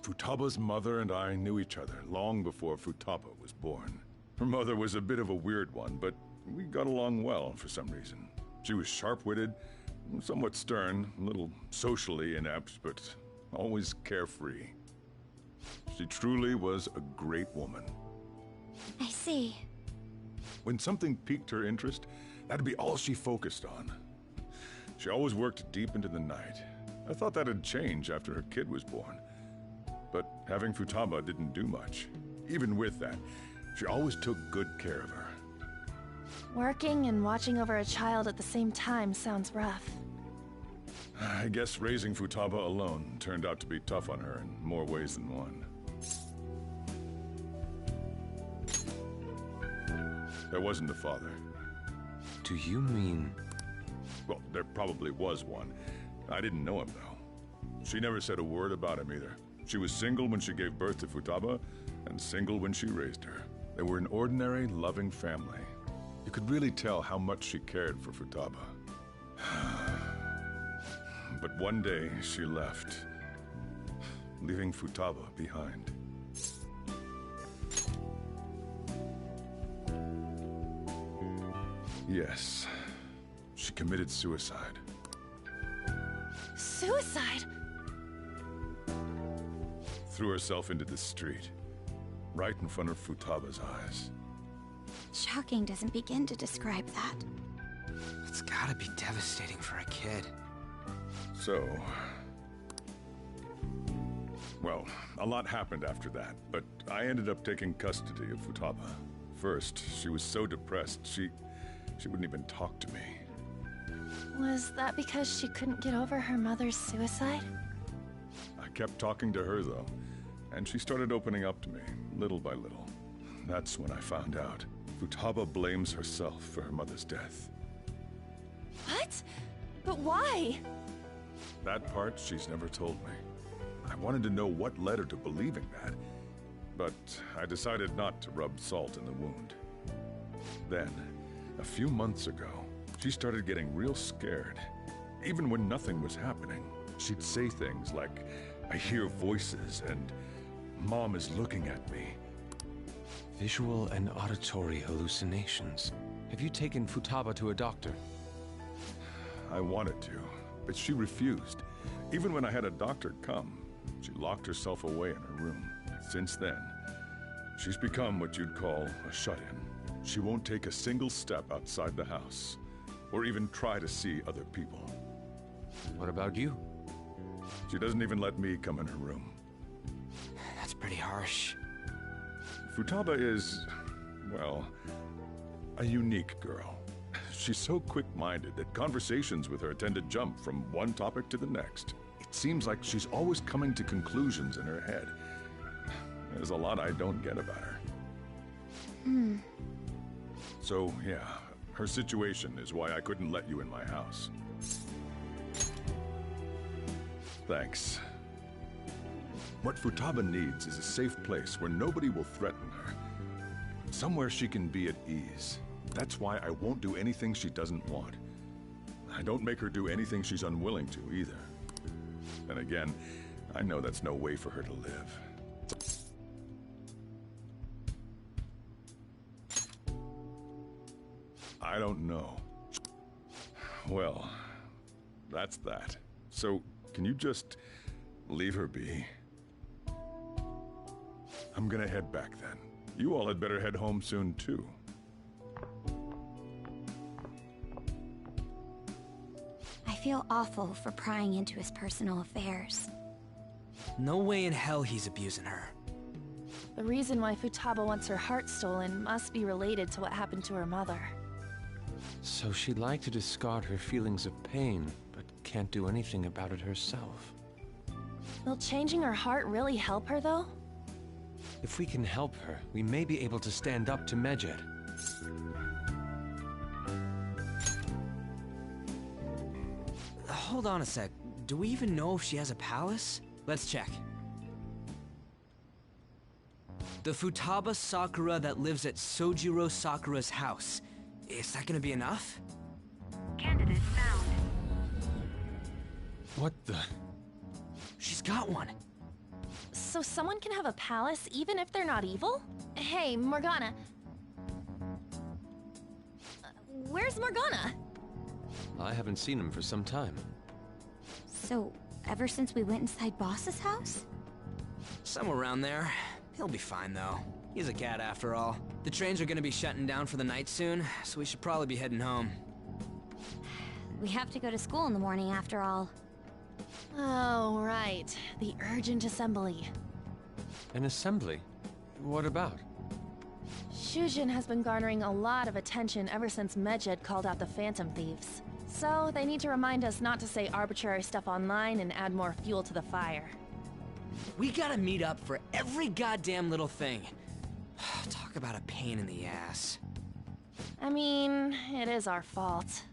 Futaba's mother and I knew each other long before Futaba was born. Her mother was a bit of a weird one, but we got along well for some reason. She was sharp-witted, somewhat stern, a little socially inept, but always carefree. She truly was a great woman. I see. When something piqued her interest, that'd be all she focused on. She always worked deep into the night. I thought that'd change after her kid was born. But having Futaba didn't do much. Even with that, she always took good care of her. Working and watching over a child at the same time sounds rough. I guess raising Futaba alone turned out to be tough on her in more ways than one. There wasn't a father. Do you mean... Well, there probably was one. I didn't know him, though. She never said a word about him either. She was single when she gave birth to Futaba, and single when she raised her. They were an ordinary, loving family. You could really tell how much she cared for Futaba. But one day, she left, leaving Futaba behind. Yes, she committed suicide. Suicide? Threw herself into the street, right in front of Futaba's eyes. Shocking doesn't begin to describe that. It's gotta be devastating for a kid. So... Well, a lot happened after that, but I ended up taking custody of Futaba. First, she was so depressed, she wouldn't even talk to me. Was that because she couldn't get over her mother's suicide? I kept talking to her, though, and she started opening up to me, little by little. That's when I found out. Futaba blames herself for her mother's death. What? But why? That part she's never told me. I wanted to know what led her to believing that, but I decided not to rub salt in the wound. Then, a few months ago, she started getting real scared. Even when nothing was happening, she'd say things like, "I hear voices," and "Mom is looking at me." Visual and auditory hallucinations. Have you taken Futaba to a doctor? I wanted to, but she refused. Even when I had a doctor come, she locked herself away in her room. Since then, she's become what you'd call a shut-in. She won't take a single step outside the house, or even try to see other people. What about you? She doesn't even let me come in her room. That's pretty harsh. Futaba is, well, a unique girl. She's so quick-minded that conversations with her tend to jump from one topic to the next. It seems like she's always coming to conclusions in her head. There's a lot I don't get about her. So, yeah, her situation is why I couldn't let you in my house. Thanks. What Futaba needs is a safe place where nobody will threaten her. Somewhere she can be at ease. That's why I won't do anything she doesn't want. I don't make her do anything she's unwilling to, either. And again, I know that's no way for her to live. I don't know. Well, that's that. So, can you just leave her be? I'm gonna head back then. You all had better head home soon, too. I feel awful for prying into his personal affairs. No way in hell he's abusing her. The reason why Futaba wants her heart stolen must be related to what happened to her mother. So she'd like to discard her feelings of pain, but can't do anything about it herself. Will changing her heart really help her, though? If we can help her, we may be able to stand up to Medjed. Hold on a sec. Do we even know if she has a palace? Let's check. The Futaba Sakura that lives at Sojiro Sakura's house. Is that gonna be enough? Candidate found. What the? She's got one. So someone can have a palace even if they're not evil? Hey, Morgana. Where's Morgana? I haven't seen him for some time. So, ever since we went inside Boss's house? Somewhere around there. He'll be fine, though. He's a cat, after all. The trains are gonna be shutting down for the night soon, so we should probably be heading home. We have to go to school in the morning, after all. Oh, right. The urgent assembly. An assembly? What about? Shujin has been garnering a lot of attention ever since Medjed called out the Phantom Thieves. So, they need to remind us not to say arbitrary stuff online and add more fuel to the fire. We gotta meet up for every goddamn little thing. Talk about a pain in the ass. I mean, it is our fault.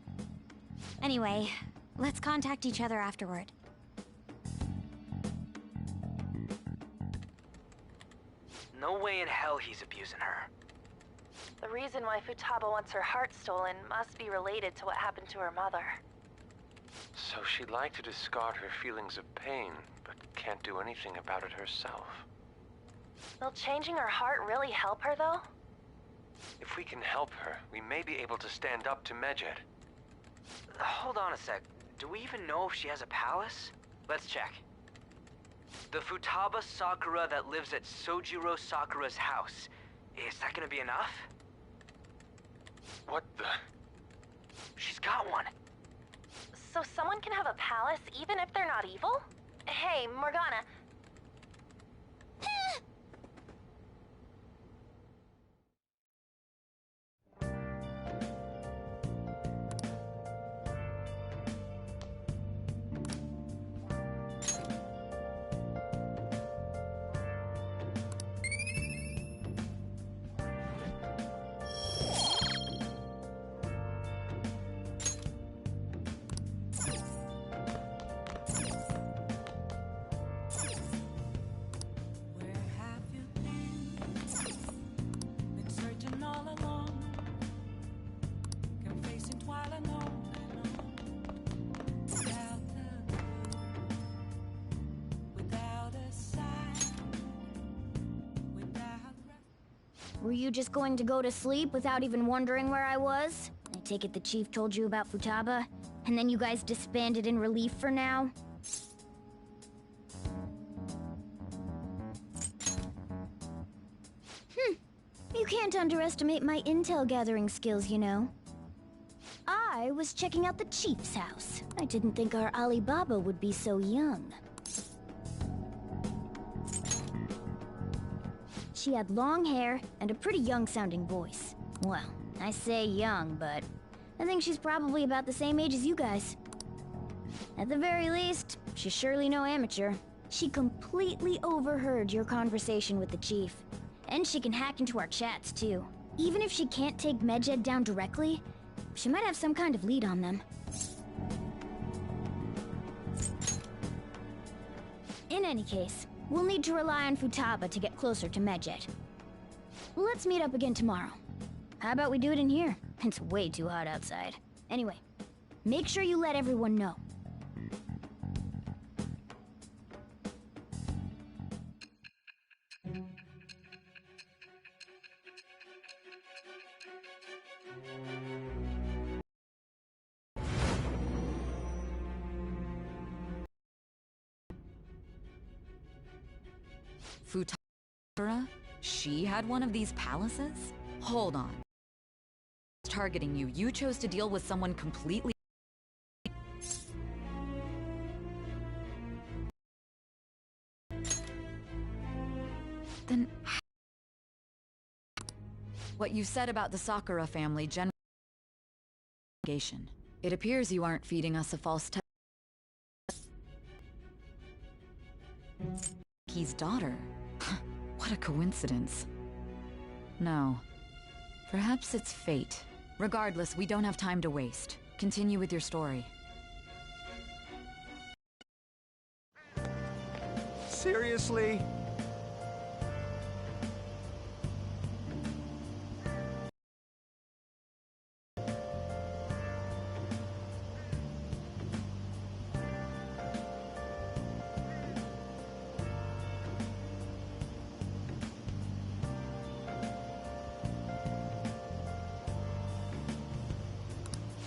Anyway, let's contact each other afterward. No way in hell he's abusing her. The reason why Futaba wants her heart stolen must be related to what happened to her mother. So she'd like to discard her feelings of pain, but can't do anything about it herself. Will changing her heart really help her, though? If we can help her, we may be able to stand up to Medjed. Hold on a sec. Do we even know if she has a palace? Let's check. The Futaba Sakura that lives at Sojiro Sakura's house. Is that gonna be enough? What the? She's got one. So someone can have a palace even if they're not evil? Hey, Morgana. Were you just going to go to sleep without even wondering where I was? I take it the chief told you about Futaba, and then you guys disbanded in relief for now? You can't underestimate my intel gathering skills, you know. I was checking out the chief's house. I didn't think our Alibaba would be so young. She had long hair and a pretty young-sounding voice. Well, I say young, but I think she's probably about the same age as you guys. At the very least, she's surely no amateur. She completely overheard your conversation with the chief. And she can hack into our chats, too. Even if she can't take Medjed down directly, she might have some kind of lead on them. In any case, we'll need to rely on Futaba to get closer to Medjed. Let's meet up again tomorrow. How about we do it in here? It's way too hot outside. Anyway, make sure you let everyone know. Futaba? She had one of these palaces? Hold on. Targeting you, you chose to deal with someone completely... Then... What you said about the Sakura family generally... It appears you aren't feeding us a false He's daughter. What a coincidence. No. Perhaps it's fate. Regardless, we don't have time to waste. Continue with your story. Seriously?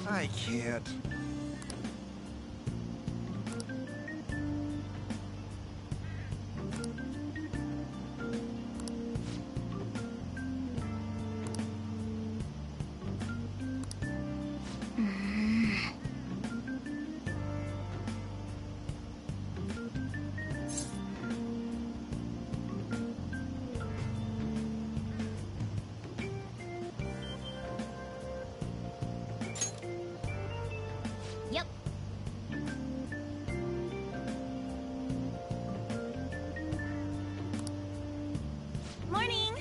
I can't. Yep. Morning!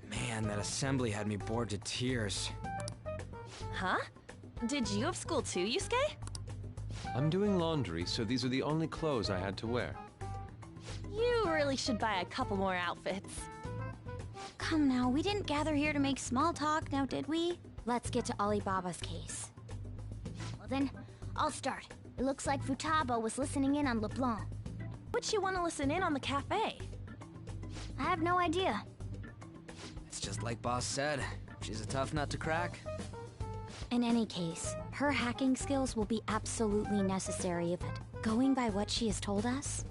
Man, that assembly had me bored to tears. Huh? Did you have school too, Yusuke? I'm doing laundry, so these are the only clothes I had to wear. You really should buy a couple more outfits. Come now, we didn't gather here to make small talk, now did we? Let's get to Alibaba's case. Well then, I'll start. It looks like Futaba was listening in on LeBlanc. Would you want to listen in on the cafe? I have no idea. It's just like Boss said. She's a tough nut to crack. In any case, her hacking skills will be absolutely necessary if going by what she has told us,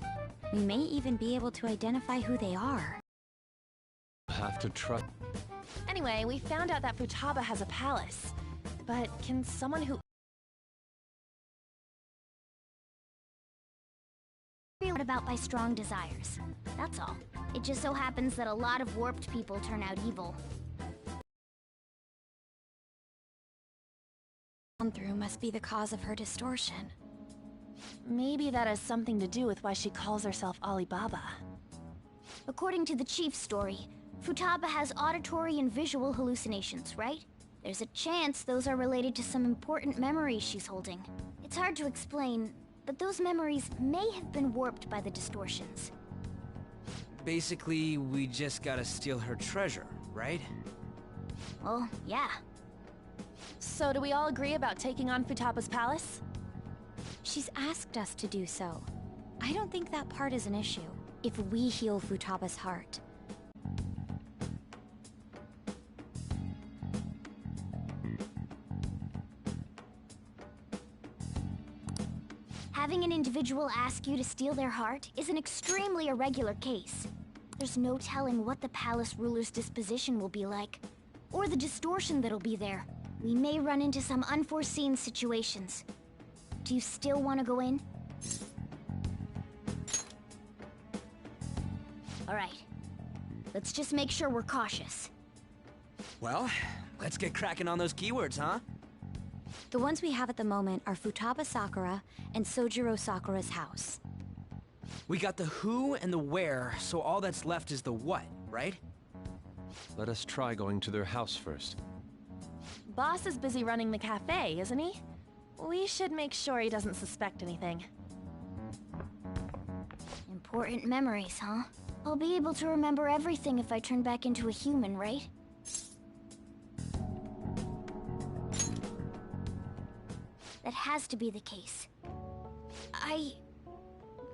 we may even be able to identify who they are. Have to trust. Anyway, we found out that Futaba has a palace. But can someone who... Brought about by strong desires. That's all. It just so happens that a lot of warped people turn out evil. Gone through must be the cause of her distortion. Maybe that has something to do with why she calls herself Alibaba. According to the chief's story, Futaba has auditory and visual hallucinations, right? There's a chance those are related to some important memories she's holding. It's hard to explain, but those memories may have been warped by the distortions. Basically, we just gotta steal her treasure, right? Well, yeah. So do we all agree about taking on Futaba's palace? She's asked us to do so. I don't think that part is an issue, if we heal Futaba's heart. Having an individual ask you to steal their heart is an extremely irregular case. There's no telling what the palace ruler's disposition will be like, or the distortion that'll be there. We may run into some unforeseen situations. Do you still want to go in? Alright. Let's just make sure we're cautious. Well, let's get cracking on those keywords, huh? The ones we have at the moment are Futaba Sakura and Sojiro Sakura's house. We got the who and the where, so all that's left is the what, right? Let us try going to their house first. Boss is busy running the cafe, isn't he? We should make sure he doesn't suspect anything. Important memories, huh? I'll be able to remember everything if I turn back into a human, right? That has to be the case. I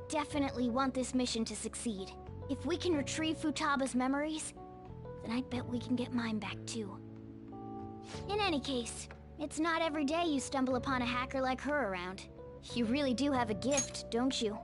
definitely want this mission to succeed. If we can retrieve Futaba's memories, then I bet we can get mine back too. In any case, it's not every day you stumble upon a hacker like her around. You really do have a gift, don't you?